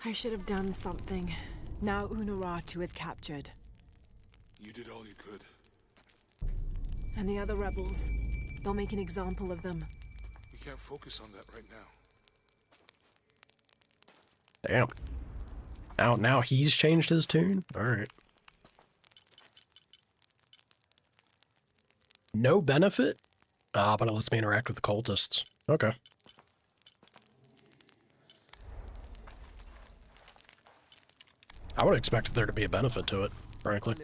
I should have done something. Now Unuratu is captured. You did all you could. And the other rebels, they'll make an example of them. We can't focus on that right now. Damn. Now he's changed his tune? Alright. No benefit? Ah, but it lets me interact with the cultists. Okay. I would expect there to be a benefit to it, frankly.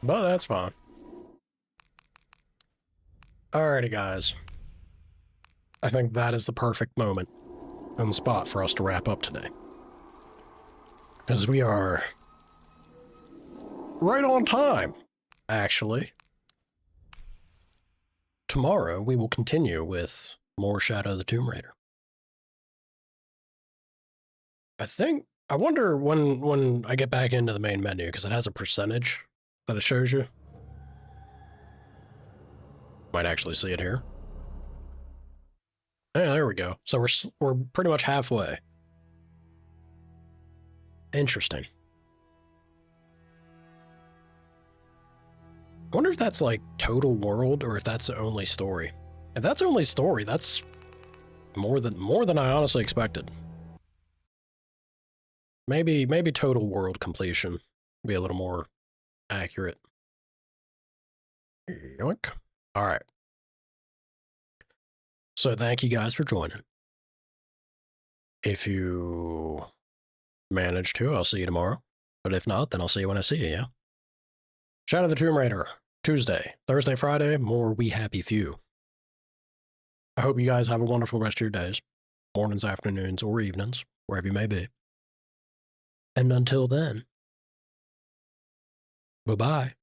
But that's fine. Alrighty, guys. I think that is the perfect moment and spot for us to wrap up today. Because we are right on time, actually. Tomorrow, we will continue with more Shadow of the Tomb Raider. I wonder when I get back into the main menu, because it has a percentage that it shows you. Might actually see it here. Yeah, there we go. So we're pretty much halfway. Interesting. I wonder if that's like total world or if that's only story. If that's only story, that's more than I honestly expected. Maybe total world completion would be a little more accurate. Yoink. All right. So thank you guys for joining. If you manage to, I'll see you tomorrow. But if not, then I'll see you when I see you, yeah? Shadow of the Tomb Raider, Tuesday, Thursday, Friday, more We Happy Few. I hope you guys have a wonderful rest of your days, mornings, afternoons, or evenings, wherever you may be. And until then, bye-bye.